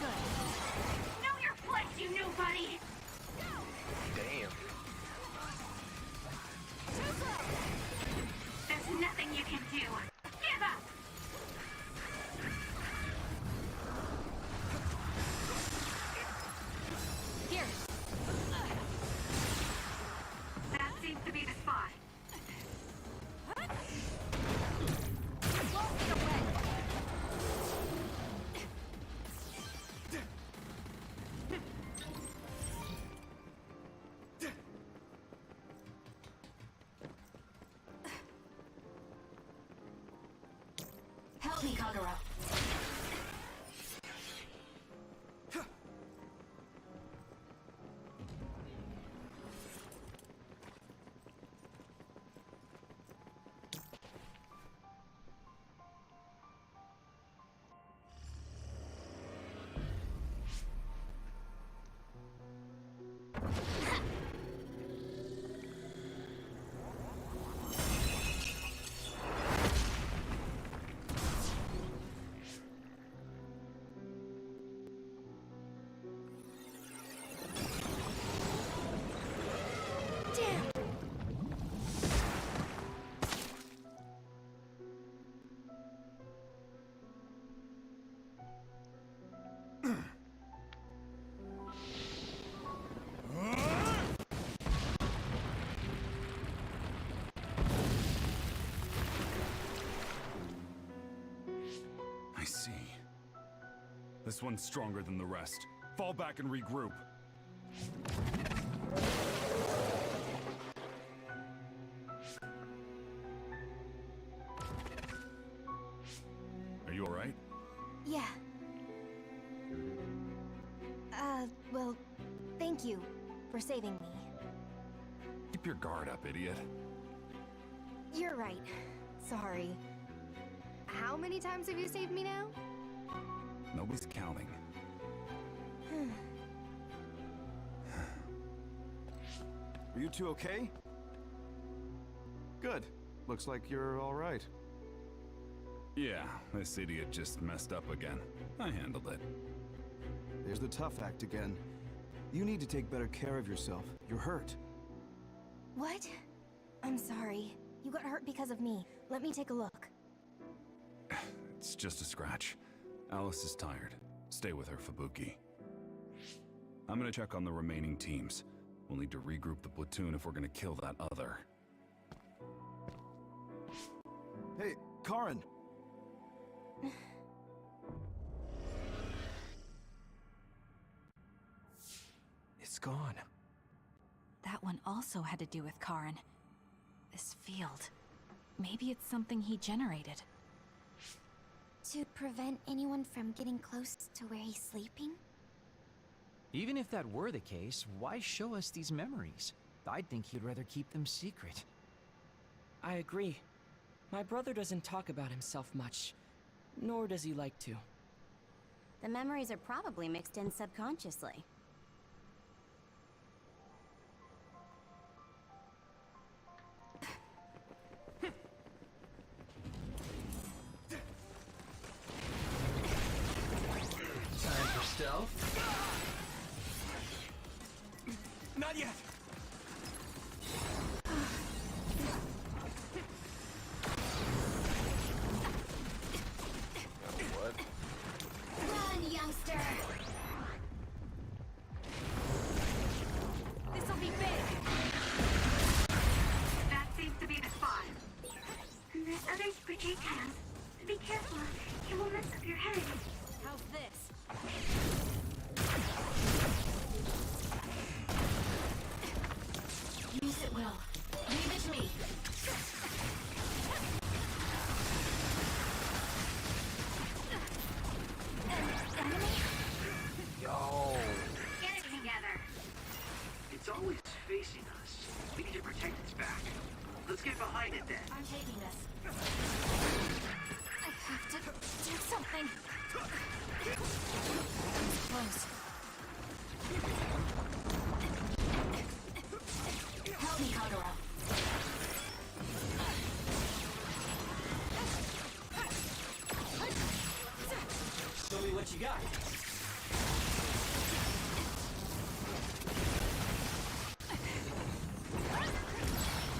Good. Know your place, you nobody. Damn. There's nothing you can do. Give up. Here. That seems to be the spot. Won't get away. Help me, Kagura. This one's stronger than the rest. Fall back and regroup. Are you alright? Yeah. Well, thank you for saving me. Keep your guard up, idiot. You're right. Sorry. How many times have you saved me now? Nobody's counting. Are you two okay? Good. Looks like you're all right. Yeah, this idiot just messed up again. I handled it. There's the tough act again. You need to take better care of yourself. You're hurt. What? I'm sorry. You got hurt because of me. Let me take a look. It's just a scratch. Alice is tired. Stay with her, Fubuki. I'm gonna check on the remaining teams. We'll need to regroup the platoon if we're gonna kill that other. Hey, Karin! It's gone. That one also had to do with Karin. This field. Maybe it's something he generated. To prevent anyone from getting close to where he's sleeping? Even if that were the case, why show us these memories? I'd think he'd rather keep them secret. I agree. My brother doesn't talk about himself much, nor does he like to. The memories are probably mixed in subconsciously. Time for stealth? Not yet! What? Run, youngster! This'll be big! That seems to be the spot. There's other projectiles. Be careful. It will mess up your head. How's this? Use it well. Leave it to me. Yo. Get it together. It's always facing us. We need to protect its back. Let's get behind it then. I'm taking this. I have to do something. Close. Help me, Kagura. Show me what you got.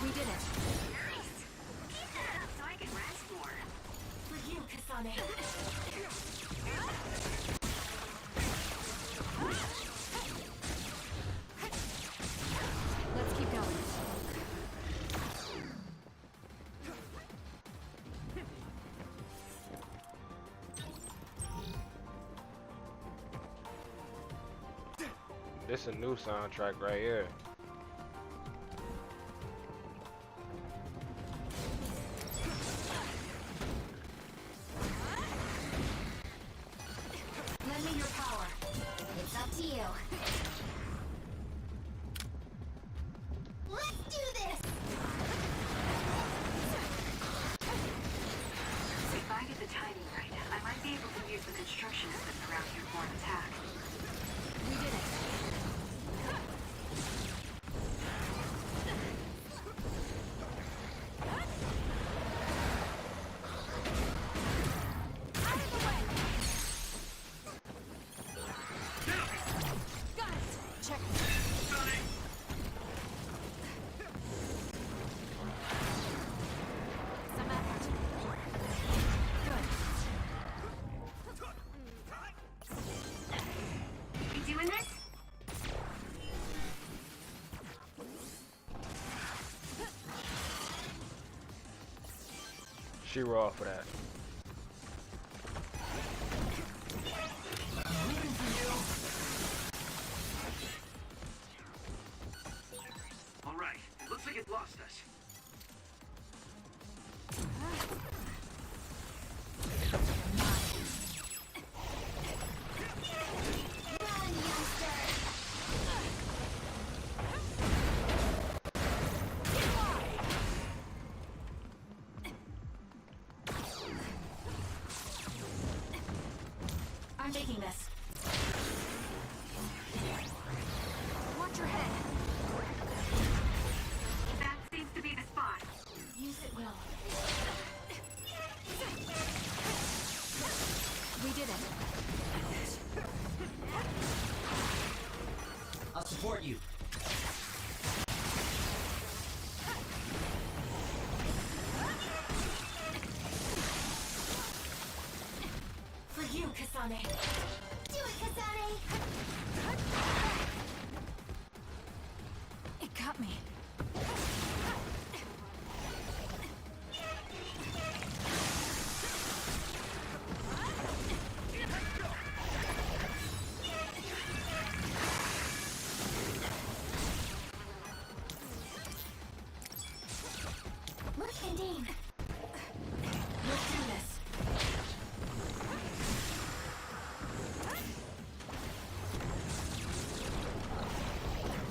We did it. Nice. Keep that up so I can rest more. For you, Kasane. Let's keep going. This a new soundtrack right here. Lend me your power. It's up to you. Let's do this! If I get the timing right, I might be able to use the construction equipment around here for an attack. We did it. Out of the way! Got it! Check. Some effort. Good. You doing this? She raw for that. they've lost us. I'm taking this. Watch your head. That seems to be the spot. Use it well. We did it. I'll support you. For you, Kasane. Do it, Kasane! It got me. Look, Indeed. Let's do this.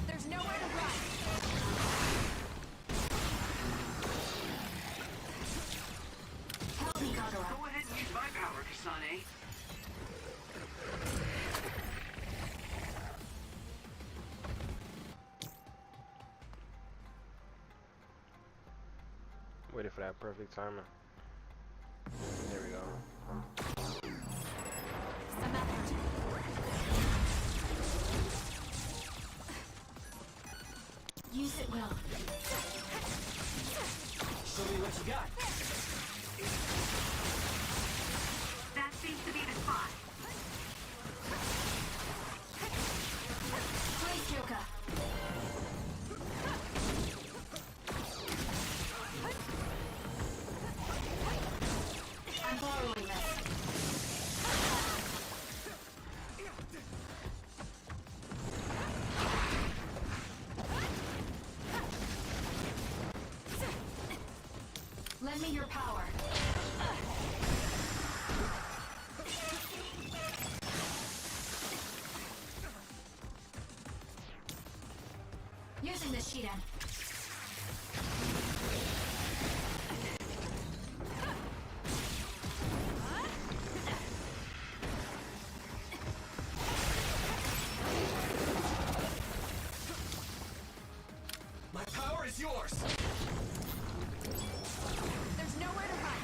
There's nowhere to run. Help me, Kagura. Go ahead and use my power, Kasane. Waited for that perfect timing. There we go. Some effort. Use it well. Show me what you got. That seems to be the spot. Please, Joka. I'm borrowing this. Lend me your power. Using the Shidan. My power is yours. There's nowhere to run.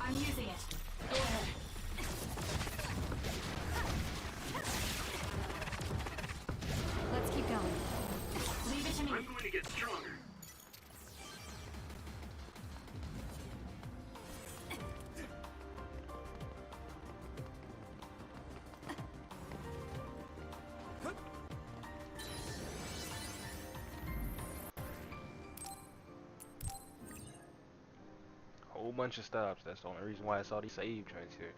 I'm using it. Go ahead. Let's keep going. Leave it to me. I'm going to get stronger. Whole bunch of stops. That's the only reason why I saw these save joints here.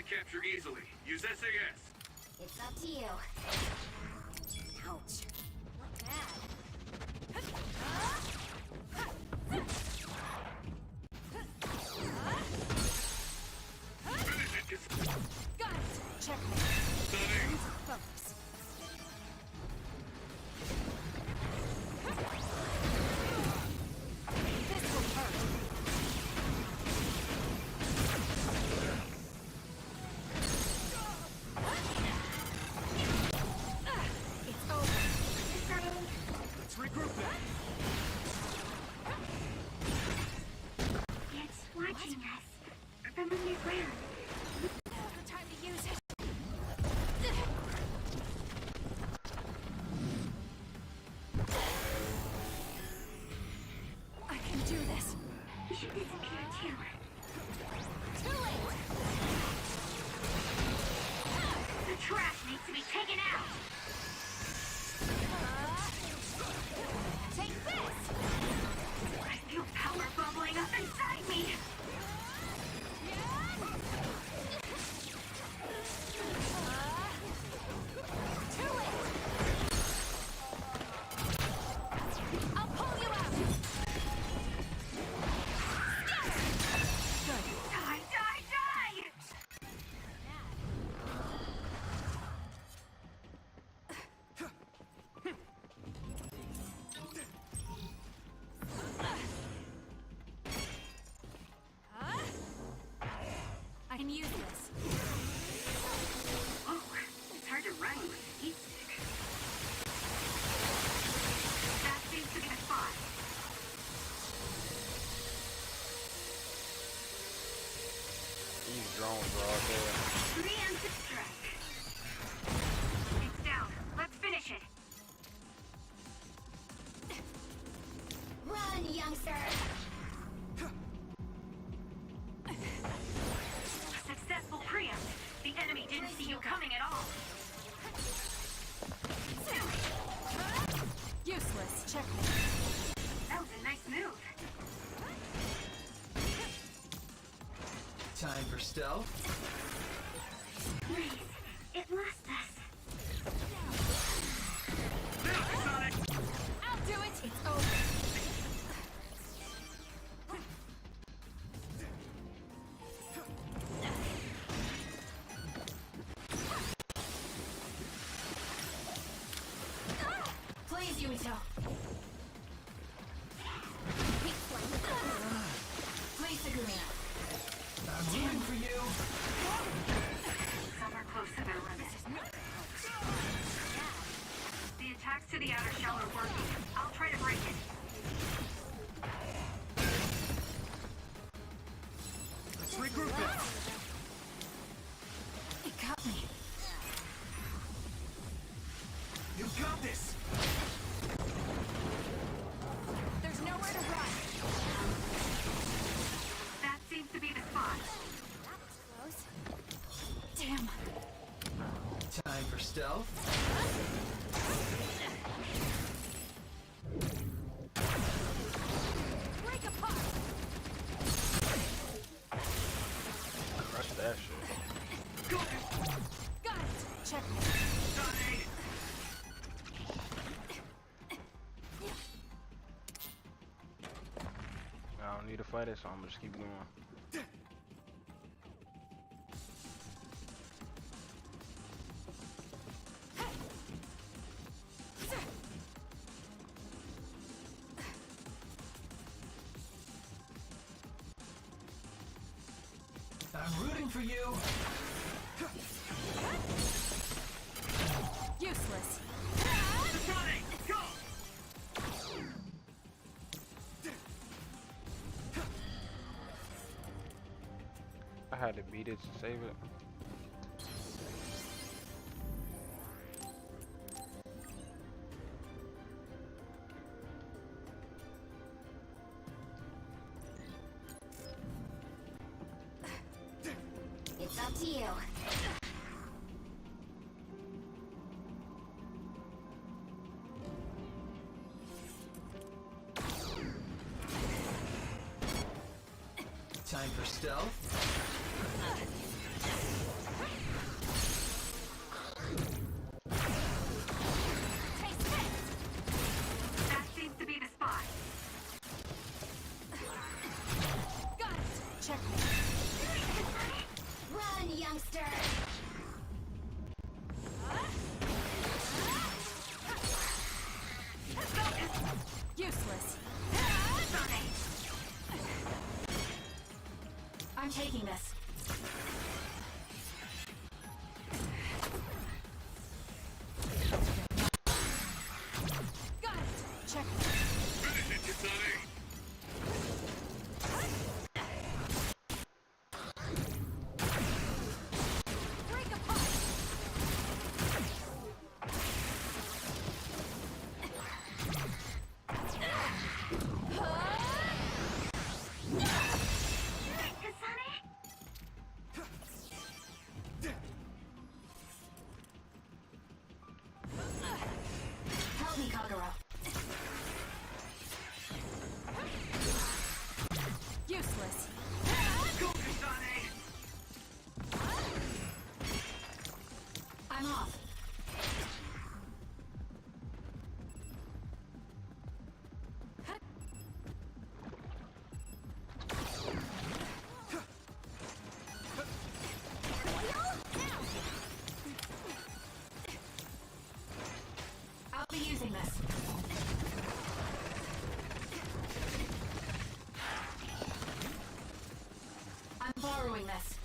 to capture easily. Use SAS. It's up to you. Ouch. Not bad. Got it! Check. Stunning. Focus. This will hurt. It's over. Let's regroup then. It's watching us from underground. Now's the time to use it. I can do this. You should disappear too. Too late. The trash needs to be taken out. Take this. I feel power bubbling up inside me. Too late. I'll pull you out. Good. Die, die, die! I can use this. Oh, it's hard to run with a heat stick. That seems to be the spot. These drones are all there. Preemptive strike. It's down. Let's finish it. Run, youngster! Successful preempt. The enemy didn't see you coming at all. Useless. Check. That was a nice move. Time for stealth. Please, it lost us. I'll do it. It's over. Please, Yumito. Please, Sagumina. I'm rooting for you. Some are close to their limit. The attacks to the outer shell are working. I'll try to break it. Let's regroup then. It got me. You got this. There's nowhere to run. That seems to be the spot. That was close. Damn. Time for stealth. Break apart. Crush that shit. Got it. Check. I don't need to fight it, so I'm gonna just keep going. I'm rooting for you. Useless. Go! I had to beat it to save it. It's up to you. Time for stealth. youngster! Useless. I'm taking this. Got it. Check. Finish it, Kasane! Break apart. Help me, Kagura. Useless. Go, Kasane! I'm off. I'll be using this. I'm borrowing this.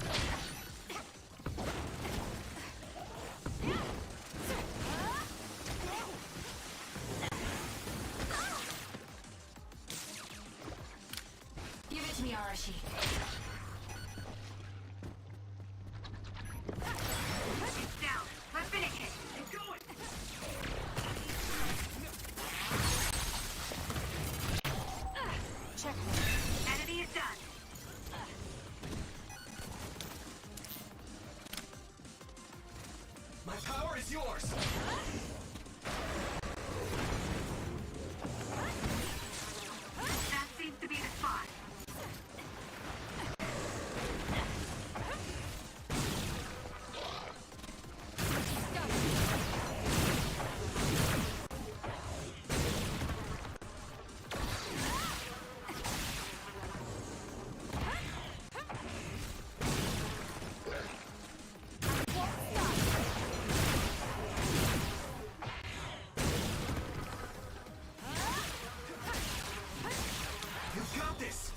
Give it to me, Arashi. It's down. Let's finish it. Keep going. Check. Enemy is done. My power is yours! That seems to be the spot. You got this!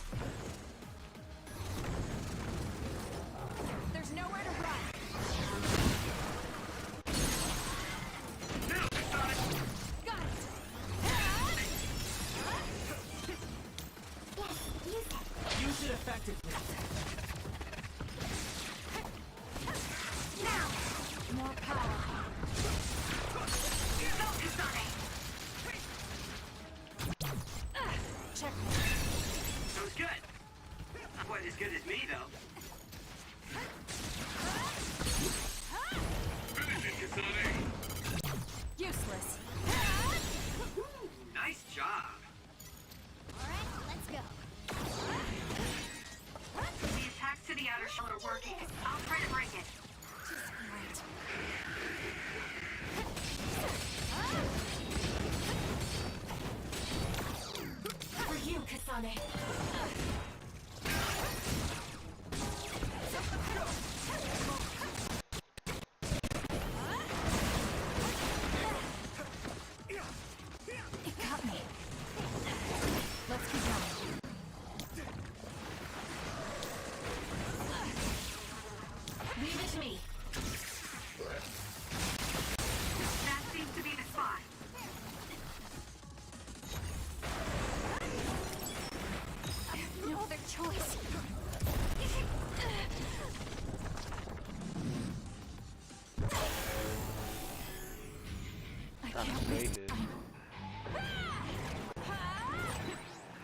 There's nowhere to run. Got it. Use it effectively. More power. Go, Kasane! Check. That was good. Not quite as good as me, though. Finish it, Kasane! Useless. Nice job. Alright, let's go. The attacks to the outer shell are working. I'll try to break it. Right. For you, Kasane. It got me. Let's keep going. Leave it to me. That seems to be the spot. I have no other choice. I Trying to can't save waste this. time.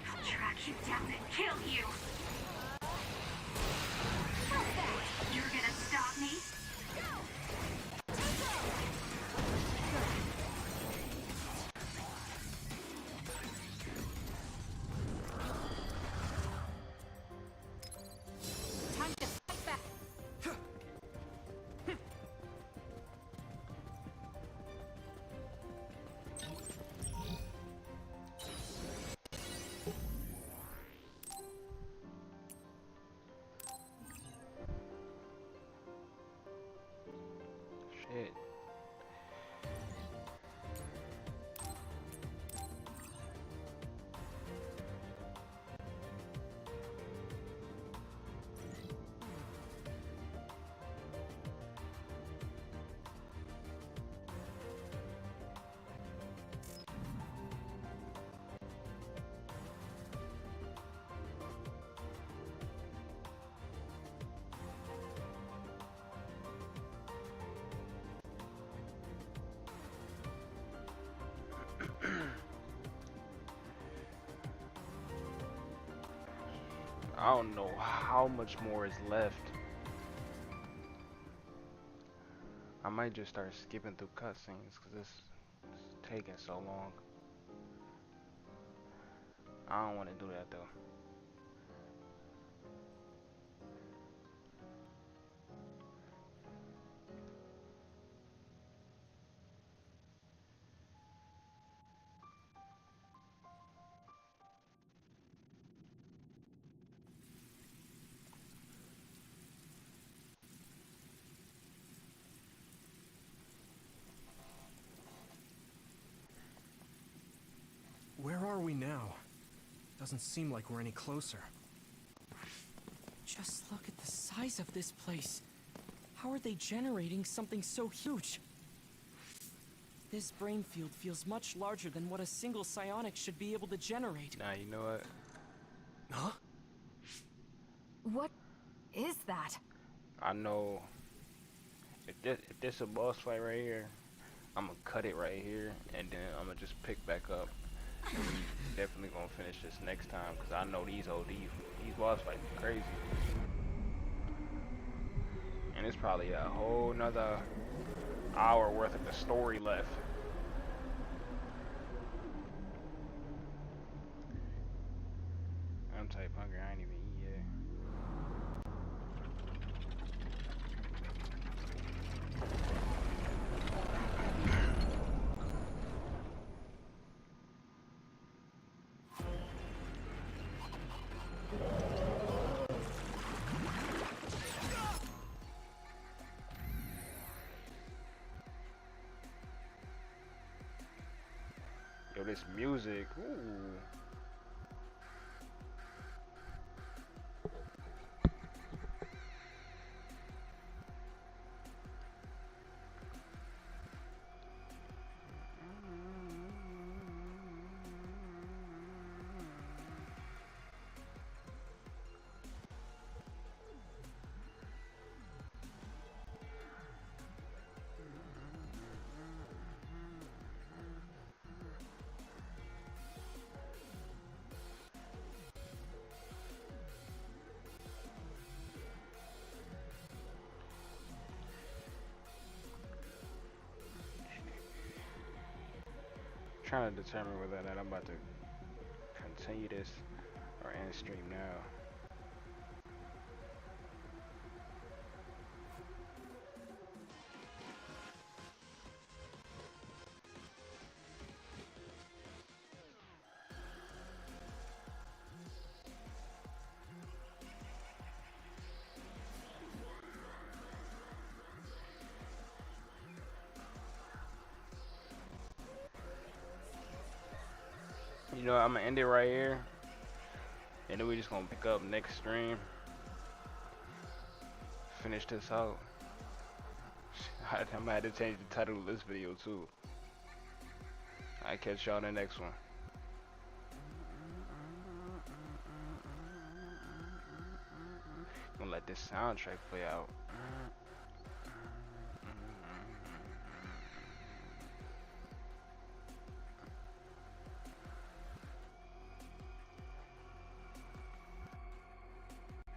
I'll track you down and kill you. You're gonna stop me? Time to fight back. shit. I don't know how much more is left. I might just start skipping through cutscenes because it's taking so long. I don't want to do that though. Where are we now? Doesn't seem like we're any closer. Just look at the size of this place. How are they generating something so huge? This brain field feels much larger than what a single psionic should be able to generate. Nah, you know what? Huh? What is that? I know if this a boss fight right here, I'm gonna cut it right here and then I'm gonna just pick back up. And we definitely gonna finish this next time because I know these boss fights are crazy. And it's probably a whole nother hour worth of the story left. I'm type hungry, I ain't even eat yet. Yo, this music, ooh. Trying to determine whether or not I'm about to continue this or end stream now. You know, I'm gonna end it right here, and then we just gonna pick up next stream. Finish this out. I might have to change the title of this video too. I'll catch y'all in the next one. I'm gonna let this soundtrack play out.